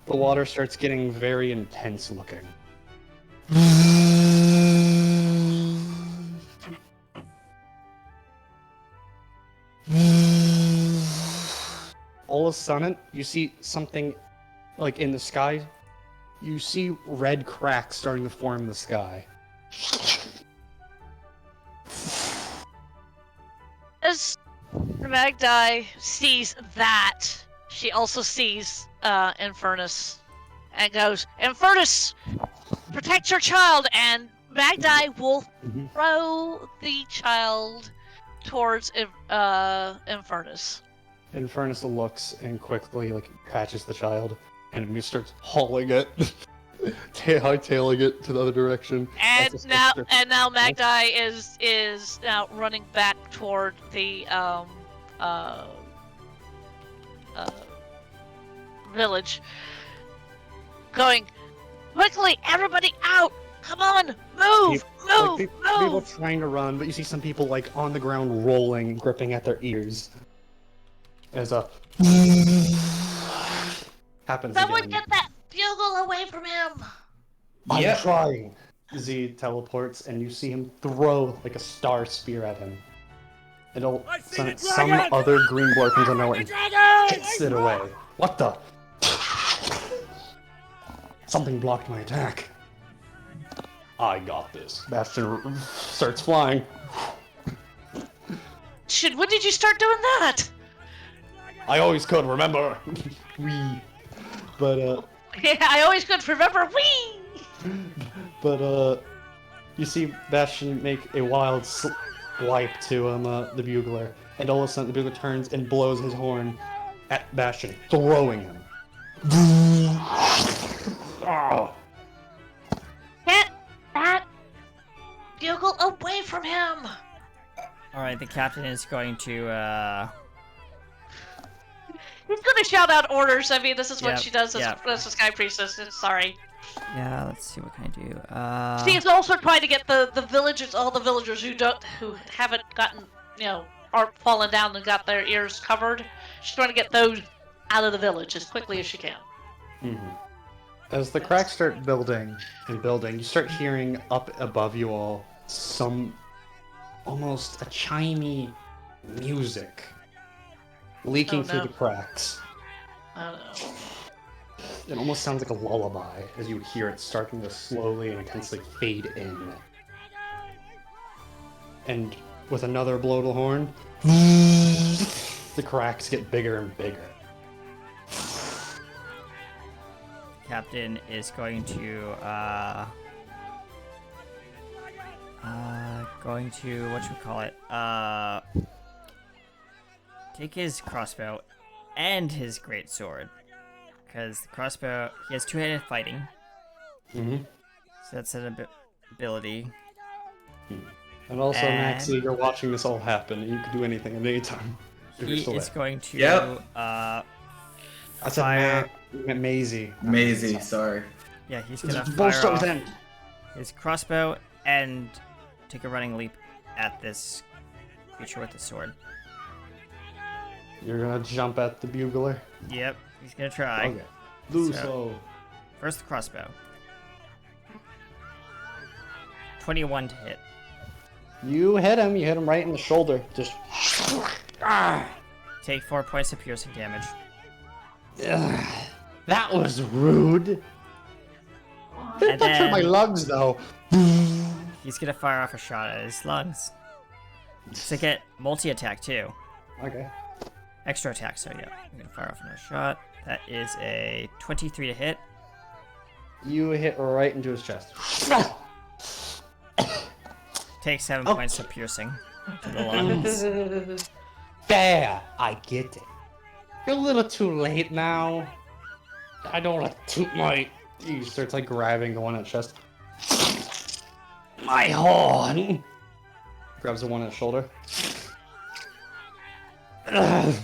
The water starts getting very intense looking. All of a sudden, you see something like in the sky. You see red cracks starting to form in the sky. As Magdai sees that, she also sees Infernus and goes, "Infernus, protect your child!" And Magdai will throw the child towards Infernus. Infernus looks and quickly catches the child and he starts hauling it, hightailing it to the other direction. And now Magdai is now running back toward the village, going, "Quickly, everybody out! Come on, move, move, People move!" trying to run, but you see some people on the ground rolling, gripping at their ears. As a happens Someone again. get that bugle away from him! I'm Yep. trying. Z teleports, and you see him throw a star spear at him. And some other green boy comes out of nowhere and hits it away. What the? Something blocked my attack. I got this. Bastion starts flying. Shit, when did you start doing that? I always could remember. Wee. But Yeah, I always could remember. Whee! But you see Bastion make a wild swipe to the bugler, and all of a sudden the bugler turns and blows his horn at Bastion, throwing him. Oh. Get that bugle away from him! Alright, the captain is going to, He's gonna shout out orders. I mean, this is what Yep, she does as yep. a Sky Priestess. Sorry. Yeah, let's see what can I do. She's also trying to get the villagers, all the villagers who haven't gotten, aren't fallen down and got their ears covered. She's trying to get those out of the village as quickly as she can. Mm-hmm. As the cracks start building and building, you start hearing up above you all some almost a chimey music leaking through the cracks. I don't know. It almost sounds like a lullaby as you hear it starting to slowly and intensely fade in. And with another blow to the horn, the cracks get bigger and bigger. Captain is going to, take his crossbow and his greatsword. Because the crossbow, he has two-handed fighting. Mm-hmm. So that's an ability. And also, And- Maxie, you're watching this all happen, and you can do anything at any time. If you're He still is there. going to, Yep. That's fire. Maisie. Maisie, sorry. Yeah, he's gonna Bull fire stars off then. his crossbow and take a running leap at this creature with the sword. You're gonna jump at the bugler. Yep, he's gonna try. Okay. Do So- so. First the crossbow. 21 to hit. You hit him. You hit him right in the shoulder. Just. Take 4 points of piercing damage. Ugh, that was rude. Didn't And touch my then- lungs though. He's gonna fire off a shot at his lungs. To get multi-attack too. Okay. Extra attack, so yeah. I'm gonna fire off another shot. That is a 23 to hit. You hit right into his chest. Take 7 points of piercing to the lungs. There, I get it. You're a little too late now. I don't want to toot my. He starts like grabbing the one at chest. My horn. Grabs the one at shoulder. Ugh.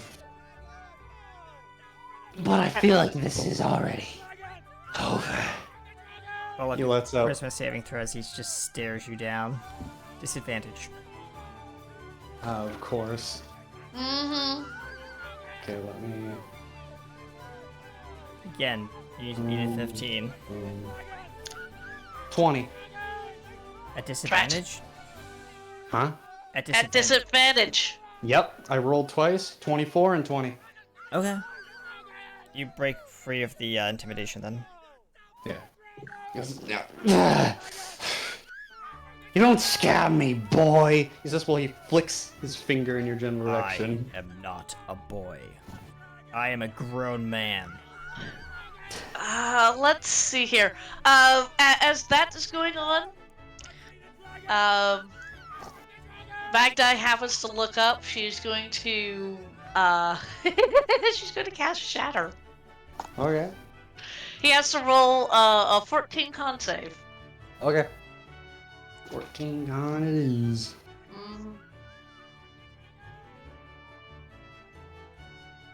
But I feel like this is already over. Well, He lets out. Charisma saving throws, he just stares you down. Disadvantage. Of course. Mm-hmm. Okay, let me. Again, you need a 15. 20. At disadvantage? Huh? At At disadvantage. Yep, I rolled twice. 24 and 20. Okay. You break free of the intimidation then. Yeah. Yeah. You don't scare me, boy. Is this while he flicks his finger in your general direction? I am not a boy. I am a grown man. Let's see here. As that is going on, Magda happens to look up. She's going to, she's going to cast Shatter. Okay. He has to roll a 14 con save. Okay. 14 on it is. Mhm.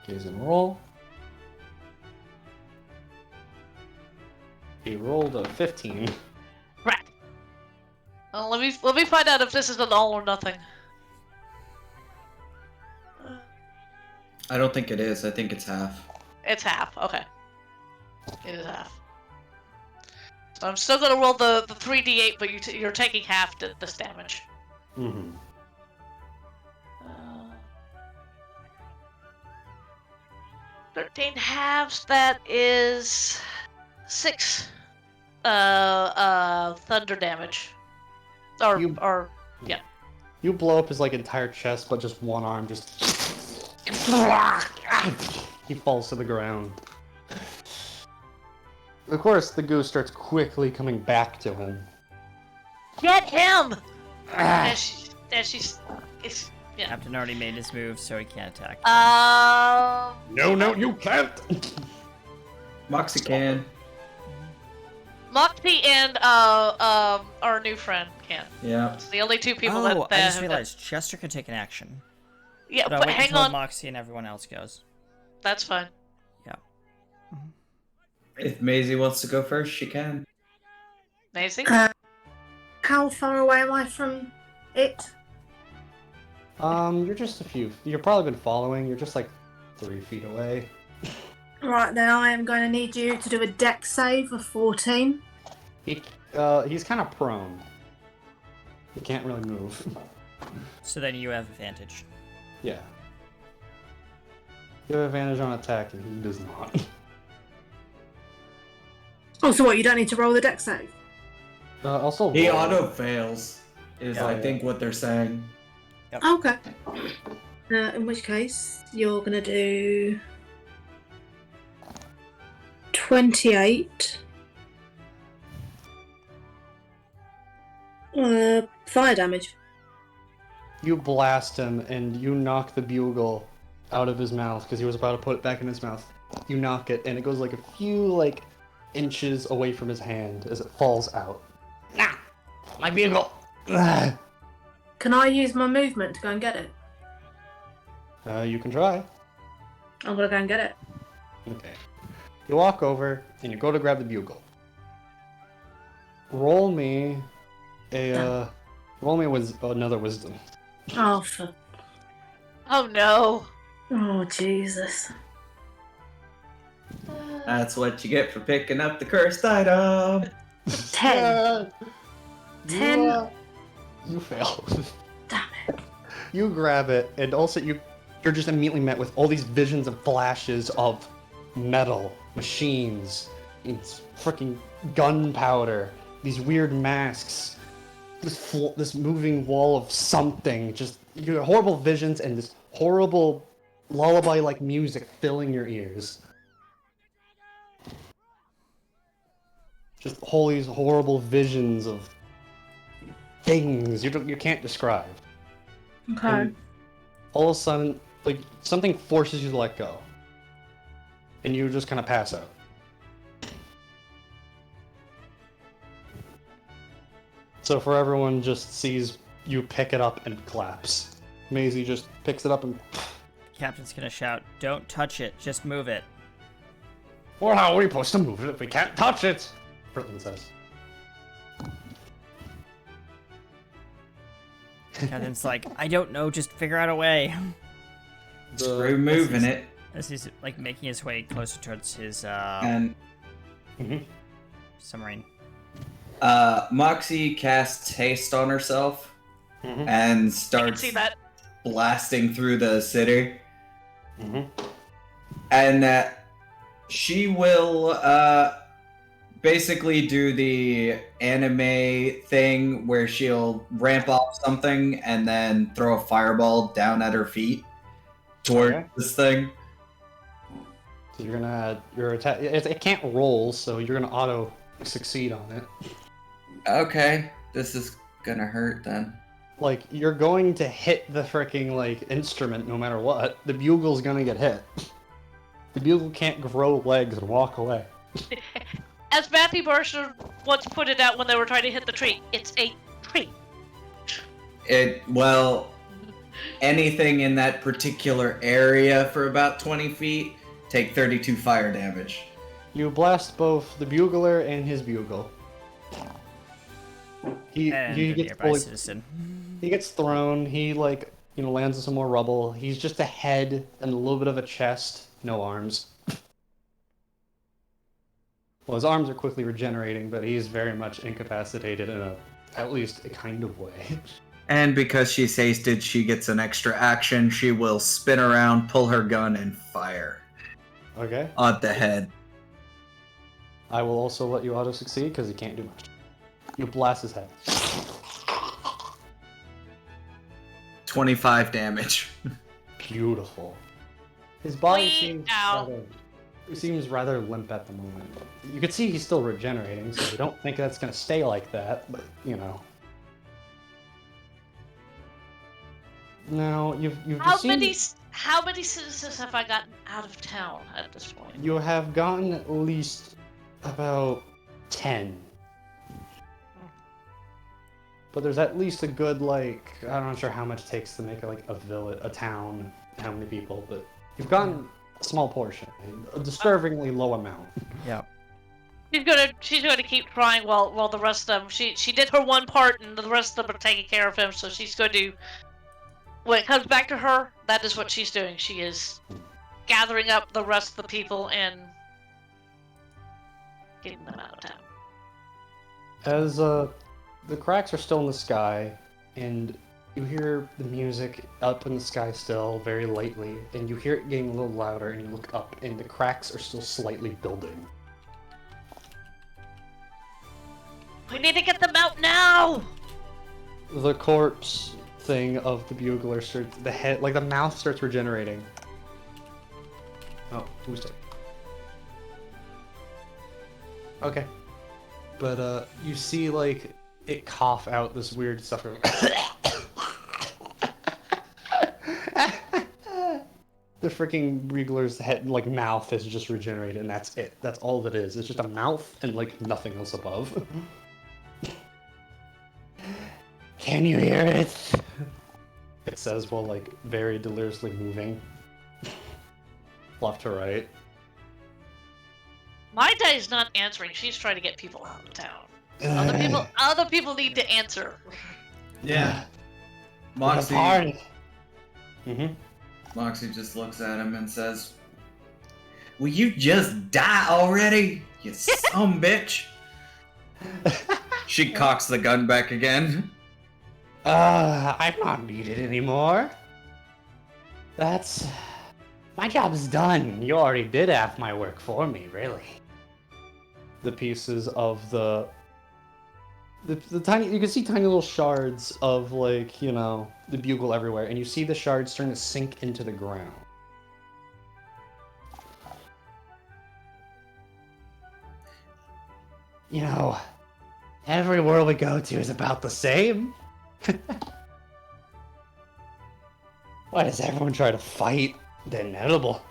Okay, he's gonna roll. He rolled a 15. Right. Let me find out if this is an all or nothing. I don't think it is. I think it's half. It's half. Okay. It is half. So I'm still gonna roll the 3d8, but you're taking half this damage. Mm-hmm. 13 halves. That is 6 thunder damage. Or yeah. You blow up his like entire chest, but just one arm just. He falls to the ground. Of course, the goose starts quickly coming back to him. Get him! She's yeah. Captain already made his move, so he can't attack. No, you can't! Moxie can. Moxie and our new friend can. Yeah. It's the only two people Oh, that I just have realized Chester can take an action. Yeah, But I'll but wait hang until on. Moxie and everyone else goes. That's fine. Yeah. If Maisie wants to go first, she can. Maisie? How far away am I from it? You're just a few. You've probably been following. You're just like 3 feet away. Right, then I am going to need you to do a deck save of 14. He's kind of prone. He can't really move. So then you have advantage. Yeah. You have advantage on attack, and he does not. Oh, so what, you don't need to roll the deck save? Also, He roll. auto fails, is Yeah. I think what they're saying. Okay. In which case, you're going to do 28 fire damage. You blast him, and you knock the bugle out of his mouth because he was about to put it back in his mouth. You knock it, and it goes like a few inches away from his hand as it falls out. Nah, my bugle. Can I use my movement to go and get it? You can try. I'm going to go and get it. Okay. You walk over and you go to grab the bugle. Roll me another wisdom. Oh, Oh no. oh Jesus. That's what you get for picking up the cursed item. 10. 10. You fail. Damn it. You grab it, and also you're just immediately met with all these visions and flashes of metal, machines, it's freaking gunpowder, these weird masks, this moving wall of something, just you get horrible visions and this horrible lullaby-like music filling your ears. Just all these horrible visions of things you can't describe. Okay. And all of a sudden, like, something forces you to let go. And you just kind of pass out. So for everyone just sees you pick it up and collapse. Maisie just picks it up and... Captain's gonna shout, "Don't touch it, just move it." Well, how are we supposed to move it if we can't touch it? Britland says. Captain's like, "I don't know, just figure out a way." Screw moving it. As he's like making his way closer towards his And submarine. Moxie casts haste on herself and I can starts see that. blasting through the city. And she will basically do the anime thing where she'll ramp up something and then throw a fireball down at her feet toward this thing. So you're gonna add your attack. It can't roll, so you're gonna auto succeed on it. Okay, this is gonna hurt then. Like, you're going to hit the freaking, like, instrument no matter what. The bugle's gonna get hit. The bugle can't grow legs and walk away. As Matthew Mercer once put it out when they were trying to hit the tree, it's a tree. Well, anything in that particular area for about 20 feet, take 32 fire damage. You blast both the bugler and his bugle. He And he a gets nearby fully, citizen. he gets thrown. He lands on some more rubble. He's just a head and a little bit of a chest, no arms. Well, his arms are quickly regenerating, but he's very much incapacitated in at least a kind of way. And because she's hasted, she gets an extra action. She will spin around, pull her gun, and fire Okay. at the head. I will also let you auto succeed because he can't do much. You blast his head. 25 damage. Beautiful. His body Wait, ow. seems rather limp at the moment. You can see he's still regenerating, so I don't think that's gonna stay like that. But you know. Now you've How seen, many citizens have I gotten out of town at this point? you have gotten at least about 10. But there's at least a good, like, I'm not sure how much it takes to make like a village, a town, how many people, but you've gotten a small portion, a disturbingly low amount. Yeah. She's gonna keep trying while the rest of them. She did her one part and the rest of them are taking care of him. So she's going to. When it comes back to her, that is what she's doing. She is gathering up the rest of the people and getting them out of town. As the cracks are still in the sky, and you hear the music up in the sky still, very lightly, and you hear it getting a little louder, and you look up, and the cracks are still slightly building. We need to get them out now! The corpse thing of the bugler starts, the head, like the mouth starts regenerating. Oh, who's it? Okay. But, you see, like, it cough out this weird stuff. The freaking bugler's head, like, mouth is just regenerated, and that's it. That's all that is. It's just a mouth and, like, nothing else above. Can you hear it? It says while, like, very deliriously moving. Left to right. My day's not answering. She's trying to get people out of town. Other people need to answer. Yeah. Moxie Moxie just looks at him and says, "Will you just die already, you son bitch?" She cocks the gun back again. I'm not needed anymore. My job's done. You already did half my work for me, really. The pieces of the tiny, you can see tiny little shards of, like, you know, the bugle everywhere, and you see the shards starting to sink into the ground. You know, every world we go to is about the same. Why does everyone try to fight the inevitable?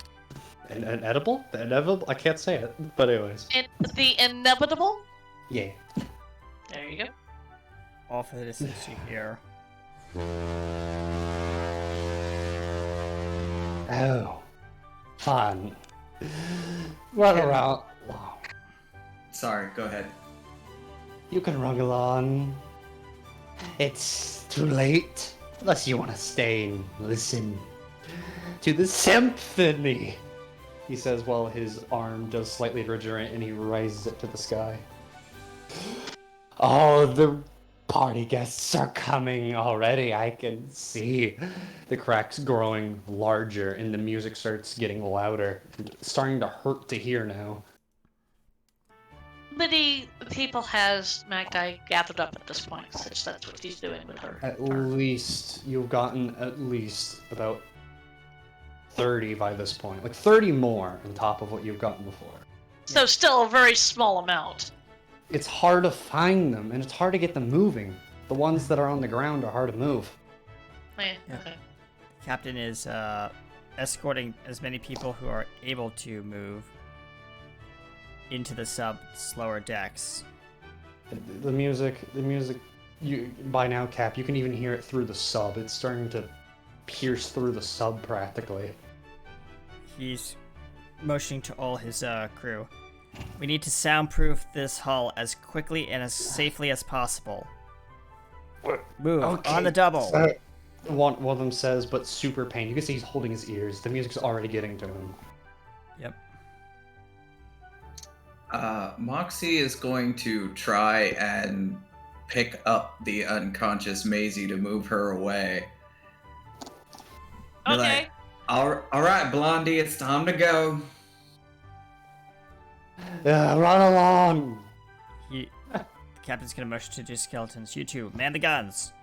An edible? The inevitable? I can't say it, but anyways. The inevitable? Yeah. There you go. All for the distance you hear. Oh, fun. Run around. Sorry, go ahead. You can run along. It's too late. Unless you want to stay and listen to the symphony. He says while his arm does slightly regenerate and he raises it to the sky. Oh, the party guests are coming already. I can see. The cracks growing larger and the music starts getting louder. It's starting to hurt to hear now. How many people has Magdi gathered up at this point, since that's what he's doing with her? At least, you've gotten at least about 30 by this point. Like 30 more on top of what you've gotten before. So still a very small amount. It's hard to find them, and it's hard to get them moving. The ones that are on the ground are hard to move. Yeah. Yeah. Okay. Captain is escorting as many people who are able to move into the slower decks. The music, you by now, Cap, you can even hear it through the sub. It's starting to pierce through the sub practically. He's motioning to all his crew. We need to soundproof this hull as quickly and as safely as possible. Move on the double. One of them says, but super pain. You can see he's holding his ears. The music's already getting to him. Yep. Moxie is going to try and pick up the unconscious Maisie to move her away. Be Okay. like, all right, Blondie, it's time to go. Run along. The captain's gonna motion to two skeletons. You two, man the guns.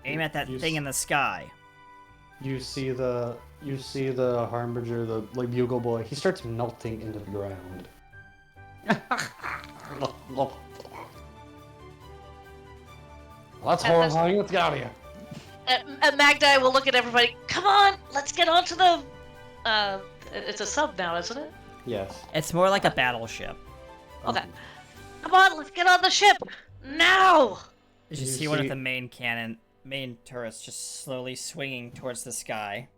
Aim at that You thing in the sky. You see the harbinger, the like bugle boy. He starts melting into the ground. That's horrifying. Let's get out of here. Magdi will look at everybody. Come on, let's get onto the. It's a sub now, isn't it? Yes. It's more like a battleship. Okay. Come on, let's get on the ship now. You see one of the main turrets just slowly swinging towards the sky.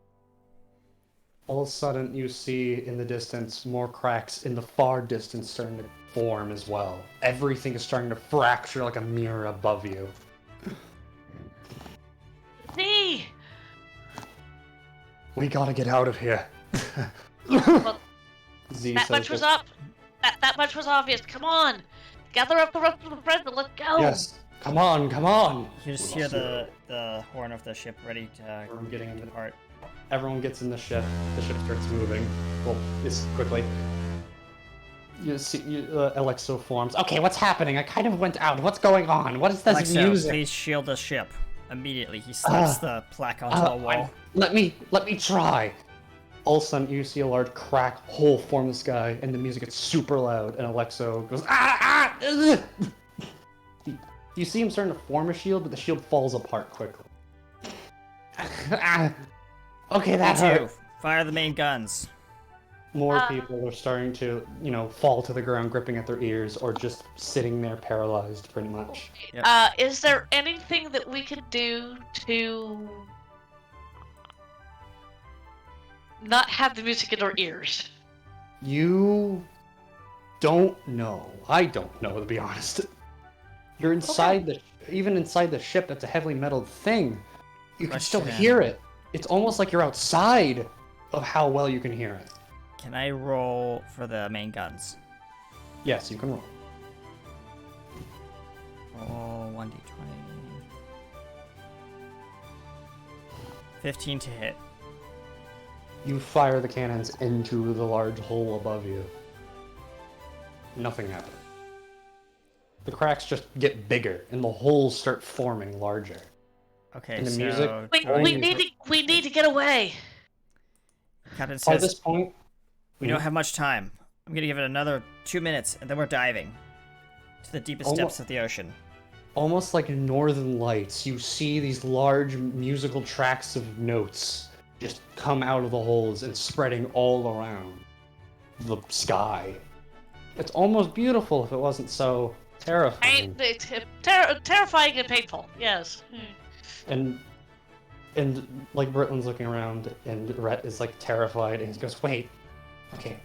All of a sudden, you see in the distance more cracks in the far distance starting to form as well. Everything is starting to fracture like a mirror above you. Me. We gotta get out of here. Well, Z that says much was this. up. That much was obvious. Come on, gather up the rest of the friends and let's go. Yes. Come on, come on. You just hear the horn of the ship ready to I'm getting into depart. Everyone gets in the ship. The ship starts moving. Well, it's quickly. You see, Alexo forms. Okay, what's happening? I kind of went out. What's going on? What is this Alexo, music? please shield the ship. Immediately, he slaps the plaque onto the wall. Let me try. All of a sudden, you see a large crack hole form in the sky, and the music gets super loud, and Alexo goes, ah, ah! You see him starting to form a shield, but the shield falls apart quickly. Okay, that You two, hurt. fire the main guns. More people are starting to, fall to the ground, gripping at their ears, or just sitting there paralyzed, pretty much. Yep. Is there anything that we could do to not have the music in our ears? You don't know. I don't know, to be honest. You're inside even inside the ship that's a heavily metaled thing. You can still Question. hear it. It's almost like you're outside of how well you can hear it. Can I roll for the main guns? Yes, you can roll. Roll 1d20. 15 to hit. You fire the cannons into the large hole above you. Nothing happens. The cracks just get bigger, and the holes start forming larger. Okay, And the so music- Wait, Troy- we need to get away. Captain By says this point, we don't have much time. I'm gonna give it another 2 minutes, and then we're diving to the deepest Almo- depths of the ocean. almost like in Northern Lights, you see these large musical tracks of notes just come out of the holes and spreading all around the sky. It's almost beautiful if it wasn't so terrifying. Terrifying and painful. Yes. And like Britlin's looking around, and Rhett is like terrified, and he goes, "Wait, okay,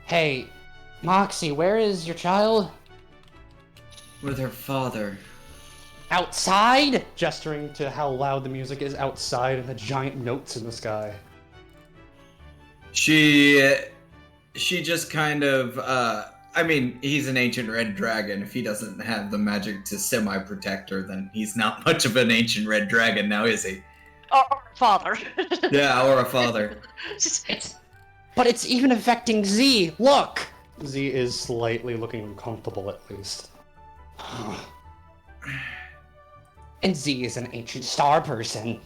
hey, Moxie, where is your child?" With her father. Outside, gesturing to how loud the music is outside and the giant notes in the sky. She just kind of, I mean, he's an ancient red dragon. If he doesn't have the magic to semi-protect her, then he's not much of an ancient red dragon now, is he? Or father. Yeah, or a father. But it's even affecting Z. Look. Z is slightly looking uncomfortable at least. And Z is an ancient star person.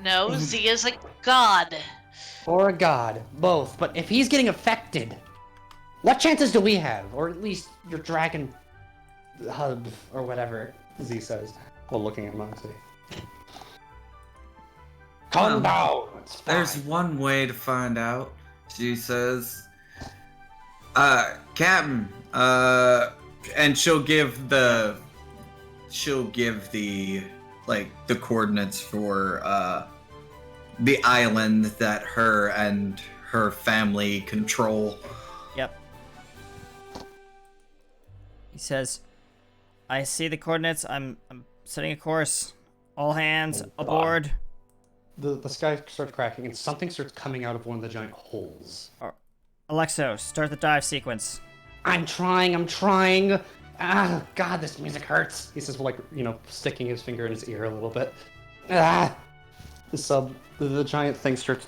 No, Z is a god. Or a god. Both. But if he's getting affected, what chances do we have? Or at least your dragon hub or whatever. Z says, while looking at Moxie. Calm down. It's fine. There's one way to find out, she says. Captain, and she'll give the like the coordinates for the island that her and her family control. Yep. He says, I see the coordinates. I'm setting a course. All hands aboard. The sky starts cracking, and something starts coming out of one of the giant holes. Alexo, start the dive sequence. I'm trying. Ah, God, this music hurts. He says, like, sticking his finger in his ear a little bit. Ah! The giant thing starts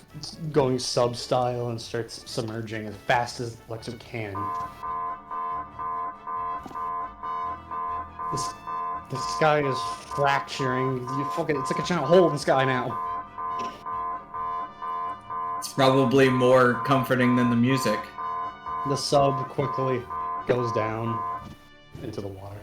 going sub-style and starts submerging as fast as Lexo can. The sky is fracturing. It's like a giant hole in the sky now. It's probably more comforting than the music. The sub quickly goes down into the water.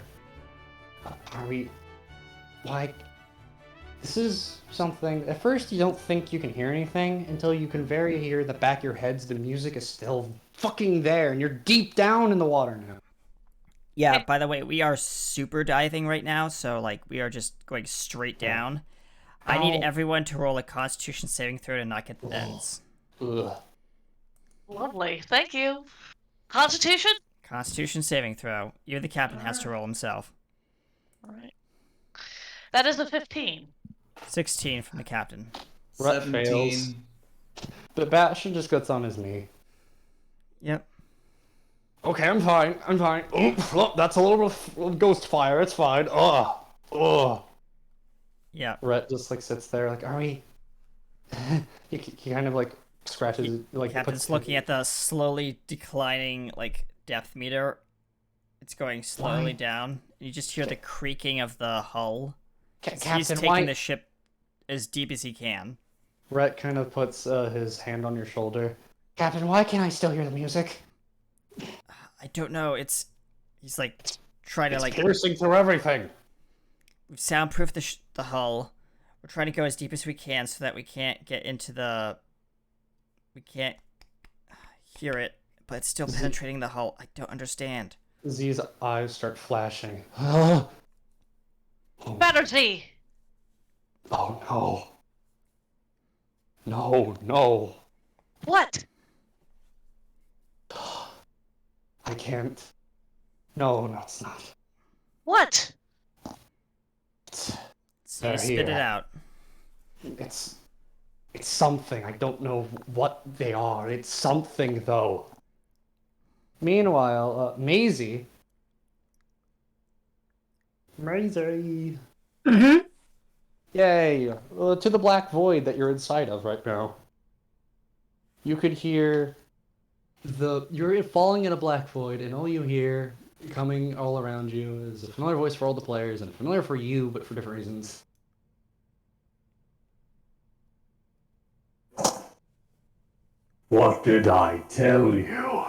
This is something. At first, you don't think you can hear anything until you can hear the back of your heads. The music is still fucking there, and you're deep down in the water now. Yeah, by the way, we are super diving right now, so like we are just going straight down. I need everyone to roll a Constitution saving throw to not get the bends. Ugh. Lovely. Thank you. Constitution? Constitution saving throw. Even the captain has to roll himself. Alright. That is a 15. 16 from the captain. Rhett fails. But Bastion just gets on his knee. Yep. Okay, I'm fine. Oops, look, that's a little bit of ghost fire. It's fine. Ugh. Yep. Rhett just like sits there, like, are we? he kind of like scratches, like. Captain's looking at the slowly declining like depth meter. It's going slowly down. You just hear the creaking of the hull. He's Captain, taking why? the ship as deep as he can. Rhett kind of puts his hand on your shoulder. Captain, why can't I still hear the music? I don't know. He's like trying to like Piercing through everything. we've soundproofed the hull. We're trying to go as deep as we can so that we can't get into we can't hear it, but it's still penetrating the hull. I don't understand. Z's eyes start flashing. Better Z. Oh no. No. What? I can't. No, it's not. What? So They're you spit it here. out. It's something. I don't know what they are. It's something, though. Meanwhile, Maisie Crazy. Mm-hmm. Yay! To the black void that you're inside of right now. You could hear you're falling in a black void, and all you hear coming all around you is a familiar voice for all the players, and familiar for you, but for different reasons. What did I tell you?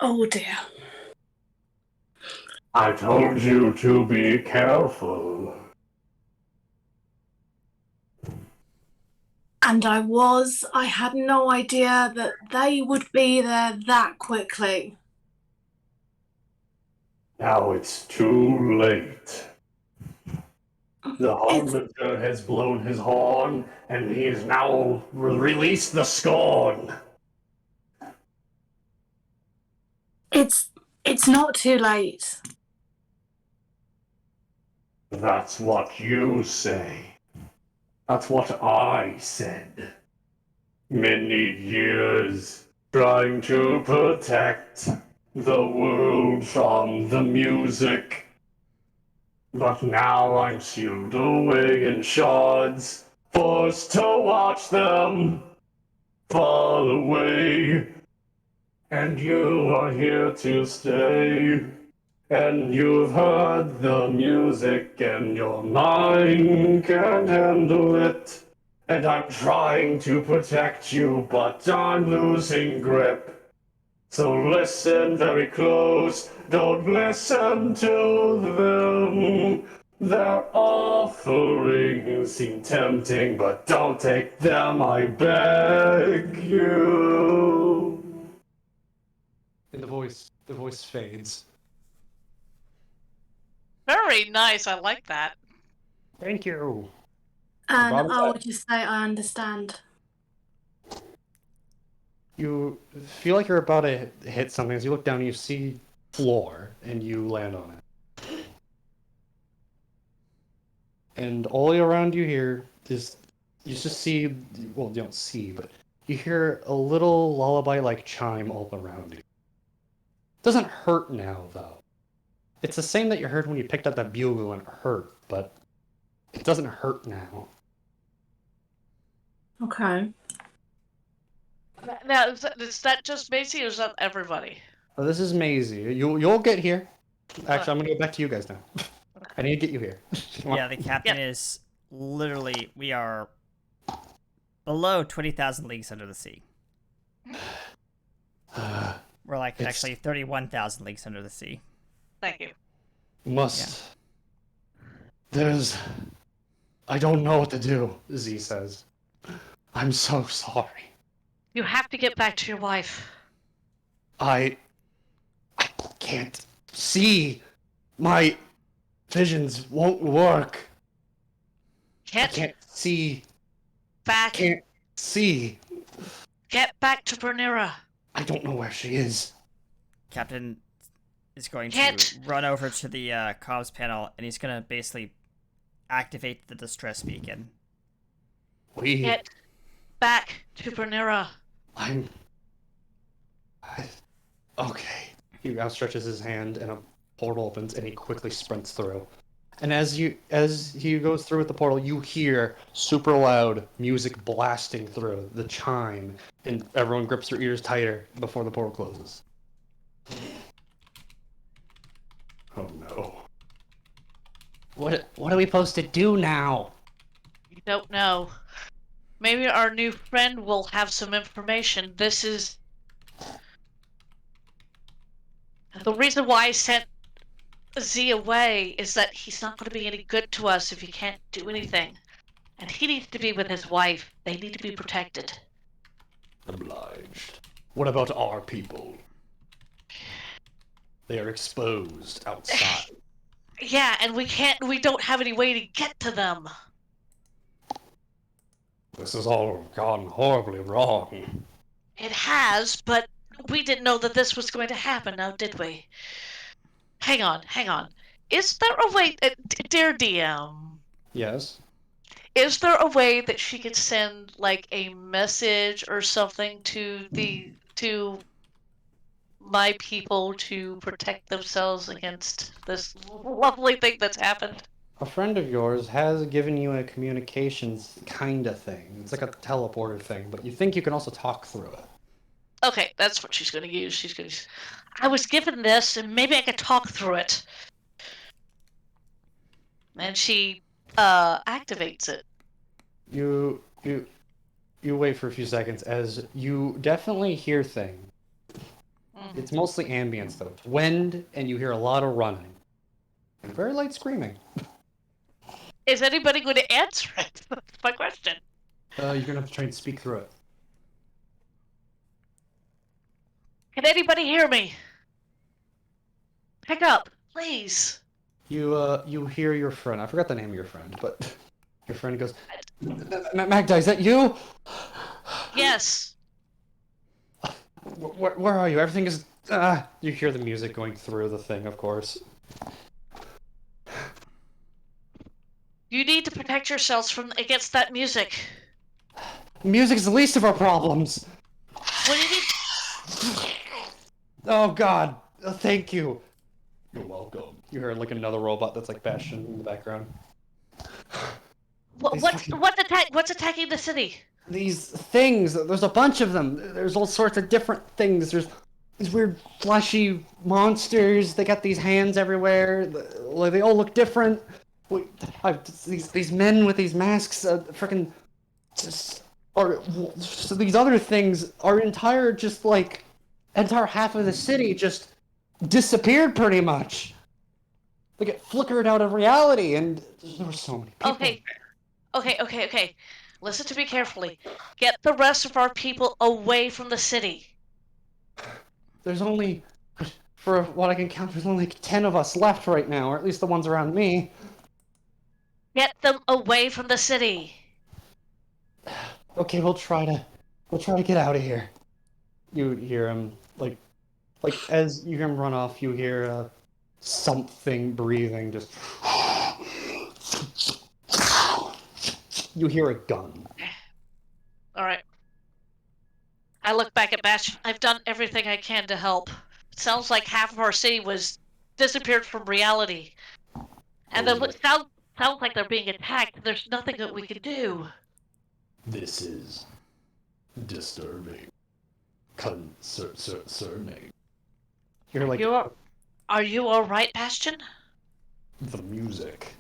Oh dear. I told you to be careful. And I had no idea that they would be there that quickly. Now it's too late. The It's Harbinger has blown his horn, and he has now released the scorn. it's not too late. That's what you say. That's what I said. Many years trying to protect the world from the music. But now I'm sealed away in shards, forced to watch them fall away. And you are here to stay. And you've heard the music, and your mind can't handle it. And I'm trying to protect you, but I'm losing grip. So listen very close, don't listen to them. Their offerings seem tempting, but don't take them, I beg you. And the voice fades. Very nice. I like that. Thank you. And Problem I set. would just say I understand. You feel like you're about to hit something. As you look down, you see floor, and you land on it. And all around you here is you just see, well, you don't see, but you hear a little lullaby-like chime all around you. It doesn't hurt now, though. It's the same that you heard when you picked up that bugle and it hurt, but it doesn't hurt now. Okay. Now, is that just Macy or is that everybody? Oh, this is Maisie. You'll get here. Actually, I'm gonna go back to you guys now. I need to get you here. Come on. Yeah, the captain is literally, we are below 20,000 leagues under the sea. We're like actually 31,000 leagues under the sea. Thank you. Must. There's. I don't know what to do, Z says. I'm so sorry. You have to get back to your wife. I can't see. My visions won't work. I Get can't see. back. Can't see. Get back to Bernera. I don't know where she is. Captain is going Can't. to run over to the comms panel, and he's going to basically activate the distress beacon. Get back to Bernera. Okay. He outstretches his hand, and a portal opens, and he quickly sprints through. And as he goes through with the portal, you hear super loud music blasting through, the chime, and everyone grips their ears tighter before the portal closes. Oh no. What are we supposed to do now? You don't know. Maybe our new friend will have some information. This is the reason why I sent Z away is that he's not going to be any good to us if he can't do anything. And he needs to be with his wife. They need to be protected. Obliged. What about our people? They are exposed outside. Yeah, and we don't have any way to get to them. This has all gone horribly wrong. It has, but we didn't know that this was going to happen, now did we? Hang on. Is there a way, dear DM, Yes? is there a way that she could send, like, a message or something to my people to protect themselves against this lovely thing that's happened? A friend of yours has given you a communications kind of thing. It's like a teleporter thing, but you think you can also talk through it. Okay, that's what she's going to use. She's going to. I was given this, and maybe I could talk through it. And she activates it. You wait for a few seconds as you definitely hear things. It's mostly ambience though. It's wind, and you hear a lot of running. And very light screaming. Is anybody going to answer it? That's my question. You're gonna have to try and speak through it. Can anybody hear me? Pick up, please. You hear your friend. I forgot the name of your friend, but your friend goes, Magda, is that you? Yes. Where are you? Everything is. You hear the music going through the thing, of course. You need to protect yourselves against that music. Music is the least of our problems. What do you need? Oh God, thank you. You're welcome. You hear like another robot that's like Bastion in the background. What's attacking the city? These things, there's a bunch of them. There's all sorts of different things. There's these weird fleshy monsters. They got these hands everywhere. They all look different. These men with these masks, freaking, so these other things, our entire half of the city just disappeared pretty much. They get flickered out of reality, and there were so many people. Okay. Listen to me carefully. Get the rest of our people away from the city. There's only, for what I can count, there's only like 10 of us left right now, or at least the ones around me. Get them away from the city. Okay, we'll try to get out of here. You hear him, like as you hear him run off, you hear something breathing, just. You hear a gun. Alright. I look back at Bastion. I've done everything I can to help. It sounds like half of our city was disappeared from reality. And it sounds like they're being attacked. There's nothing that we can do. This is disturbing. Concerning. You're like Are you alright, Bastion? The music.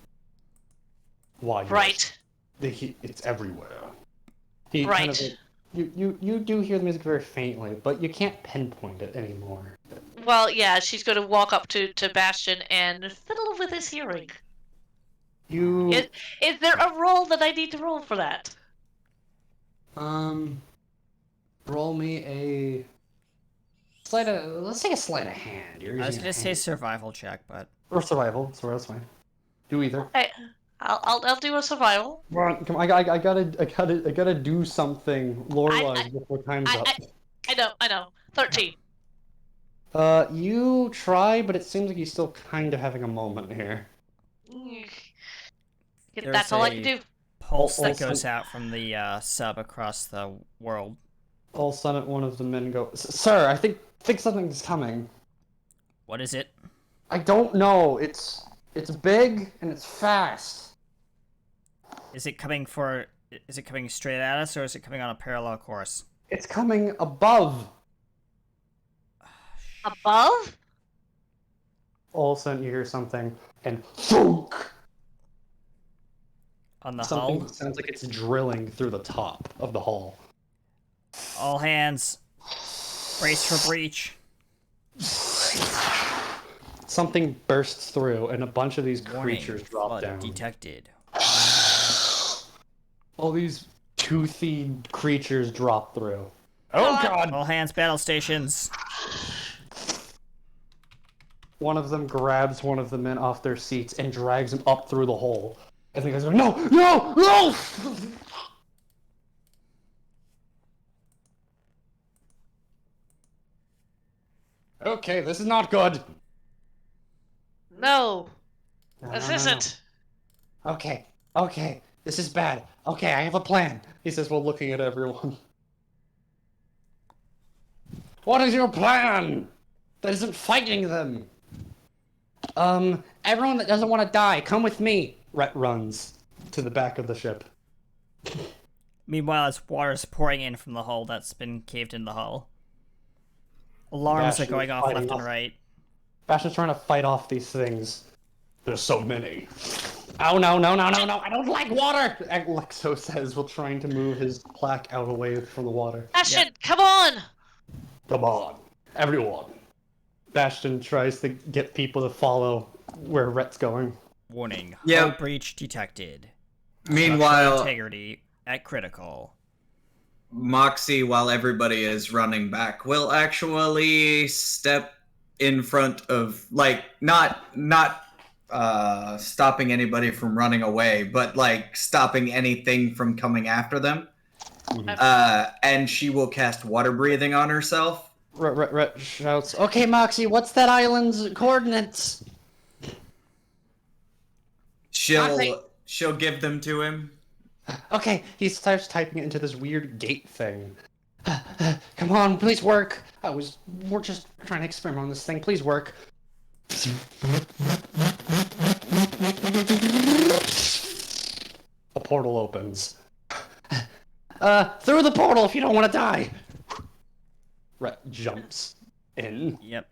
why? Right. It's everywhere. He Right. kind of, you do hear the music very faintly, but you can't pinpoint it anymore. Well, yeah, she's going to walk up to Bastion and fiddle with his hearing. Is there a roll that I need to roll for that? Roll me a let's take a sleight of hand. I was gonna say survival check, but or survival, so that's fine. Do either. Hey, I'll do a survival. Come on, I gotta do something lore-wise before time's up. I know. 13. You try, but it seems like you're still kind of having a moment here. That's all I can do. Pulse that goes out from the sub across the world. All of a sudden, one of the men go, "Sir, I think something's coming." What is it? I don't know. It's big and it's fast. Is it coming straight at us, or is it coming on a parallel course? It's coming above. Above? All of a sudden, you hear something, and thunk! On the Something hull? sounds like it's drilling through the top of the hull. All hands, brace for breach. Something bursts through, and a bunch of these Warning, creatures drop flood down. detected. All these toothy creatures drop through. Oh God! All hands, battle stations. One of them grabs one of the men off their seats and drags him up through the hole. And the guys go, "No! No! No!" Okay, this is not good. No. No, This no, no, isn't. no. Okay, this is bad. Okay, I have a plan. He says while looking at everyone. What is your plan? That isn't fighting them. Everyone that doesn't want to die, come with me. Rhett runs to the back of the ship. Meanwhile, as water's pouring in from the hull that's been caved in the hull. Alarms are Bastion's going off fighting left and off- right. Bastion's trying to fight off these things. There's so many. Oh no, no, no, no, no, I don't like water! Alexo says while trying to move his plaque out away from the water. Bastion, come on! Come on, everyone. Bastion tries to get people to follow where Rhett's going. Warning. Yep. Hull breach detected. Structural Meanwhile, integrity at critical. Moxie, while everybody is running back, will actually step in front of, like, not stopping anybody from running away, but like stopping anything from coming after them. And she will cast water breathing on herself. Rhett shouts, okay, Moxie, what's that island's coordinates? She'll give them to him. Okay, he starts typing it into this weird gate thing. Come on, please work. We're just trying to experiment on this thing. Please work. A portal opens. Through the portal if you don't want to die. Rhett jumps in. Yep.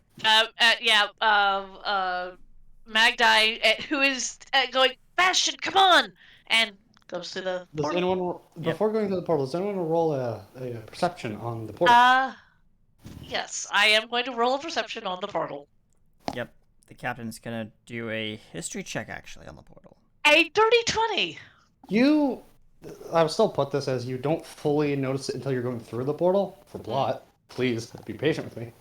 Magdi, who is going, Bastion, come on! And goes to the Does portal. anyone, before going to the portal, does anyone roll a perception on the portal? Yes, I am going to roll a perception on the portal. Yep. The captain's gonna do a history check actually on the portal. A dirty 20! I will still put this as you don't fully notice it until you're going through the portal. For plot, please be patient with me.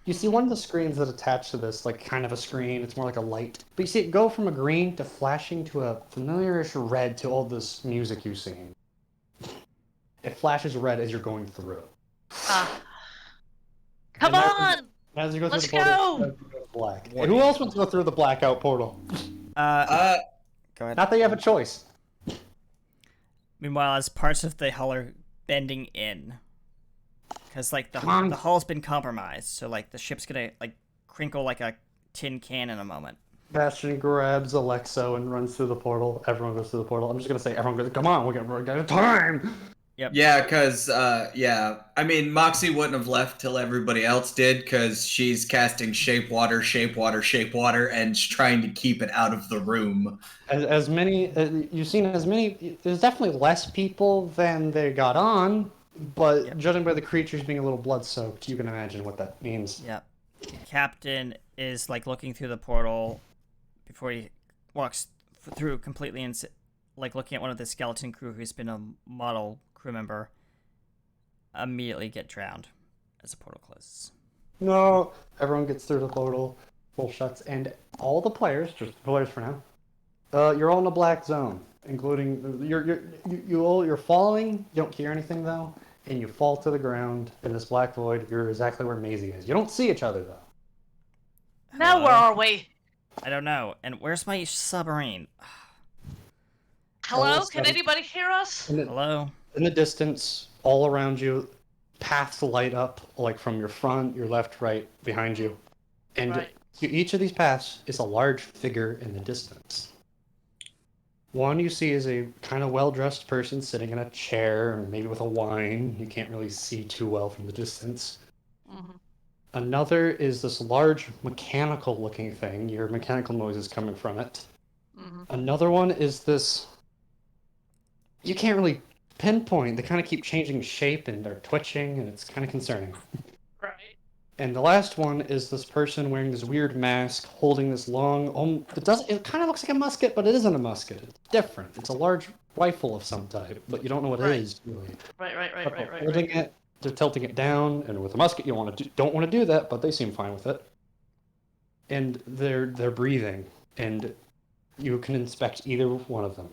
You see one of the screens that attached to this, like kind of a screen, it's more like a light. But you see it go from a green to flashing to a familiarish red to all this music you've seen. It flashes red as you're going through. Come on! As you go through Let's the portal, go! you go to black. And who else wants to go through the blackout portal? Go ahead. Not that you have a choice. Meanwhile, as parts of the hull are bending in, because like the hull's been compromised, so like the ship's gonna like crinkle like a tin can in a moment. Bastion grabs Alexo and runs through the portal. Everyone goes through the portal. I'm just gonna say everyone goes. Come on, we got time. Yep. Yeah, because, I mean, Moxie wouldn't have left till everybody else did, because she's casting shape water, and trying to keep it out of the room. As many, you've seen as many. There's definitely less people than they got on, but judging by the creatures being a little blood-soaked, you can imagine what that means. Yep. Captain is like looking through the portal before he walks through completely and like looking at one of the skeleton crew who's been a model crew member immediately get drowned as the portal closes. No, everyone gets through the portal, full shuts, and all the players, just the players for now, you're all in a black zone, including you're falling. You don't hear anything though, and you fall to the ground in this black void. You're exactly where Maisie is. You don't see each other though. Now where are we? I don't know. And where's my submarine? Hello? Can anybody hear us? Hello? In the distance, all around you, paths light up, like from your front, your left, right, behind you. And Right. each of these paths is a large figure in the distance. One you see is a kind of well-dressed person sitting in a chair, maybe with a wine. You can't really see too well from the distance. Mhm. Another is this large mechanical-looking thing. Your mechanical noise is coming from it. Mhm. Another one is this... You can't really pinpoint. They kind of keep changing shape and they're twitching, and it's kind of concerning. Right. And the last one is this person wearing this weird mask, holding this long... It kind of looks like a musket, but it isn't a musket. It's different. It's a large rifle of some type, but you don't know what it is, really. Right. But they're holding it, they're tilting it down, and with a musket you don't want to do that, but they seem fine with it. And they're breathing, and you can inspect either one of them.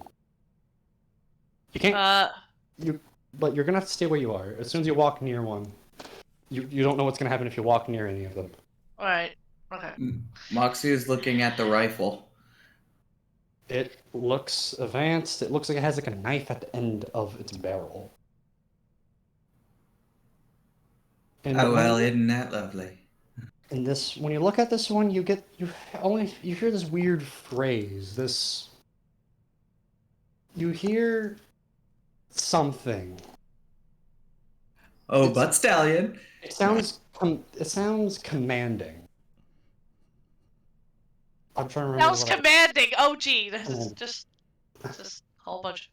You can't... But you're gonna have to stay where you are. As soon as you walk near one, you don't know what's gonna happen if you walk near any of them. Alright. Okay. Moxie is looking at the rifle. It looks advanced. It looks like it has like a knife at the end of its barrel. And Oh well, isn't that lovely? And this, when you look at this one, you hear this weird phrase. You hear something. Oh, butt stallion. It sounds commanding. I'm trying to remember. That was commanding. Oh, gee, this is just a whole bunch.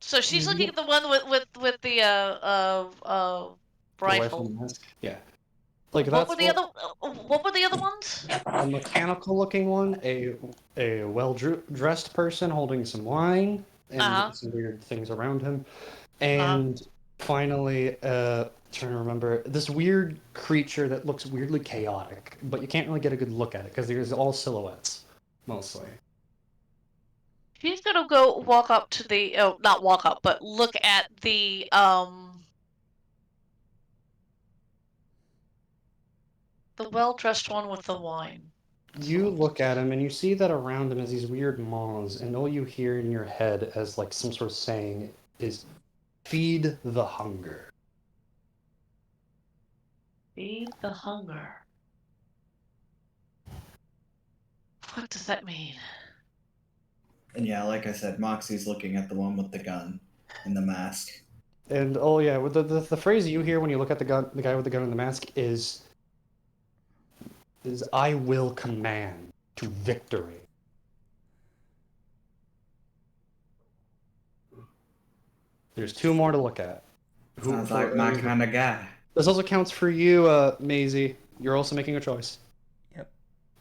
So she's looking at the one with the rifle. Mask. Yeah. Like What were the other? What were the other ones? a mechanical-looking one, a well-dressed person holding some wine and some weird things around him, and finally, trying to remember this weird creature that looks weirdly chaotic, but you can't really get a good look at it because there's all silhouettes mostly. She's gonna go walk up to the not walk up, but look at the well-dressed one with the wine. You look at him and you see that around him is these weird maws, and all you hear in your head as like some sort of saying is, "Feed the hunger." Feed the hunger. What does that mean? And yeah, like I said, Moxie's looking at the one with the gun and the mask. And oh yeah, with the phrase you hear when you look at the guy with the gun and the mask is "I will command to victory." There's two more to look at. Sounds like my kind of guy. This also counts for you, Maisie. You're also making a choice. Yep.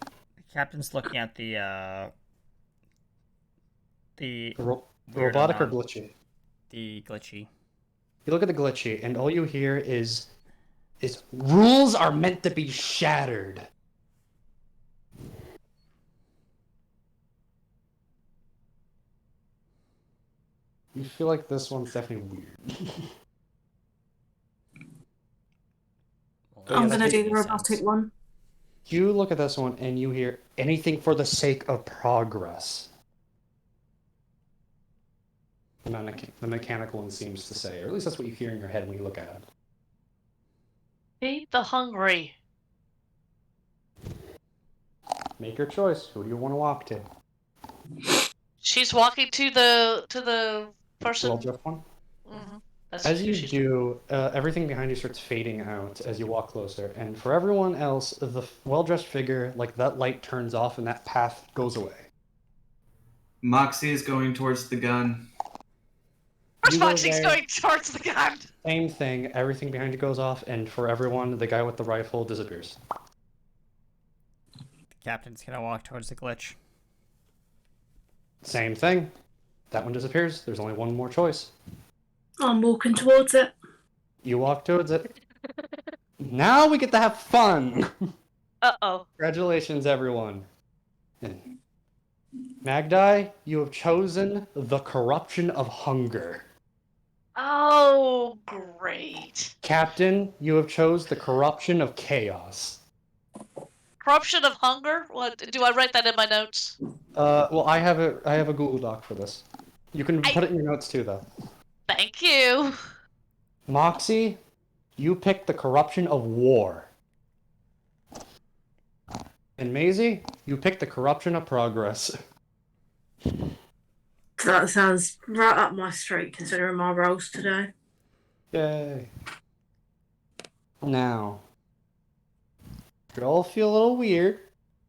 The captain's looking at the weird robotic or alarm. glitchy? The glitchy. You look at the glitchy, and all you hear is rules are meant to be shattered. You feel like this one's definitely weird. I'm gonna do the Makes robotic sense. one. You look at this one and you hear anything for the sake of progress. The mechanical one seems to say, or at least that's what you hear in your head when you look at it. Feed the hungry. Make your choice. Who do you want to walk to? She's walking to the person. Well-dressed one? Mhm. As you do, everything behind you starts fading out as you walk closer, and for everyone else, the well-dressed figure, like that light turns off and that path goes away. Moxie is going towards the gun. First Moxie's going towards the gun. Same thing, everything behind you goes off, and for everyone, the guy with the rifle disappears. The captain's gonna walk towards the glitch. Same thing. That one disappears. There's only one more choice. I'm walking towards it. You walk towards it. Now we get to have fun! Uh-oh. Congratulations, everyone. And Magdi, you have chosen the corruption of hunger. Oh, great. Captain, you have chose the corruption of chaos. Corruption of hunger? What? Do I write that in my notes? Well, I have a Google Doc for this. You can put it in your notes too, though. Thank you. Moxie, you picked the corruption of war. And Maisie, you picked the corruption of progress. That sounds right up my street, considering my roles today. Yay. Now, you all feel a little weird,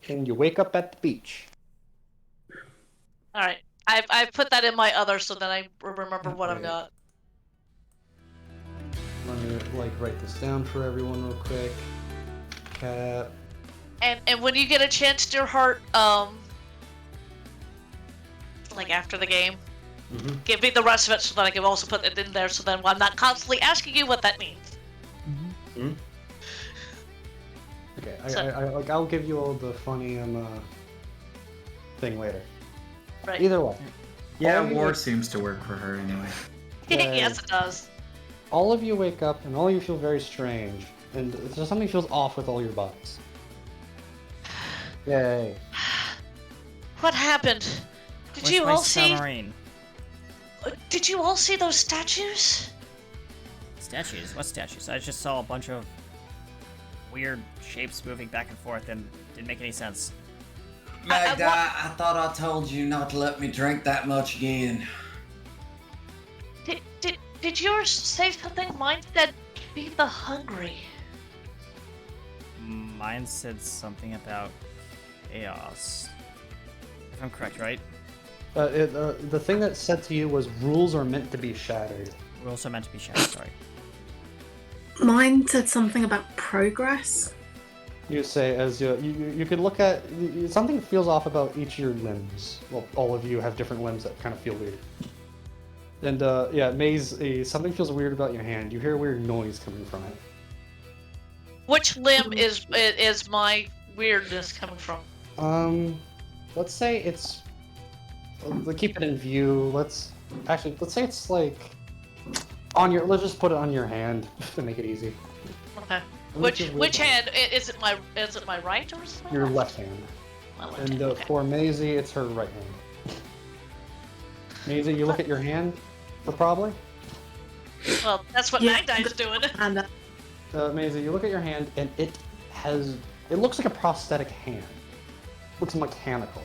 and you wake up at the beach. All right. I've put that in my other so that I remember what I've Okay. got. Let me write this down for everyone real quick. Cap. And when you get a chance, dear heart, like after the game, give me the rest of it so that I can also put it in there so then I'm not constantly asking you what that means. Okay, I'll give you all the funny thing later. Right. Either way. Yeah, All you war wake- seems to work for her anyway. Yes, it does. All of you wake up and all of you feel very strange, and something feels off with all your bodies. Yay. What happened? Did Where's you my all see? submarine? Did you all see those statues? Statues? What statues? I just saw a bunch of weird shapes moving back and forth and didn't make any sense. Magda, I thought I told you not to let me drink that much again. Did yours say something? Mine said, "Feed the hungry." Mine said something about chaos. If I'm correct, right? The thing that said to you was rules are meant to be shattered. We're also meant to be shattered, sorry. Mine said something about progress. You say as you could look at something feels off about each of your limbs. Well, all of you have different limbs that kind of feel weird. And yeah, Maze, something feels weird about your hand. You hear a weird noise coming from it. Which limb is my weirdness coming from? Let's say it's. Keep it in view. Let's say it's like on your. Let's just put it on your hand to make it easy. Okay. Which hand? Is it my right or is it my Your left hand. My left And hand. Okay. for Maisie, it's her right hand. Maisie, you look at your hand for probably. Well, that's what Yeah. Magdine's doing. And Maisie, you look at your hand and it looks like a prosthetic hand. Looks mechanical.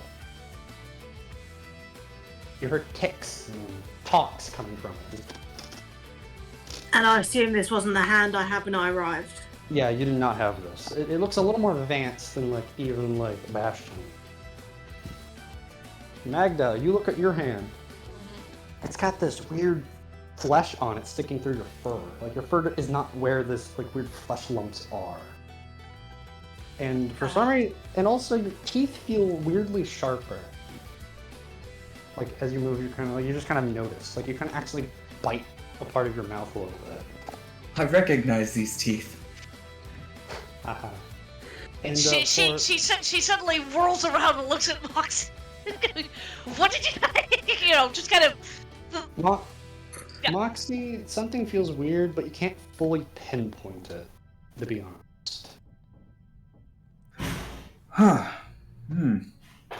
You heard ticks and talks coming from it. and I assume this wasn't the hand I had when I arrived. Yeah, you do not have this. It looks a little more advanced than even Bastion. Magda, you look at your hand. It's got this weird flesh on it sticking through your fur. Like your fur is not where this weird flesh lumps are. And for some reason, and also your teeth feel weirdly sharper. Like as you move, you just kind of notice. Like you kind of actually bite a part of your mouth a little bit. I recognize these teeth. Haha. And She suddenly whirls around and looks at Mox. What did you? Just kind of. Yeah. Moxie, something feels weird, but you can't fully pinpoint it, to be honest. Huh.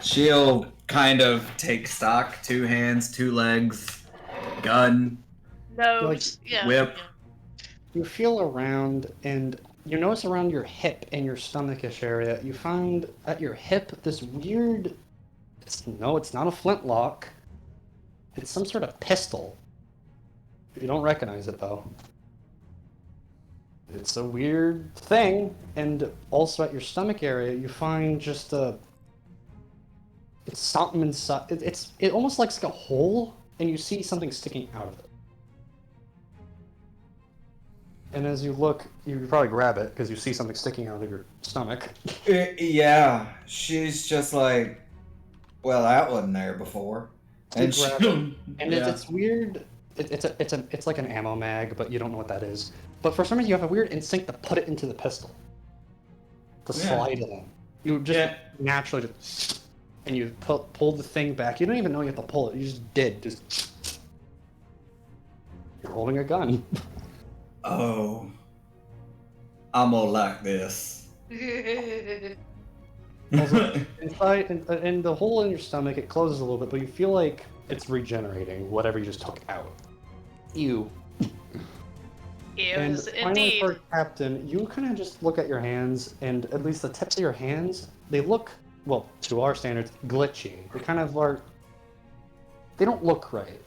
She'll kind of take stock, 2 hands, 2 legs, gun. Nose. Yeah. whip. Yeah. You feel around, and you notice around your hip and your stomachish area, you find at your hip this weird... it's not a flintlock. It's some sort of pistol. You don't recognize it, though. It's a weird thing, and also at your stomach area, you find just a... it's something inside. It almost looks like a hole, and you see something sticking out of it. And as you look, you probably grab it because you see something sticking out of your stomach. Yeah, she's just like, well, that wasn't there before. And You grab she- it, and yeah. it's weird. It's like an ammo mag, but you don't know what that is. But for some reason, you have a weird instinct to put it into the pistol, to Yeah. slide it in. You just naturally just, and you pull the thing back. You don't even know you have to pull it. You just did. You're holding a gun. Oh, I'm gonna like this. Also, inside, in the hole in your stomach, it closes a little bit, but you feel like it's regenerating whatever you just took out. Ew. And Yes, finally, indeed. for Captain, you kind of just look at your hands, and at least the tips of your hands, they look, well, to our standards, glitchy. They kind of are. They don't look right.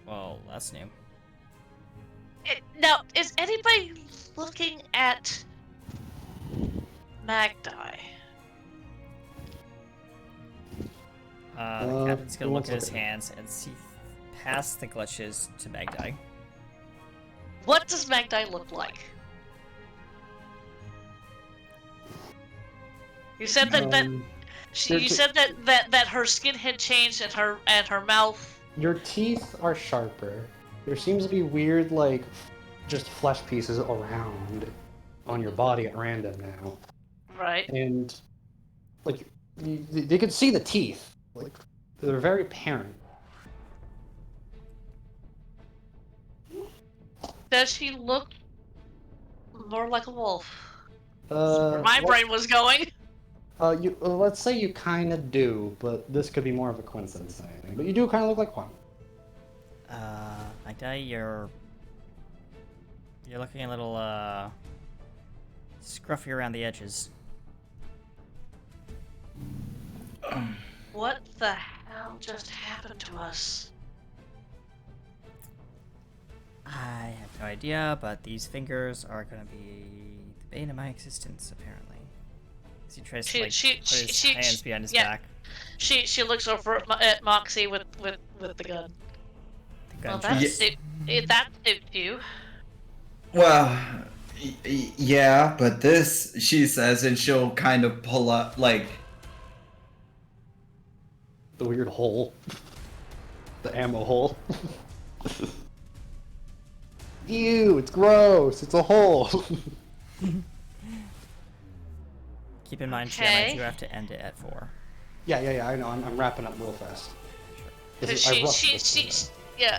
Well, that's new. Now, is anybody looking at Magdi? The captain's gonna look let's at his look at it. hands and see past the glitches to Magdi. What does Magdi look like? You said that Um, you said that her skin had changed and her mouth. Your teeth are sharper. There seems to be weird, just flesh pieces around on your body at random now. Right. And, they could see the teeth. They're very apparent. Does she look more like a wolf? Uh, Where my well, brain was going. let's say you kind of do, but this could be more of a coincidence than anything. But you do kind of look like one. Magdi, you're looking a little scruffy around the edges. What the hell just happened to us? I have no idea, but these fingers are gonna be the bane of my existence, apparently. As he tries to, like, put his hands behind his back. She looks over at Moxie with the gun. The Well, gun that trust. suits you. Well, yeah, but this, she says, and she'll kind of pull up, like, The weird hole. The ammo hole. Ew, it's gross. It's a hole. Keep in mind, Okay. Chandler, you have to end it at 4. yeah, I know. I'm wrapping up real fast.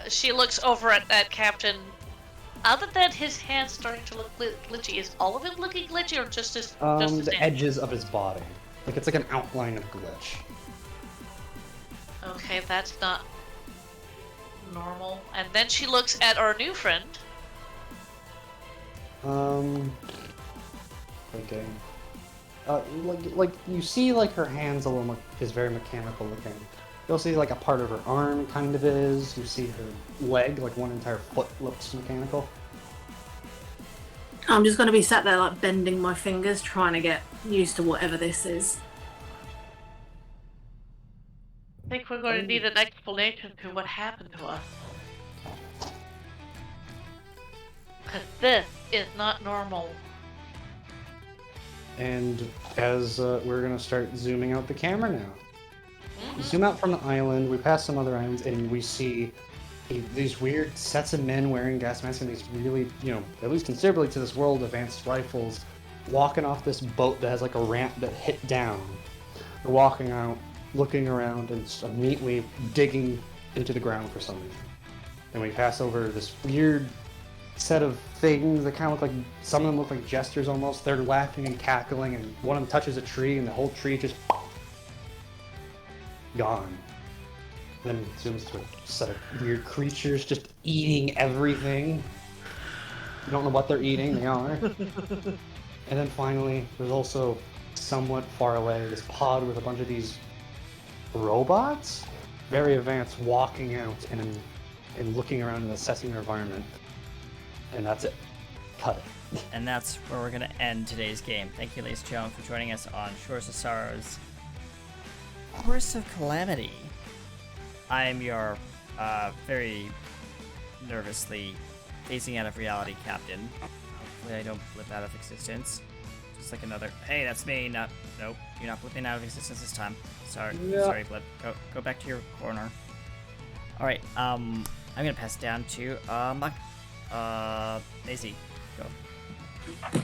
She looks over at Captain. Other than his hands starting to look glitchy, is all of it looking glitchy or just his? Just his The hands? edges of his body. Like it's like an outline of glitch. Okay, that's not normal. And then she looks at our new friend. Okay. Like you see, like her hands a little is very mechanical looking. You'll see like a part of her arm kind of is. You see her leg, like one entire foot looks mechanical. I'm just going to be sat there like bending my fingers trying to get used to whatever this is. I think we're going to need an explanation to what happened to us. Because this is not normal. And as we're gonna start zooming out the camera now. Zoom out from the island, we pass some other islands, and we see these weird sets of men wearing gas masks and these really, at least considerably to this world, advanced rifles, walking off this boat that has like a ramp that hit down. They're walking out, looking around, and immediately digging into the ground for something. And we pass over this weird set of things that kind of look like, some of them look like jesters almost. They're laughing and cackling, and one of them touches a tree, and the whole tree just gone. Then zooms to a set of weird creatures just eating everything. You don't know what they're eating, they are. And then finally, there's also somewhat far away this pod with a bunch of these robots, very advanced, walking out and looking around and assessing their environment. And that's it. Cut it. And that's where we're going to end today's game. Thank you, ladies and gentlemen, for joining us on Shores of Sorrow's Course of Calamity. I am your very nervously phasing out of reality captain. Hopefully I don't blip out of existence. Just like another, hey, that's me. Nope, you're not blipping out of existence this time. Sorry, sorry, Blip. Go back to your corner. All right, I'm gonna pass it down to Maisie, go.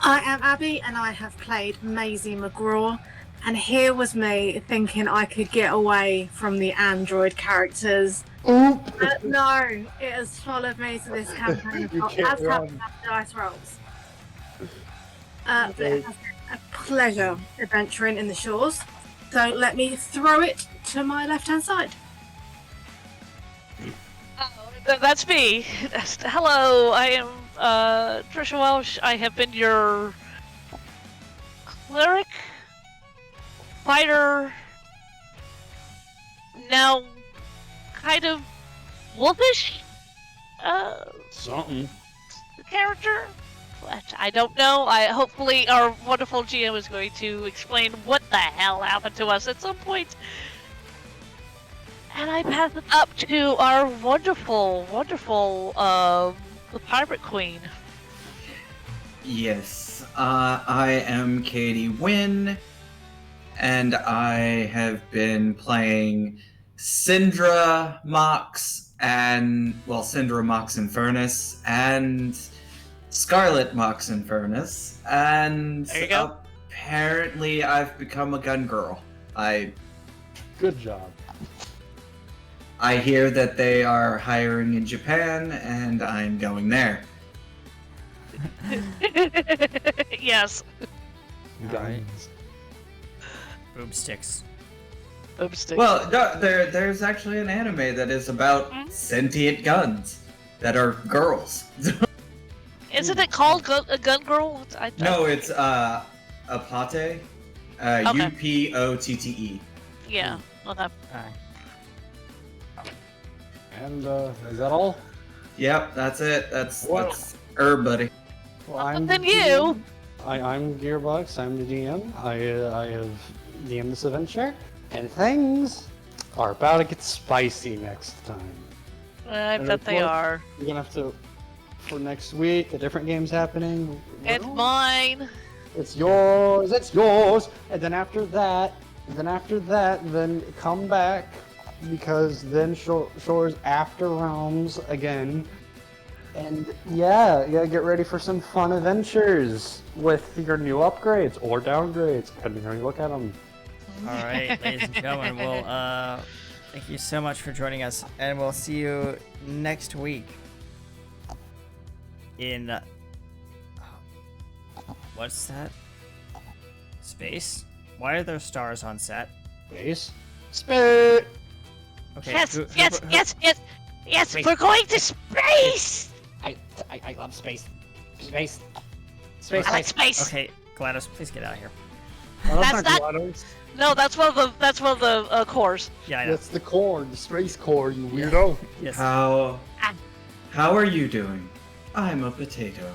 I am Abby, and I have played Maisie McGraw. And here was me thinking I could get away from the android characters. No, it has followed me to this campaign, as have the dice rolls. But it has been a pleasure adventuring in the shores. So let me throw it to my left-hand side. That's me. Hello, I am Trisha Welsh. I have been your cleric, fighter, now kind of wolfish Something. character. But I don't know. Hopefully our wonderful GM is going to explain what the hell happened to us at some point. And I pass it up to our wonderful, the Pirate Queen. yes, I am Katie Wynn, and I have been playing Syndra Mox Syndra Mox Infernus and Scarlet Mox Infernus, and There you go. apparently I've become a gun girl. Good job. I hear that they are hiring in Japan, and I'm going there. Yes. Alright. Boomsticks. Boomstick. Well, no, there's actually an anime that is about sentient guns that are girls. Isn't it called a gun girl? No, it's Apate. Okay. Upotte. Yeah. Okay. Alright. And is that all? Yep, that's it. That's Well- that's her, buddy. Well, Other the than you. GM. I'm Gearbox. I'm the GM. I have DM'd this adventure, and things are about to get spicy next time. I And bet they report- are. We're gonna have to, for next week, a different game's happening. It's mine. It's yours. It's yours. And then after that, then come back because then Shores after Realms again. And yeah, get ready for some fun adventures with your new upgrades or downgrades, depending on how you look at them. Alright, ladies and gentlemen, we'll thank you so much for joining us, and we'll see you next week in what's that? Space? Why are there stars on set? Space. Space. Okay. Yes, who- yes, who- yes, yes, yes. Wait. We're going to space. I love space. Space. Space. I like Space. space. Okay, GLaDOS, please get out of here. Oh, That's not- GLaDOS. No, that's one of the cores. Yeah, I know. That's the core, the space core, you weirdo. Yes. How Ah. how are you doing? I'm a potato.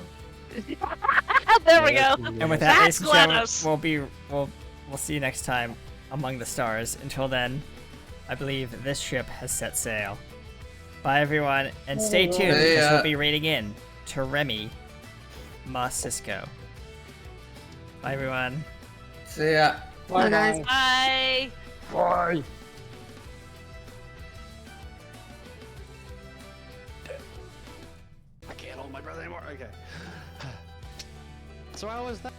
There we go. And with that, ladies That's and gentlemen, GLaDOS. we'll see you next time among the stars. Until then, I believe this ship has set sail. Bye, everyone, and stay tuned Hey, because we'll be raiding in to Remy Ma Cisco. Bye, everyone. See ya. Bye, guys. Bye. Bye. I can't hold my breath anymore. Okay. So how was that?